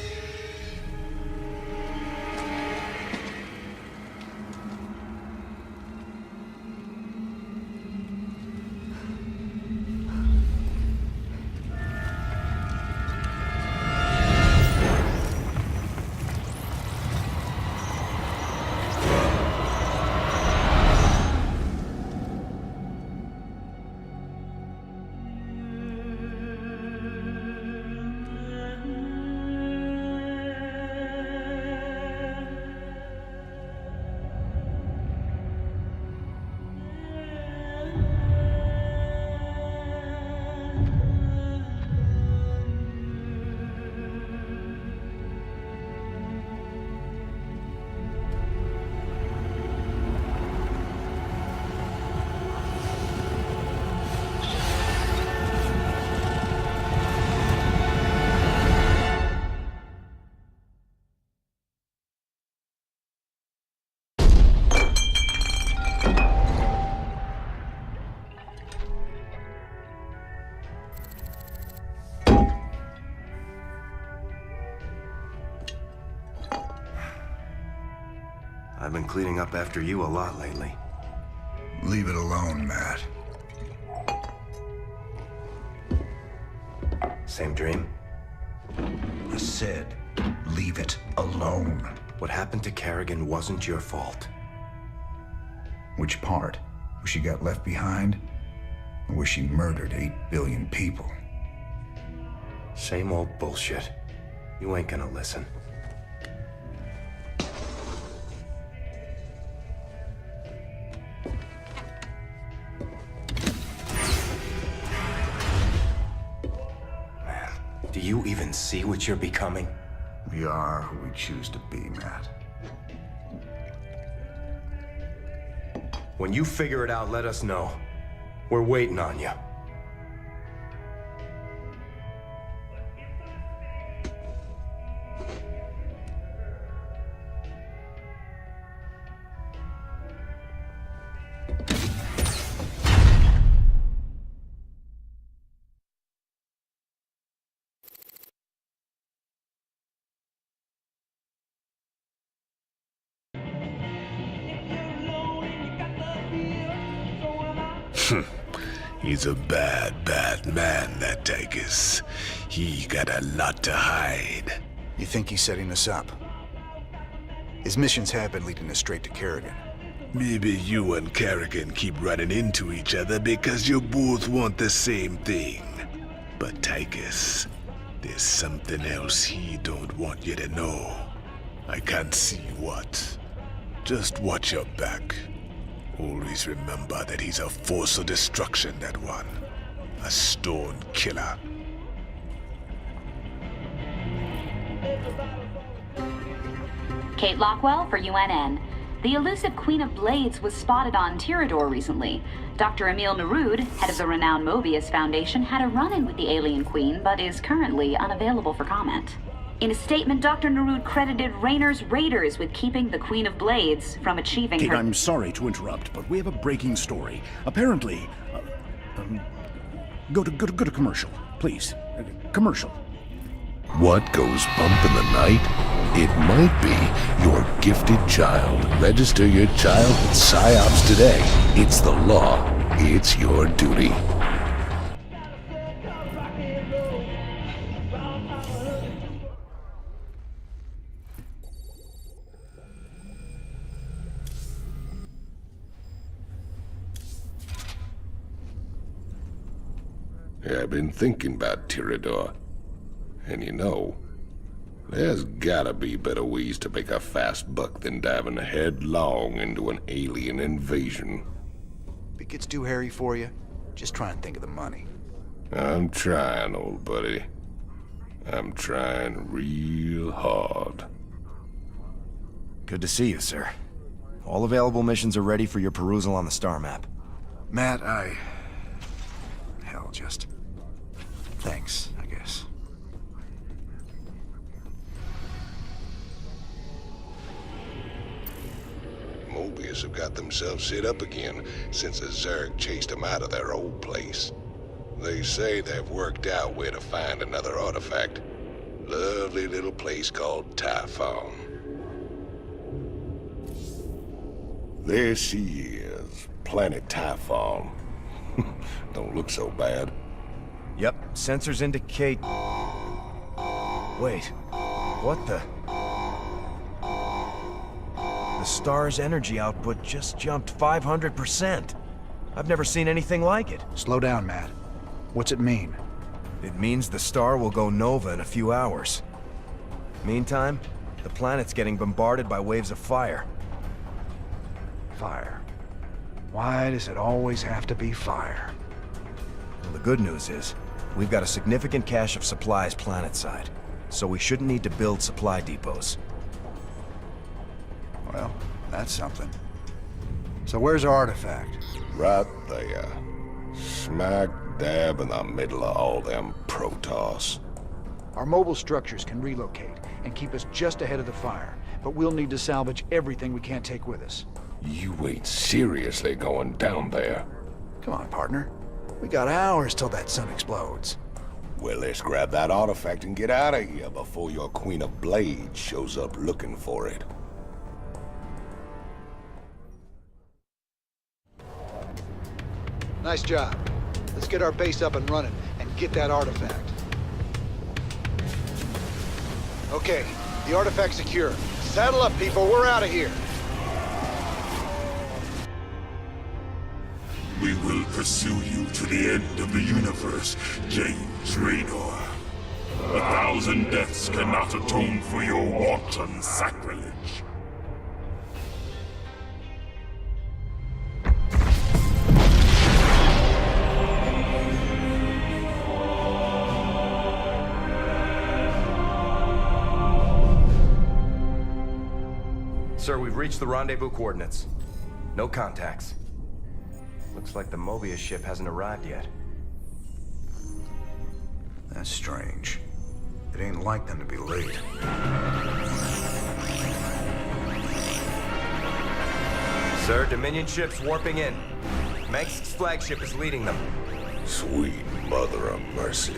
I've been cleaning up after you a lot lately. Leave it alone, Matt. Same dream? I said, leave it alone. What happened to Kerrigan wasn't your fault. Which part? Who she got left behind? where she murdered 8 billion people. Same old bullshit. You ain't gonna listen. Man, do you even see what you're becoming? We are who we choose to be, Matt. When you figure it out, let us know. We're waiting on you. He's a bad, bad man, that Tychus. He got a lot to hide. You think he's setting us up? His missions have been leading us straight to Kerrigan. Maybe you and Kerrigan keep running into each other because you both want the same thing. But Tychus, there's something else he don't want you to know. I can't see what. Just watch your back. Always remember that he's a force of destruction, that one. A stone killer. Kate Lockwell for UNN. The elusive Queen of Blades was spotted on Tirador recently. Dr. Emil Nerud, head of the renowned Mobius Foundation, had a run-in with the alien queen, but is currently unavailable for comment. In a statement, Dr. Nerud credited Raynor's raiders with keeping the Queen of Blades from achieving Kate, her... I'm sorry to interrupt, but we have a breaking story. Apparently... Go to commercial, please. Commercial. What goes bump in the night? It might be your gifted child. Register your child with PsyOps today. It's the law. It's your duty. I've been thinking about Tirador. And you know, there's gotta be better ways to make a fast buck than diving headlong into an alien invasion. If it gets too hairy for you, just try and think of the money. I'm trying, old buddy. I'm trying real hard. Good to see you, sir. All available missions are ready for your perusal on the star map. Matt, hell, just... thanks, I guess. Mobius have got themselves set up again since the Zerg chased them out of their old place. They say they've worked out where to find another artifact. Lovely little place called Typhon. There she is, planet Typhon. Don't look so bad. Yep, sensors indicate... Wait, what the... The star's energy output just jumped 500%. I've never seen anything like it. Slow down, Matt. What's it mean? It means the star will go nova in a few hours. Meantime, the planet's getting bombarded by waves of fire. Fire. Why does it always have to be fire? Well, the good news is, we've got a significant cache of supplies planetside, so we shouldn't need to build supply depots. Well, that's something. So where's our artifact? Right there. Smack dab in the middle of all them Protoss. Our mobile structures can relocate and keep us just ahead of the fire, but we'll need to salvage everything we can't take with us. You ain't seriously going down there. Come on, partner. We got hours till that sun explodes. Well, let's grab that artifact and get out of here before your Queen of Blades shows up looking for it. Nice job. Let's get our base up and running and get that artifact. Okay, the artifact's secure. Saddle up, people. We're out of here. We I will pursue you to the end of the universe, James Raynor. 1,000 deaths cannot atone for your wanton sacrilege. Sir, we've reached the rendezvous coordinates. No contacts. Looks like the Mobius ship hasn't arrived yet. That's strange. It ain't like them to be late. Sir, Dominion ships warping in. Mengsk's flagship is leading them. Sweet mother of mercy.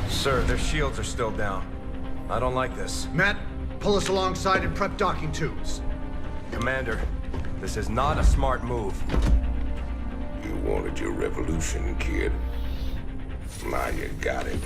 Sir, their shields are still down. I don't like this. Matt, pull us alongside and prep docking tubes. Commander, this is not a smart move. You wanted your revolution, kid. Now you got it.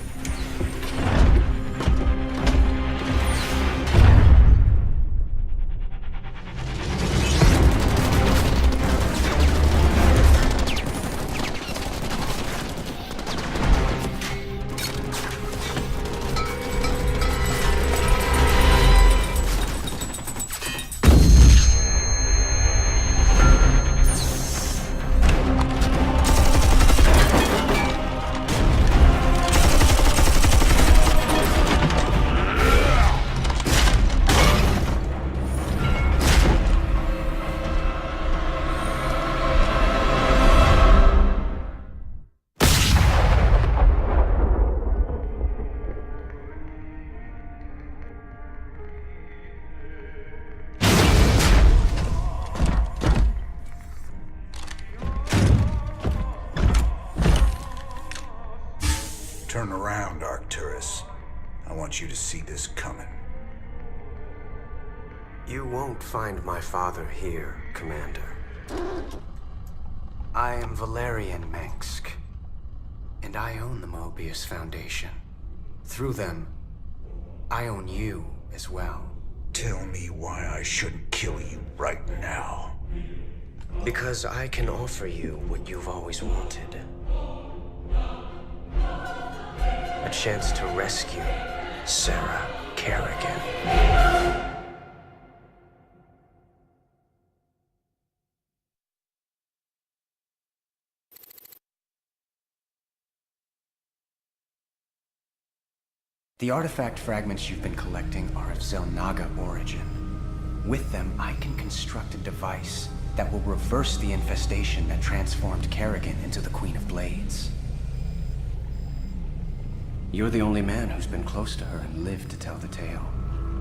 Turn around, Arcturus. I want you to see this coming. You won't find my father here, Commander. I am Valerian Mengsk, and I own the Mobius Foundation. Through them, I own you as well. Tell me why I shouldn't kill you right now. Because I can offer you what you've always wanted. A chance to rescue Sarah Kerrigan. The artifact fragments you've been collecting are of Zelnaga origin. With them, I can construct a device that will reverse the infestation that transformed Kerrigan into the Queen of Blades. You're the only man who's been close to her and lived to tell the tale.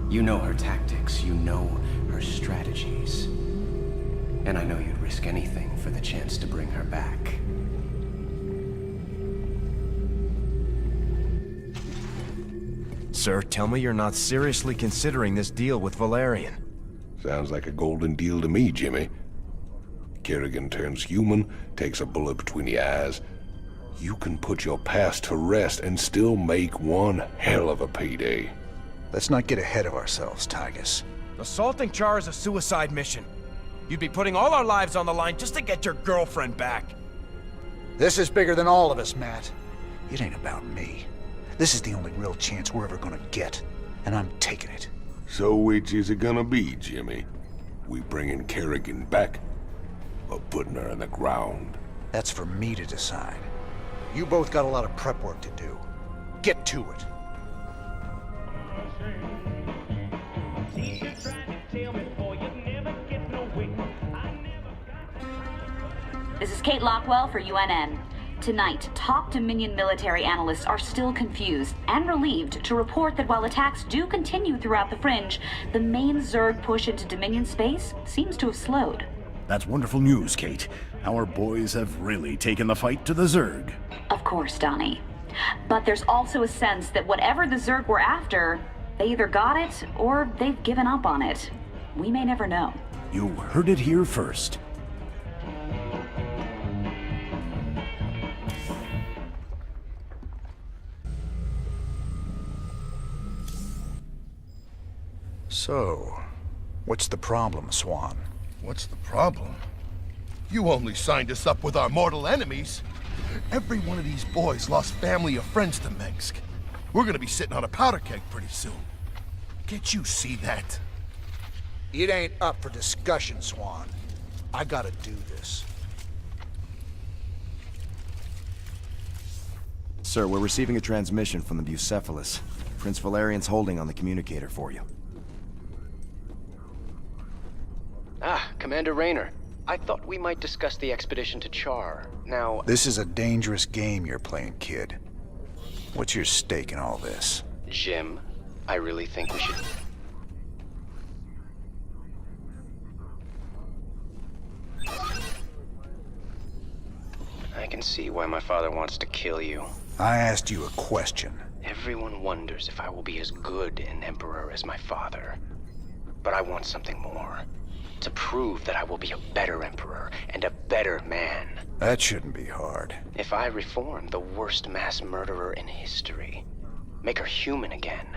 You know her tactics, you know her strategies. And I know you'd risk anything for the chance to bring her back. Sir, tell me you're not seriously considering this deal with Valerian. Sounds like a golden deal to me, Jimmy. Kerrigan turns human, takes a bullet between the eyes. You can put your past to rest and still make one hell of a payday. Let's not get ahead of ourselves, Tygus. Assaulting Char is a suicide mission. You'd be putting all our lives on the line just to get your girlfriend back. This is bigger than all of us, Matt. It ain't about me. This is the only real chance we're ever gonna get, and I'm taking it. So which is it gonna be, Jimmy? We bringing Kerrigan back, or putting her in the ground? That's for me to decide. You both got a lot of prep work to do. Get to it. This is Kate Lockwell for UNN. Tonight, top Dominion military analysts are still confused and relieved to report that while attacks do continue throughout the Fringe, the main Zerg push into Dominion space seems to have slowed. That's wonderful news, Kate. Our boys have really taken the fight to the Zerg. Of course, Donnie. But there's also a sense that whatever the Zerg were after, they either got it or they've given up on it. We may never know. You heard it here first. So, what's the problem, Swan? What's the problem? You only signed us up with our mortal enemies. Every one of these boys lost family or friends to Mengsk. We're gonna be sitting on a powder keg pretty soon. Can't you see that? It ain't up for discussion, Swan. I gotta do this. Sir, we're receiving a transmission from the Bucephalus. Prince Valerian's holding on the communicator for you. Ah, Commander Raynor. I thought we might discuss the expedition to Char. Now... This is a dangerous game you're playing, kid. What's your stake in all this? Jim, I really think we should... I can see why my father wants to kill you. I asked you a question. Everyone wonders if I will be as good an emperor as my father. But I want something more. To prove that I will be a better emperor and a better man. That shouldn't be hard. If I reform the worst mass murderer in history, make her human again,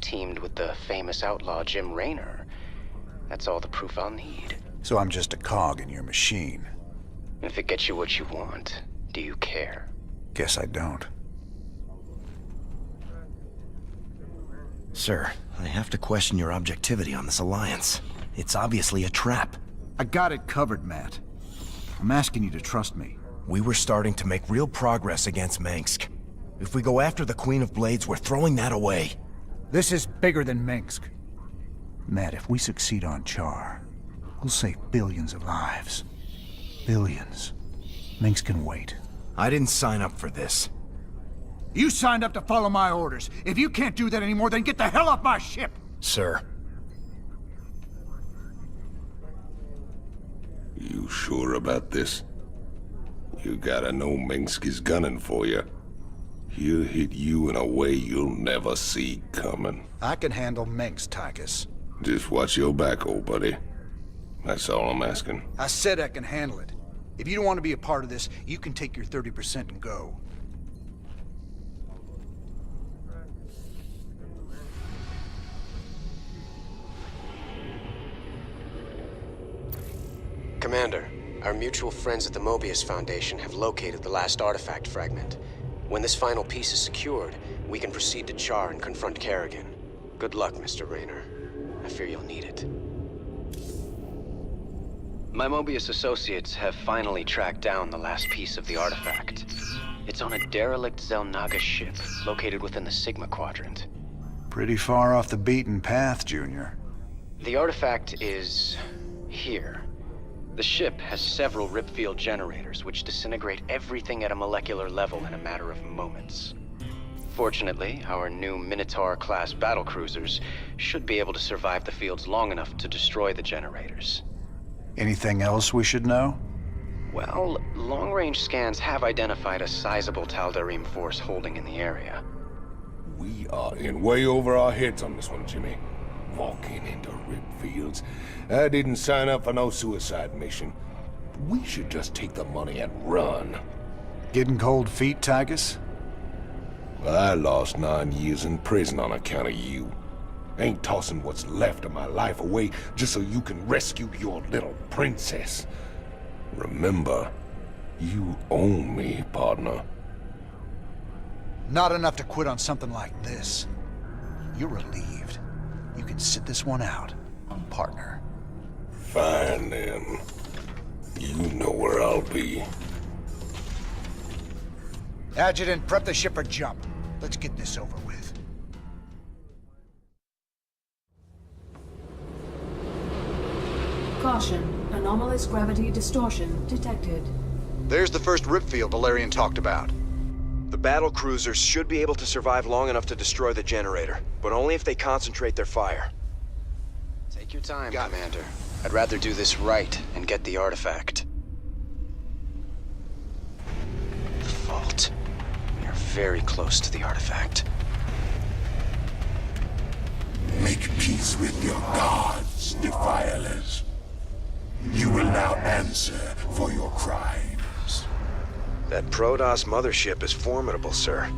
teamed with the famous outlaw Jim Raynor, that's all the proof I'll need. So I'm just a cog in your machine. If it gets you what you want, do you care? Guess I don't. Sir, I have to question your objectivity on this alliance. It's obviously a trap. I got it covered, Matt. I'm asking you to trust me. We were starting to make real progress against Mengsk. If we go after the Queen of Blades, we're throwing that away. This is bigger than Mengsk. Matt, if we succeed on Char, we'll save billions of lives. Billions. Mengsk can wait. I didn't sign up for this. You signed up to follow my orders. If you can't do that anymore, then get the hell off my ship! Sir. You sure about this? You gotta know Mengsk is gunning for you. He'll hit you in a way you'll never see coming. I can handle Mengsk, Tychus. Just watch your back, old buddy. That's all I'm asking. I said I can handle it. If you don't want to be a part of this, you can take your 30% and go. Commander, our mutual friends at the Mobius Foundation have located the last artifact fragment. When this final piece is secured, we can proceed to Char and confront Kerrigan. Good luck, Mr. Raynor. I fear you'll need it. My Mobius associates have finally tracked down the last piece of the artifact. It's on a derelict Zelnaga ship located within the Sigma Quadrant. Pretty far off the beaten path, Junior. The artifact is... here. The ship has several ripfield generators which disintegrate everything at a molecular level in a matter of moments. Fortunately, our new Minotaur-class battlecruisers should be able to survive the fields long enough to destroy the generators. Anything else we should know? Well, long-range scans have identified a sizable Tal'Darim force holding in the area. We are in way over our heads on this one, Jimmy. Walking into ripfields. I didn't sign up for no suicide mission. We should just take the money and run. Getting cold feet, Tychus? I lost 9 years in prison on account of you. Ain't tossing what's left of my life away just so you can rescue your little princess. Remember, you own me, partner. Not enough to quit on something like this. You're relieved. You can sit this one out, partner. Fine, then. You know where I'll be. Adjutant, prep the ship for jump. Let's get this over with. Caution. Anomalous gravity distortion detected. There's the first ripfield Valerian talked about. The battle cruisers should be able to survive long enough to destroy the generator, but only if they concentrate their fire. Take your time, Commander. I'd rather do this right and get the artifact. The vault. We are very close to the artifact. Make peace with your gods, defilers. You will now answer for your crimes. That Protoss mothership is formidable, sir.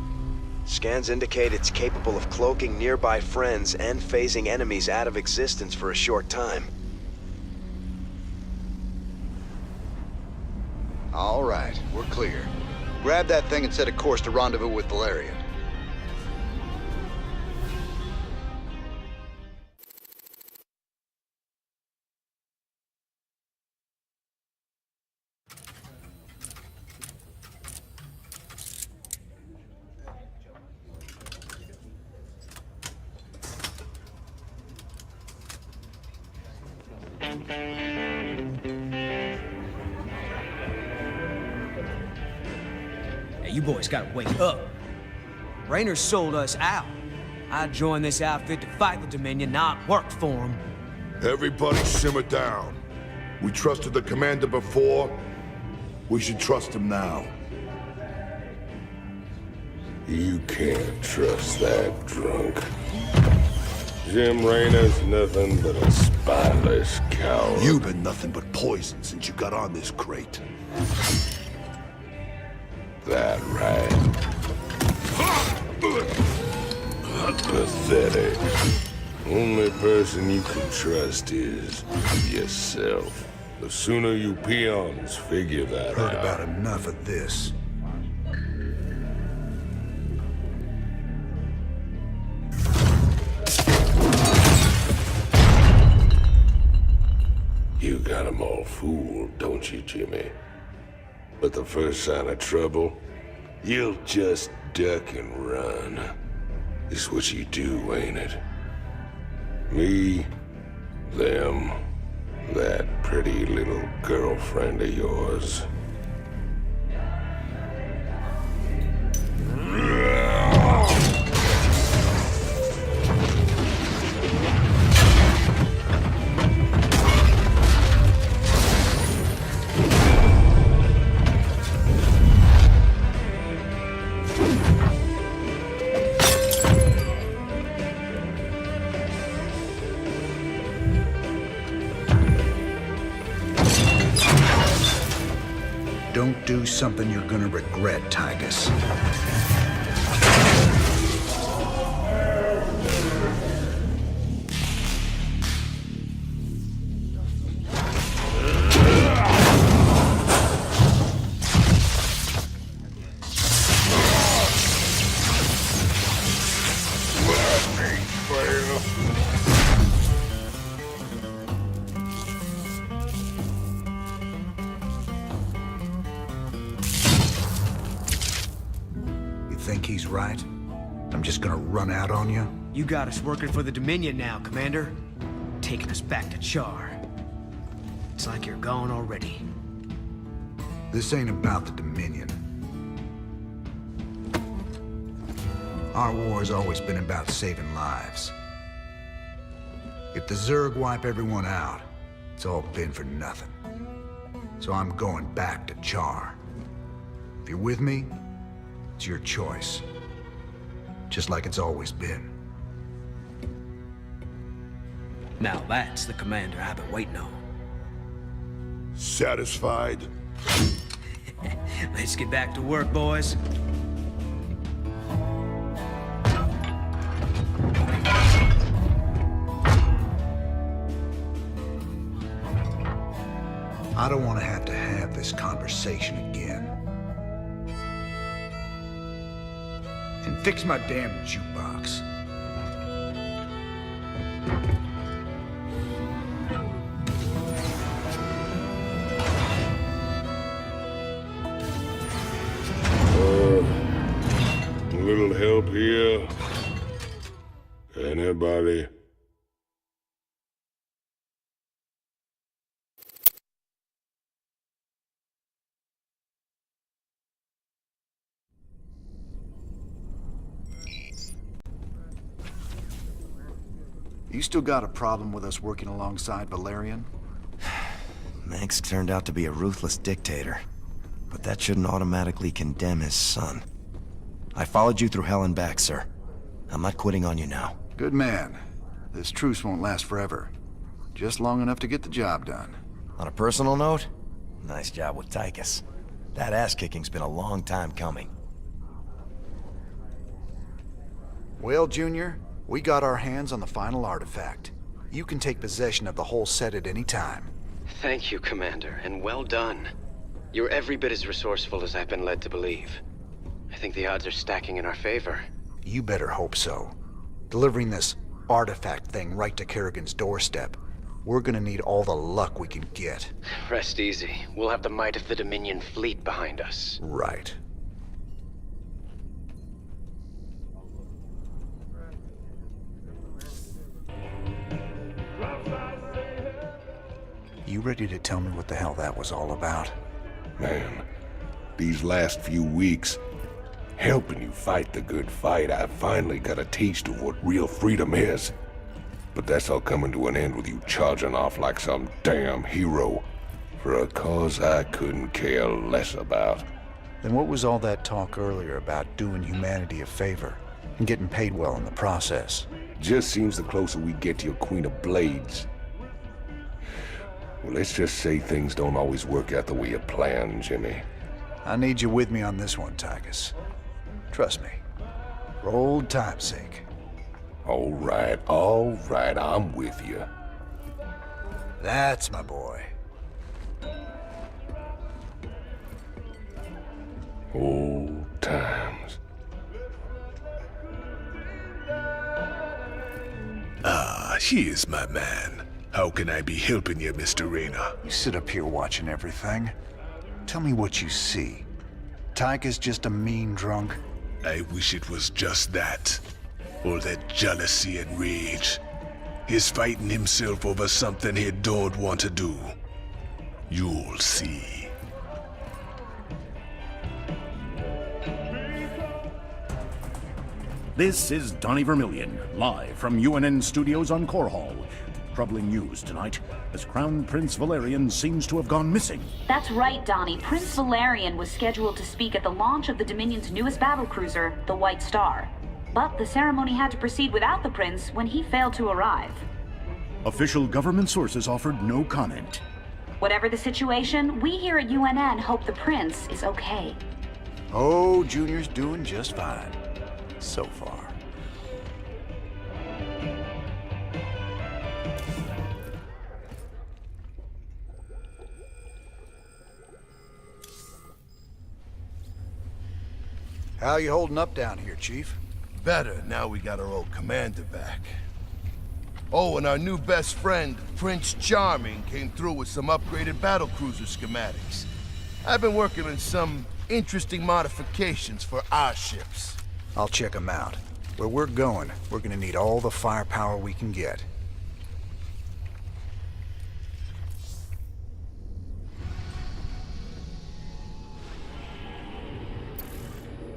Scans indicate it's capable of cloaking nearby friends and phasing enemies out of existence for a short time. All right, we're clear. Grab that thing and set a course to rendezvous with Valerian. Hey, you boys gotta wake up. Raynor sold us out. I joined this outfit to fight the Dominion, not work for him. Everybody simmer down. We trusted the commander before. We should trust him now. You can't trust that drunk. Jim Raynor's nothing but a spineless coward. You've been nothing but poison since you got on this crate. That right. Pathetic. Only person you can trust is yourself. The sooner you peons figure that Heard out. about enough of this. You got 'em all fooled, don't you, Jimmy? But the first sign of trouble, you'll just duck and run. It's what you do, ain't it? Me, them, that pretty little girlfriend of yours. Don't do something you're gonna regret, Tygus. Think he's right? I'm just gonna run out on you? You got us working for the Dominion now, Commander. Taking us back to Char. It's like you're gone already. This ain't about the Dominion. Our war's always been about saving lives. If the Zerg wipe everyone out, it's all been for nothing. So I'm going back to Char. If you're with me, it's your choice. Just like it's always been. Now that's the commander I've been waiting on. Satisfied? Let's get back to work, boys. I don't want to have this conversation again. And fix my damn jukebox. A little help here? Anybody? You still got a problem with us working alongside Valerian? Manx turned out to be a ruthless dictator, but that shouldn't automatically condemn his son. I followed you through hell and back, sir. I'm not quitting on you now. Good man. This truce won't last forever. Just long enough to get the job done. On a personal note, nice job with Tychus. That ass-kicking's been a long time coming. Well, Junior, we got our hands on the final artifact. You can take possession of the whole set at any time. Thank you, Commander, and well done. You're every bit as resourceful as I've been led to believe. I think the odds are stacking in our favor. You better hope so. Delivering this artifact thing right to Kerrigan's doorstep, we're gonna need all the luck we can get. Rest easy. We'll have the might of the Dominion fleet behind us. Right. You ready to tell me what the hell that was all about? Man, these last few weeks, helping you fight the good fight, I finally got a taste of what real freedom is. But that's all coming to an end with you charging off like some damn hero for a cause I couldn't care less about. Then what was all that talk earlier about doing humanity a favor and getting paid well in the process? Just seems the closer we get to your Queen of Blades. Well, let's just say things don't always work out the way you plan, Jimmy. I need you with me on this one, Tychus. Trust me. For old time's sake. All right, I'm with you. That's my boy. Old times. Ah, here's my man. How can I be helping you, Mr. Raynor? You sit up here watching everything. Tell me what you see. Tychus just a mean drunk? I wish it was just that. All that jealousy and rage. He's fighting himself over something he don't want to do. You'll see. This is Donnie Vermillion, live from UNN Studios on Core Hall. Troubling news tonight, as Crown Prince Valerian seems to have gone missing. That's right, Donnie. Prince Valerian was scheduled to speak at the launch of the Dominion's newest battlecruiser, the White Star. But the ceremony had to proceed without the prince when he failed to arrive. Official government sources offered no comment. Whatever the situation, we here at UNN hope the prince is okay. Oh, Junior's doing just fine. So far. How you holding up down here, Chief? Better, now we got our old commander back. Oh, and our new best friend, Prince Charming, came through with some upgraded battlecruiser schematics. I've been working on some interesting modifications for our ships. I'll check them out. Where we're going, we're gonna need all the firepower we can get.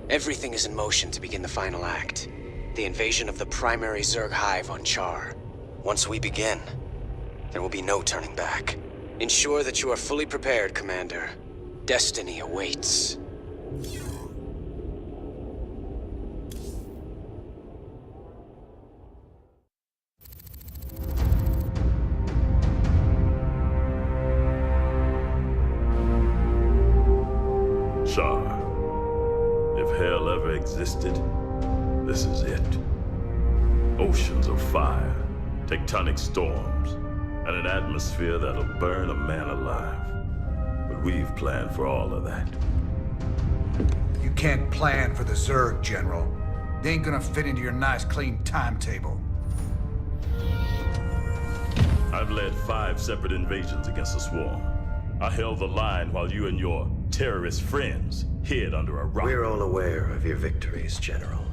Everything is in motion to begin the final act. The invasion of the primary Zerg hive on Char. Once we begin, there will be no turning back. Ensure that you are fully prepared, Commander. Destiny awaits. Char. If hell ever existed, this is it. Oceans of fire, tectonic storms, and an atmosphere that'll burn a man alive. But we've planned for all of that. You can't plan for the Zerg, General. They ain't gonna fit into your nice, clean timetable. I've led 5 separate invasions against the Swarm. I held the line while you and your terrorist friends hid under a rock. We're all aware of your victories, General.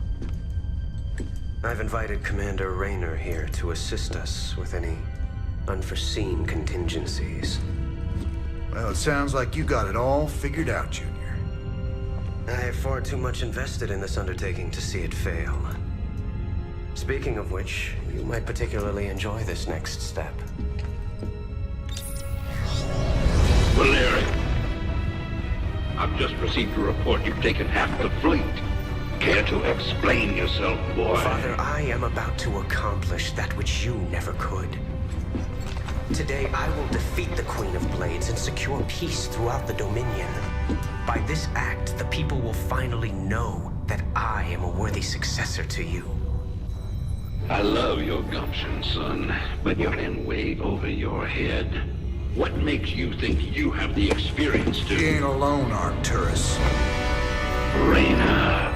I've invited Commander Raynor here to assist us with any unforeseen contingencies. Well, it sounds like you got it all figured out, Junior. I have far too much invested in this undertaking to see it fail. Speaking of which, you might particularly enjoy this next step. Valerian, I've just received a report you've taken half the fleet. Care to explain yourself, boy? Father, I am about to accomplish that which you never could. Today, I will defeat the Queen of Blades and secure peace throughout the Dominion. By this act, the people will finally know that I am a worthy successor to you. love your gumption, son, but you're in way over your head. What makes you think you have the experience to... You ain't alone, Arcturus. Raynor.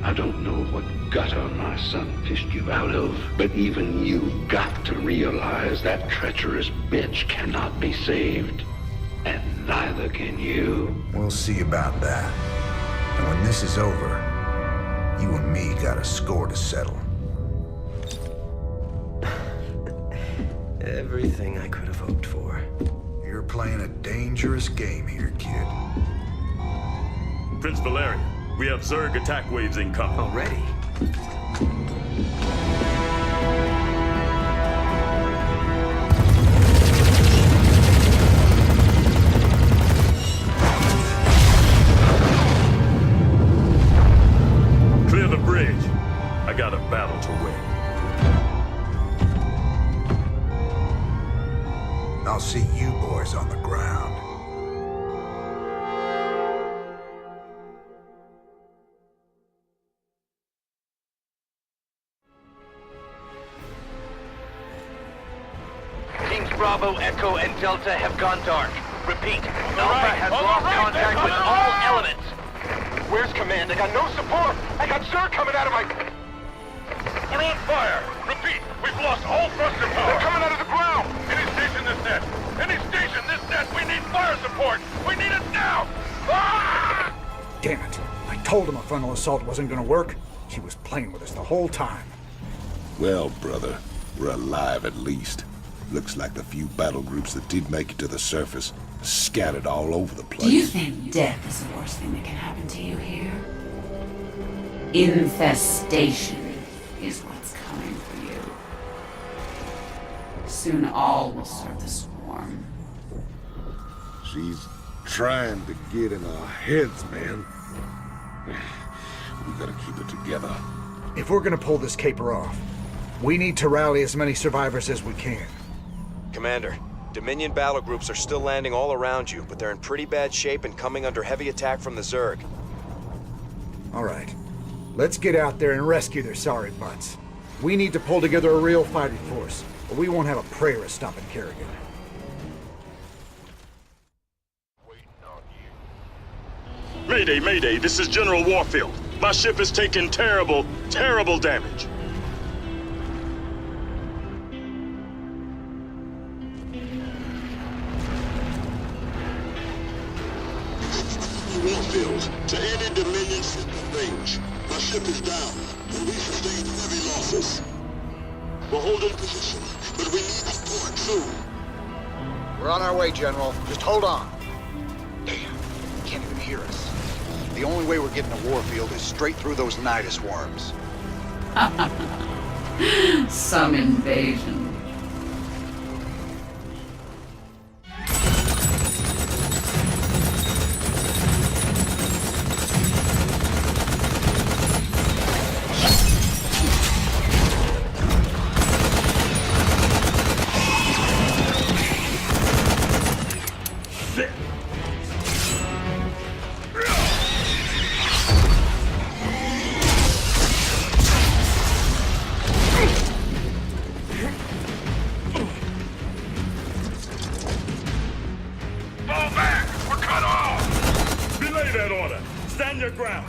I don't know what gutter my son fished you out of, but even you've got to realize that treacherous bitch cannot be saved. And neither can you. We'll see about that. And when this is over, you and me got a score to settle. Everything I could have hoped for. You're playing a dangerous game here, kid. Prince Valerian, we have Zerg attack waves incoming. Already? Clear the bridge. I got a battle to win. I'll see you boys on the ground. Teams Bravo, Echo, and Delta have gone dark. Repeat, Alpha has lost contact with all elements. Where's command? I got no support! I got Zerg coming out of my... We're on fire! Repeat, we've lost all thruster power! They're coming out of the ground! Any station this net! Any station this net! We need fire support! We need it now! Ah! Damn it. I told him a frontal assault wasn't gonna work. She was playing with us the whole time. Well, brother, we're alive at least. Looks like the few battle groups that did make it to the surface scattered all over the place. Do you think death is the worst thing that can happen to you here? Infestation is what's coming for you. Soon all will serve the swarm. She's trying to get in our heads, man. We gotta keep it together. If we're gonna pull this caper off, we need to rally as many survivors as we can. Commander, Dominion battle groups are still landing all around you, but they're in pretty bad shape and coming under heavy attack from the Zerg. All right. Let's get out there and rescue their sorry butts. We need to pull together a real fighting force, or we won't have a prayer of stopping Kerrigan. Mayday, Mayday, this is General Warfield. My ship has taken terrible, terrible damage. Warfield, to any Dominion ship in range. My ship is down, and we sustained heavy losses. We're holding position, but we need support soon. We're on our way, General. Just hold on. Damn, can't even hear us. The only way we're getting to Warfield is straight through those Nidus worms. Some invasion. Stand your ground.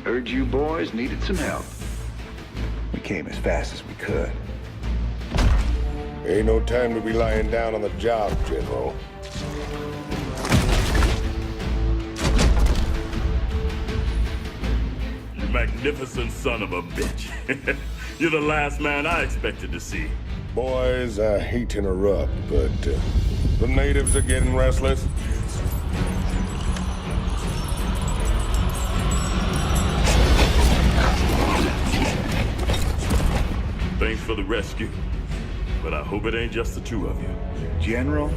Heard you boys needed some help. We came as fast as we could. Ain't no time to be lying down on the job, General. You magnificent son of a bitch. You're the last man I expected to see. Boys, I hate to interrupt, but the natives are getting restless. Thanks for the rescue, but I hope it ain't just the two of you. General,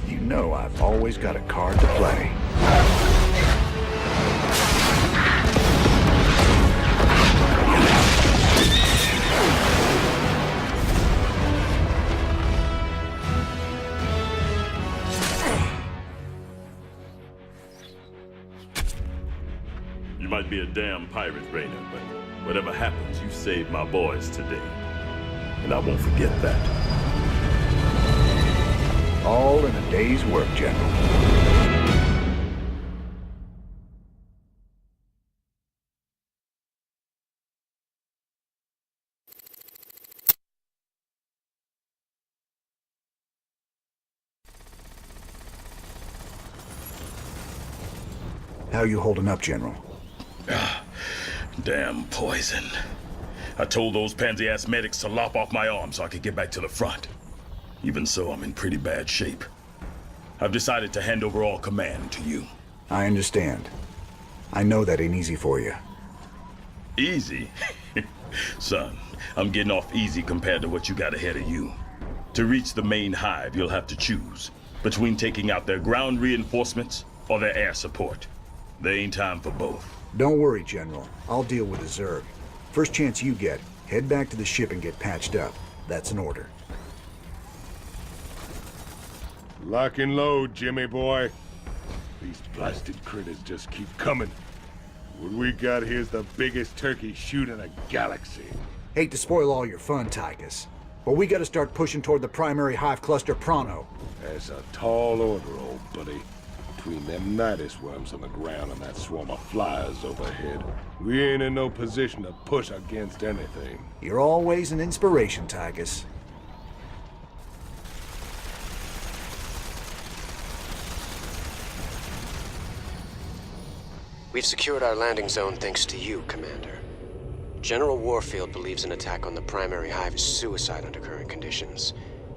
you know I've always got a card to play. You might be a damn pirate, Raynor, but whatever happens, you saved my boys today. And I won't forget that. All in a day's work, General. How you holding up, General? Damn poison. I told those pansy-ass medics to lop off my arm so I could get back to the front. Even so, I'm in pretty bad shape. I've decided to hand over all command to you. I understand. I know that ain't easy for you. Easy? Son, I'm getting off easy compared to what you got ahead of you. To reach the main hive, you'll have to choose between taking out their ground reinforcements or their air support. There ain't time for both. Don't worry, General. I'll deal with the Zerg. First chance you get, head back to the ship and get patched up. That's an order. Lock and load, Jimmy boy. These blasted critters just keep coming. What we got here's the biggest turkey shoot in a galaxy. Hate to spoil all your fun, Tychus, but we gotta start pushing toward the primary hive cluster pronto. That's a tall order, old buddy. Between them nidus worms on the ground and that swarm of flies overhead, we ain't in no position to push against anything. You're always an inspiration, Tychus. We've secured our landing zone thanks to you, Commander. General Warfield believes an attack on the primary hive is suicide under current conditions.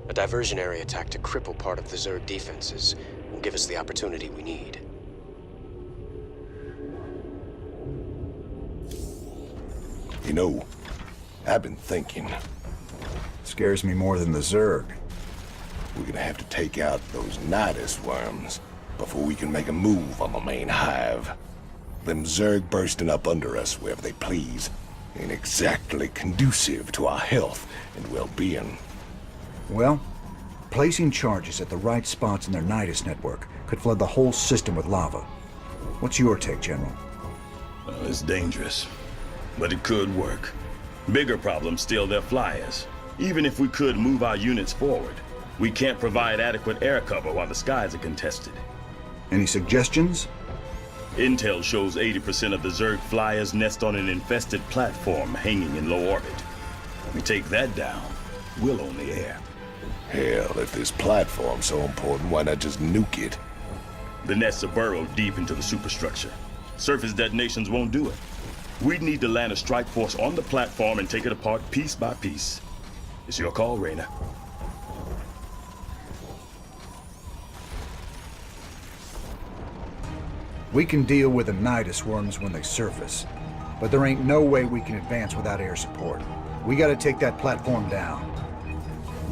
A diversionary attack to cripple part of the Zerg defenses will give us the opportunity we need. You know, I've been thinking. Scares me more than the Zerg. We're gonna have to take out those nidus worms before we can make a move on the main hive. Them Zerg bursting up under us wherever they please ain't exactly conducive to our health and well-being. Well, placing charges at the right spots in their nidus network could flood the whole system with lava. What's your take, General? It's dangerous, but it could work. Bigger problem still their flyers. Even if we could move our units forward, we can't provide adequate air cover while the skies are contested. Any suggestions? Intel shows 80% of the Zerg flyers nest on an infested platform hanging in low orbit. If we take that down, we'll own the air. Hell, if this platform's so important, why not just nuke it? The nests are burrowed deep into the superstructure. Surface detonations won't do it. We'd need to land a strike force on the platform and take it apart piece by piece. It's your call, Raynor. We can deal with the nidus worms when they surface, but there ain't no way we can advance without air support. We gotta take that platform down.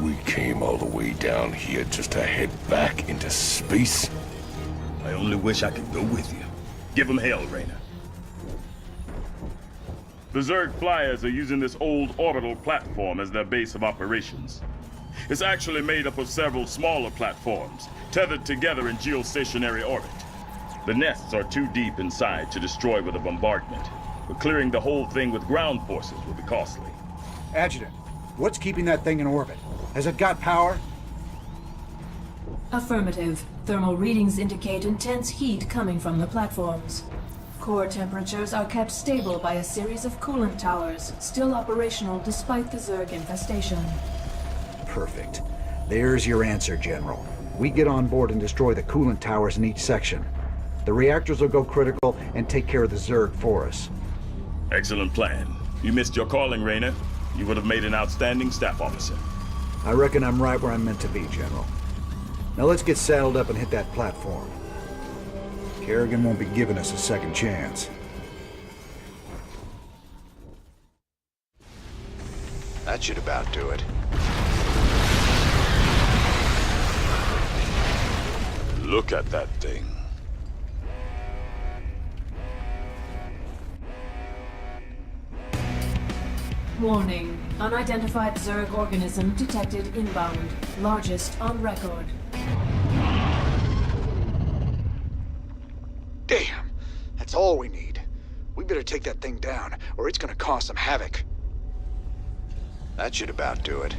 We came all the way down here just to head back into space? I only wish I could go with you. Give them hell, Raynor. The Zerg flyers are using this old orbital platform as their base of operations. It's actually made up of several smaller platforms, tethered together in geostationary orbit. The nests are too deep inside to destroy with a bombardment, but clearing the whole thing with ground forces will be costly. Adjutant, what's keeping that thing in orbit? Has it got power? Affirmative. Thermal readings indicate intense heat coming from the platforms. Core temperatures are kept stable by a series of coolant towers, still operational despite the Zerg infestation. Perfect. There's your answer, General. We get on board and destroy the coolant towers in each section. The reactors will go critical and take care of the Zerg for us. Excellent plan. You missed your calling, Raynor. You would have made an outstanding staff officer. I reckon I'm right where I'm meant to be, General. Now let's get saddled up and hit that platform. Kerrigan won't be giving us a second chance. That should about do it. Look at that thing. Warning. Unidentified Zerg organism detected inbound. Largest on record. Damn! That's all we need. We better take that thing down, or it's gonna cause some havoc. That should about do it.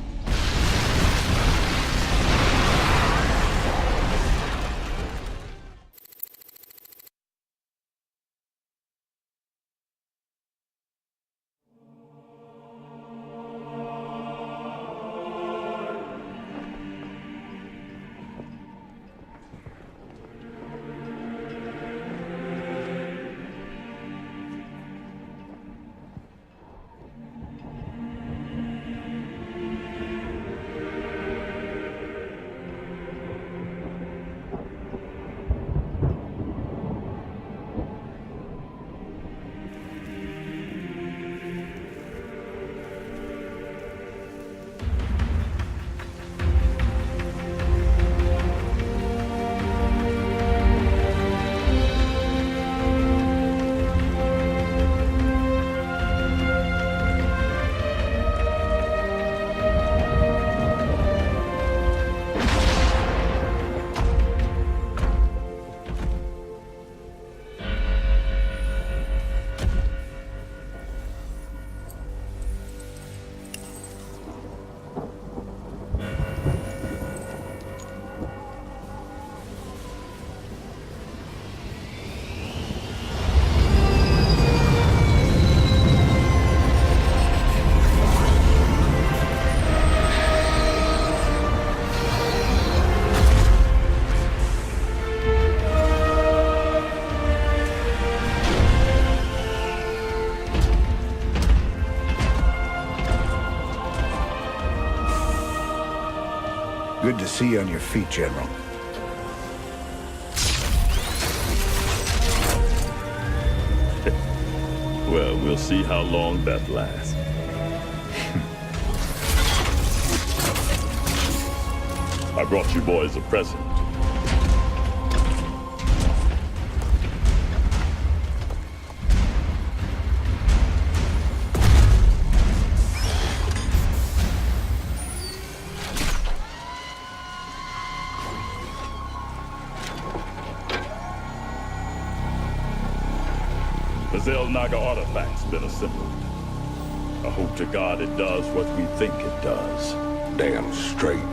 Good to see you on your feet, General. Well, we'll see how long that lasts. I brought you boys a present. The Naga artifact's been assembled. I hope to God it does what we think it does. Damn straight.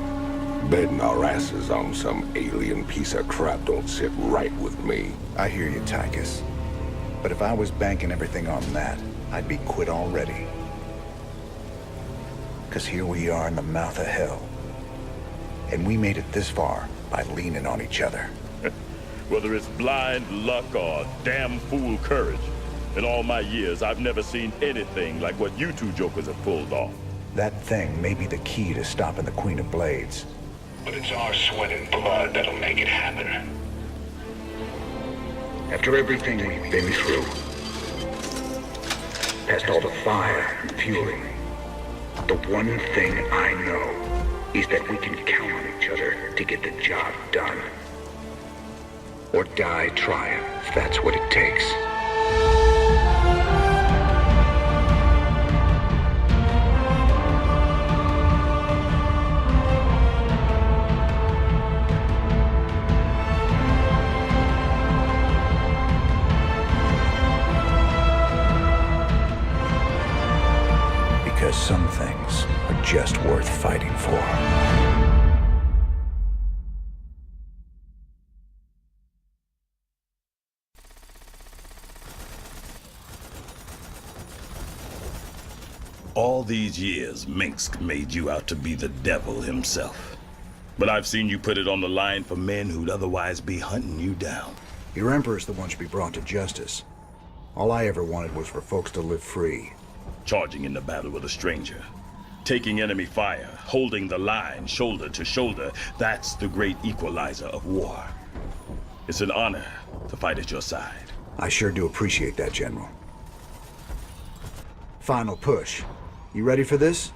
Betting our asses on some alien piece of crap don't sit right with me. I hear you, Tychus. But if I was banking everything on that, I'd be quit already. 'Cause here we are in the mouth of hell. And we made it this far by leaning on each other. Whether it's blind luck or damn fool courage, in all my years, I've never seen anything like what you two jokers have pulled off. That thing may be the key to stopping the Queen of Blades. But it's our sweat and blood that'll make it happen. After everything we've been through, past all the fire and fury, the one thing I know is that we can count on each other to get the job done. Or die trying, if that's what it takes. Because some things are just worth fighting for. All these years, Minsk made you out to be the devil himself. But I've seen you put it on the line for men who'd otherwise be hunting you down. Your Emperor's the one should be brought to justice. All I ever wanted was for folks to live free. Charging in the battle with a stranger. Taking enemy fire, holding the line shoulder to shoulder, that's the great equalizer of war. It's an honor to fight at your side. I sure do appreciate that, General. Final push. You ready for this?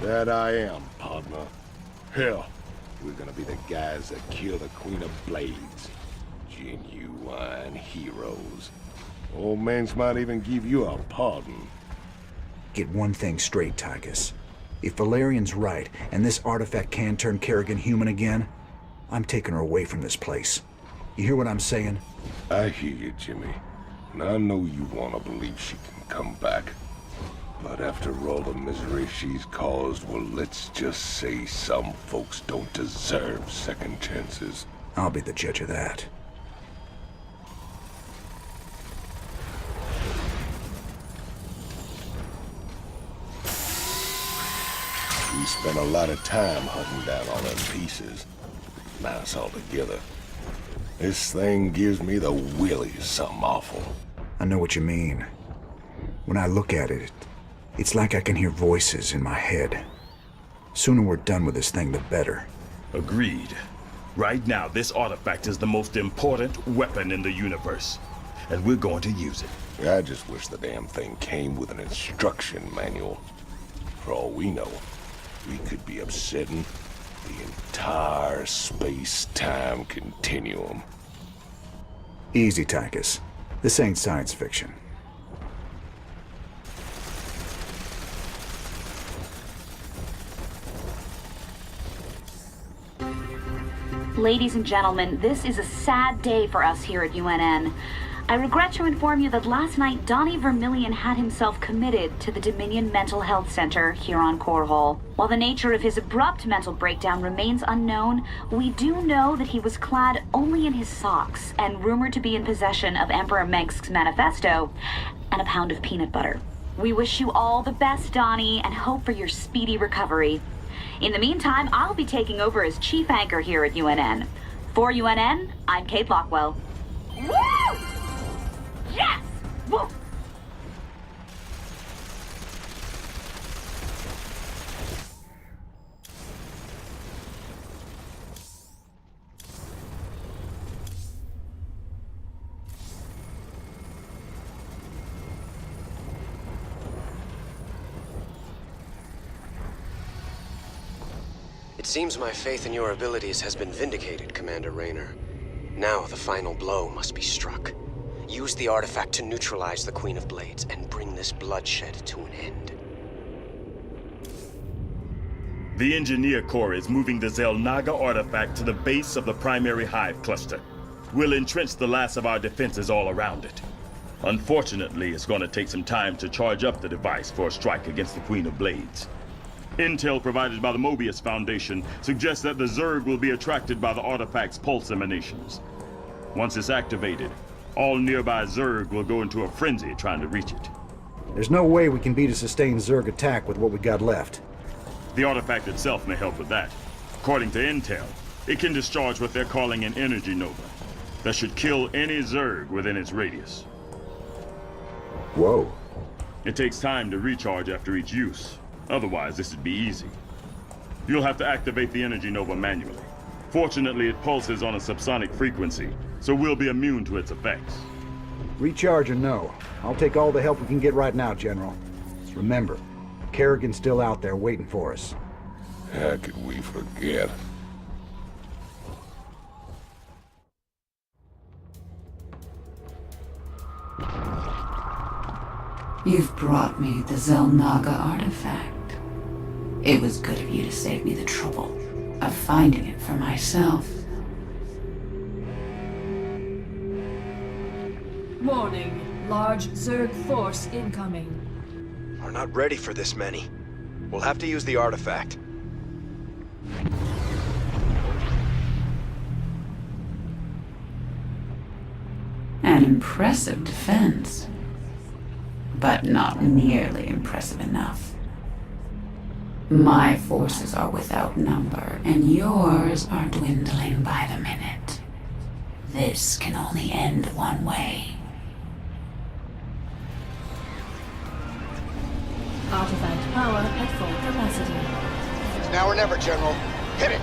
That I am, partner. Hell, we're gonna be the guys that kill the Queen of Blades. Genuine heroes. Old Manx might even give you a pardon. Get one thing straight, Tychus. If Valerian's right, and this artifact can turn Kerrigan human again, I'm taking her away from this place. You hear what I'm saying? I hear you, Jimmy. And I know you want to believe she can come back. But after all the misery she's caused, well, let's just say some folks don't deserve second chances. I'll be the judge of that. We spent a lot of time hunting down all them pieces. Now it's all together. This thing gives me the willies something awful. I know what you mean. When I look at it, it's like I can hear voices in my head. Sooner we're done with this thing, the better. Agreed. Right now, this artifact is the most important weapon in the universe. And we're going to use it. I just wish the damn thing came with an instruction manual. For all we know, we could be upsetting the entire space-time continuum. Easy, Tychus. This ain't science fiction. Ladies and gentlemen, this is a sad day for us here at UNN. I regret to inform you that last night Donnie Vermillion had himself committed to the Dominion Mental Health Center here on Core Hall. While the nature of his abrupt mental breakdown remains unknown, we do know that he was clad only in his socks and rumored to be in possession of Emperor Mengsk's manifesto and a pound of peanut butter. We wish you all the best, Donnie, and hope for your speedy recovery. In the meantime, I'll be taking over as chief anchor here at UNN. For UNN, I'm Kate Lockwell. Woo! Yes! Woo! It seems my faith in your abilities has been vindicated, Commander Raynor. Now the final blow must be struck. Use the artifact to neutralize the Queen of Blades and bring this bloodshed to an end. The Engineer Corps is moving the Xel'Naga artifact to the base of the primary hive cluster. We'll entrench the last of our defenses all around it. Unfortunately, it's going to take some time to charge up the device for a strike against the Queen of Blades. Intel provided by the Mobius Foundation suggests that the Zerg will be attracted by the artifact's pulse emanations. Once it's activated, all nearby Zerg will go into a frenzy trying to reach it. There's no way we can beat a sustained Zerg attack with what we got left. The artifact itself may help with that. According to Intel, it can discharge what they're calling an energy nova that should kill any Zerg within its radius. Whoa. It takes time to recharge after each use. Otherwise, this would be easy. You'll have to activate the energy nova manually. Fortunately, it pulses on a subsonic frequency, so we'll be immune to its effects. Recharge or no, I'll take all the help we can get right now, General. Remember, Kerrigan's still out there waiting for us. How could we forget? You've brought me the Xel'Naga artifact. It was good of you to save me the trouble of finding it for myself. Warning. Large Zerg force incoming. We're not ready for this many. We'll have to use the artifact. An impressive defense. But not nearly impressive enough. My forces are without number, and yours are dwindling by the minute. This can only end one way. Artifact power at full Now or never, General. Hit it!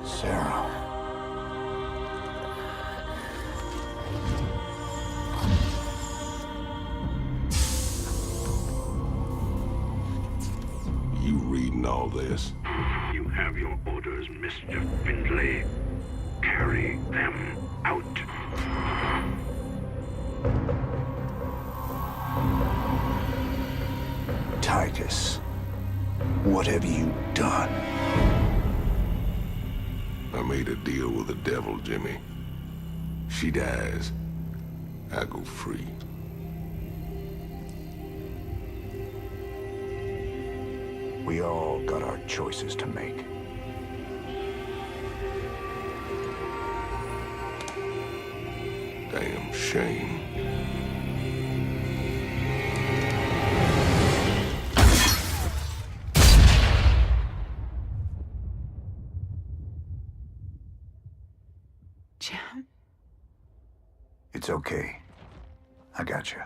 Sarah. You reading all this? You have your orders, Mr. Findlay. Carry them out. Titus, what have you done? I made a deal with the devil, Jimmy. She dies, I go free. We all got our choices to make. Damn shame. Jim? It's okay. I got you.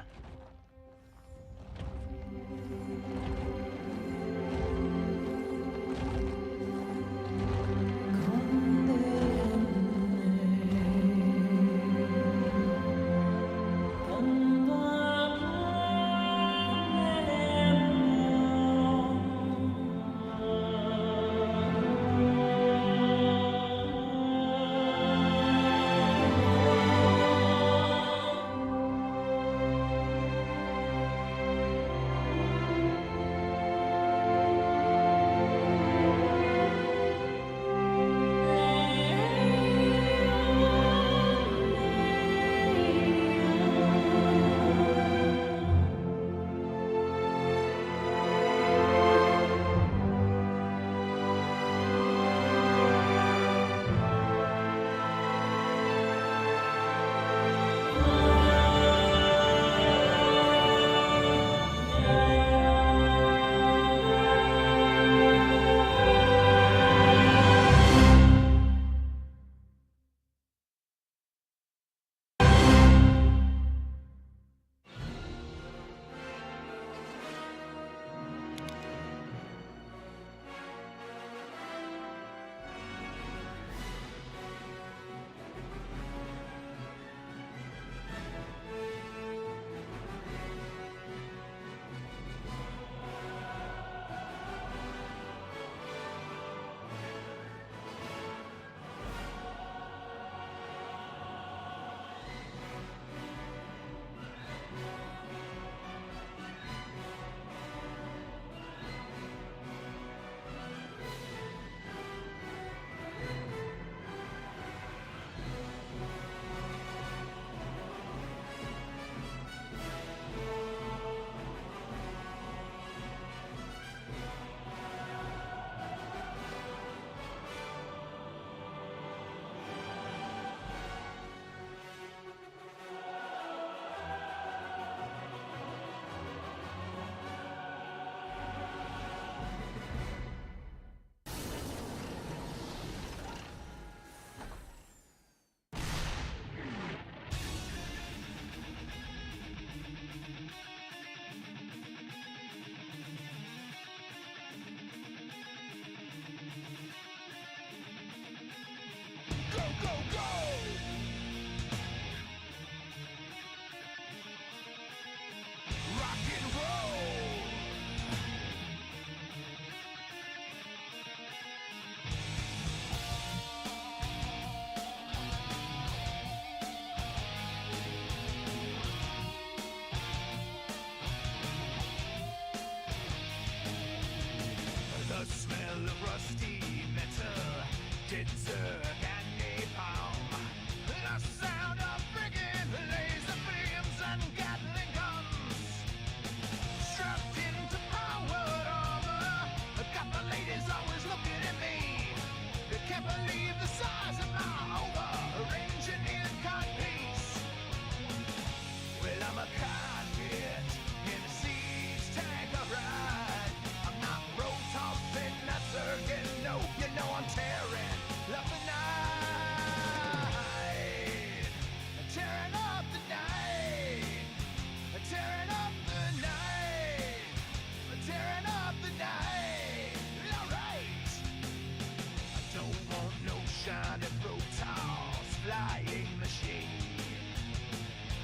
flying machine.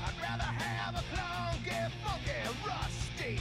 I'd rather have a clunky, funky, rusty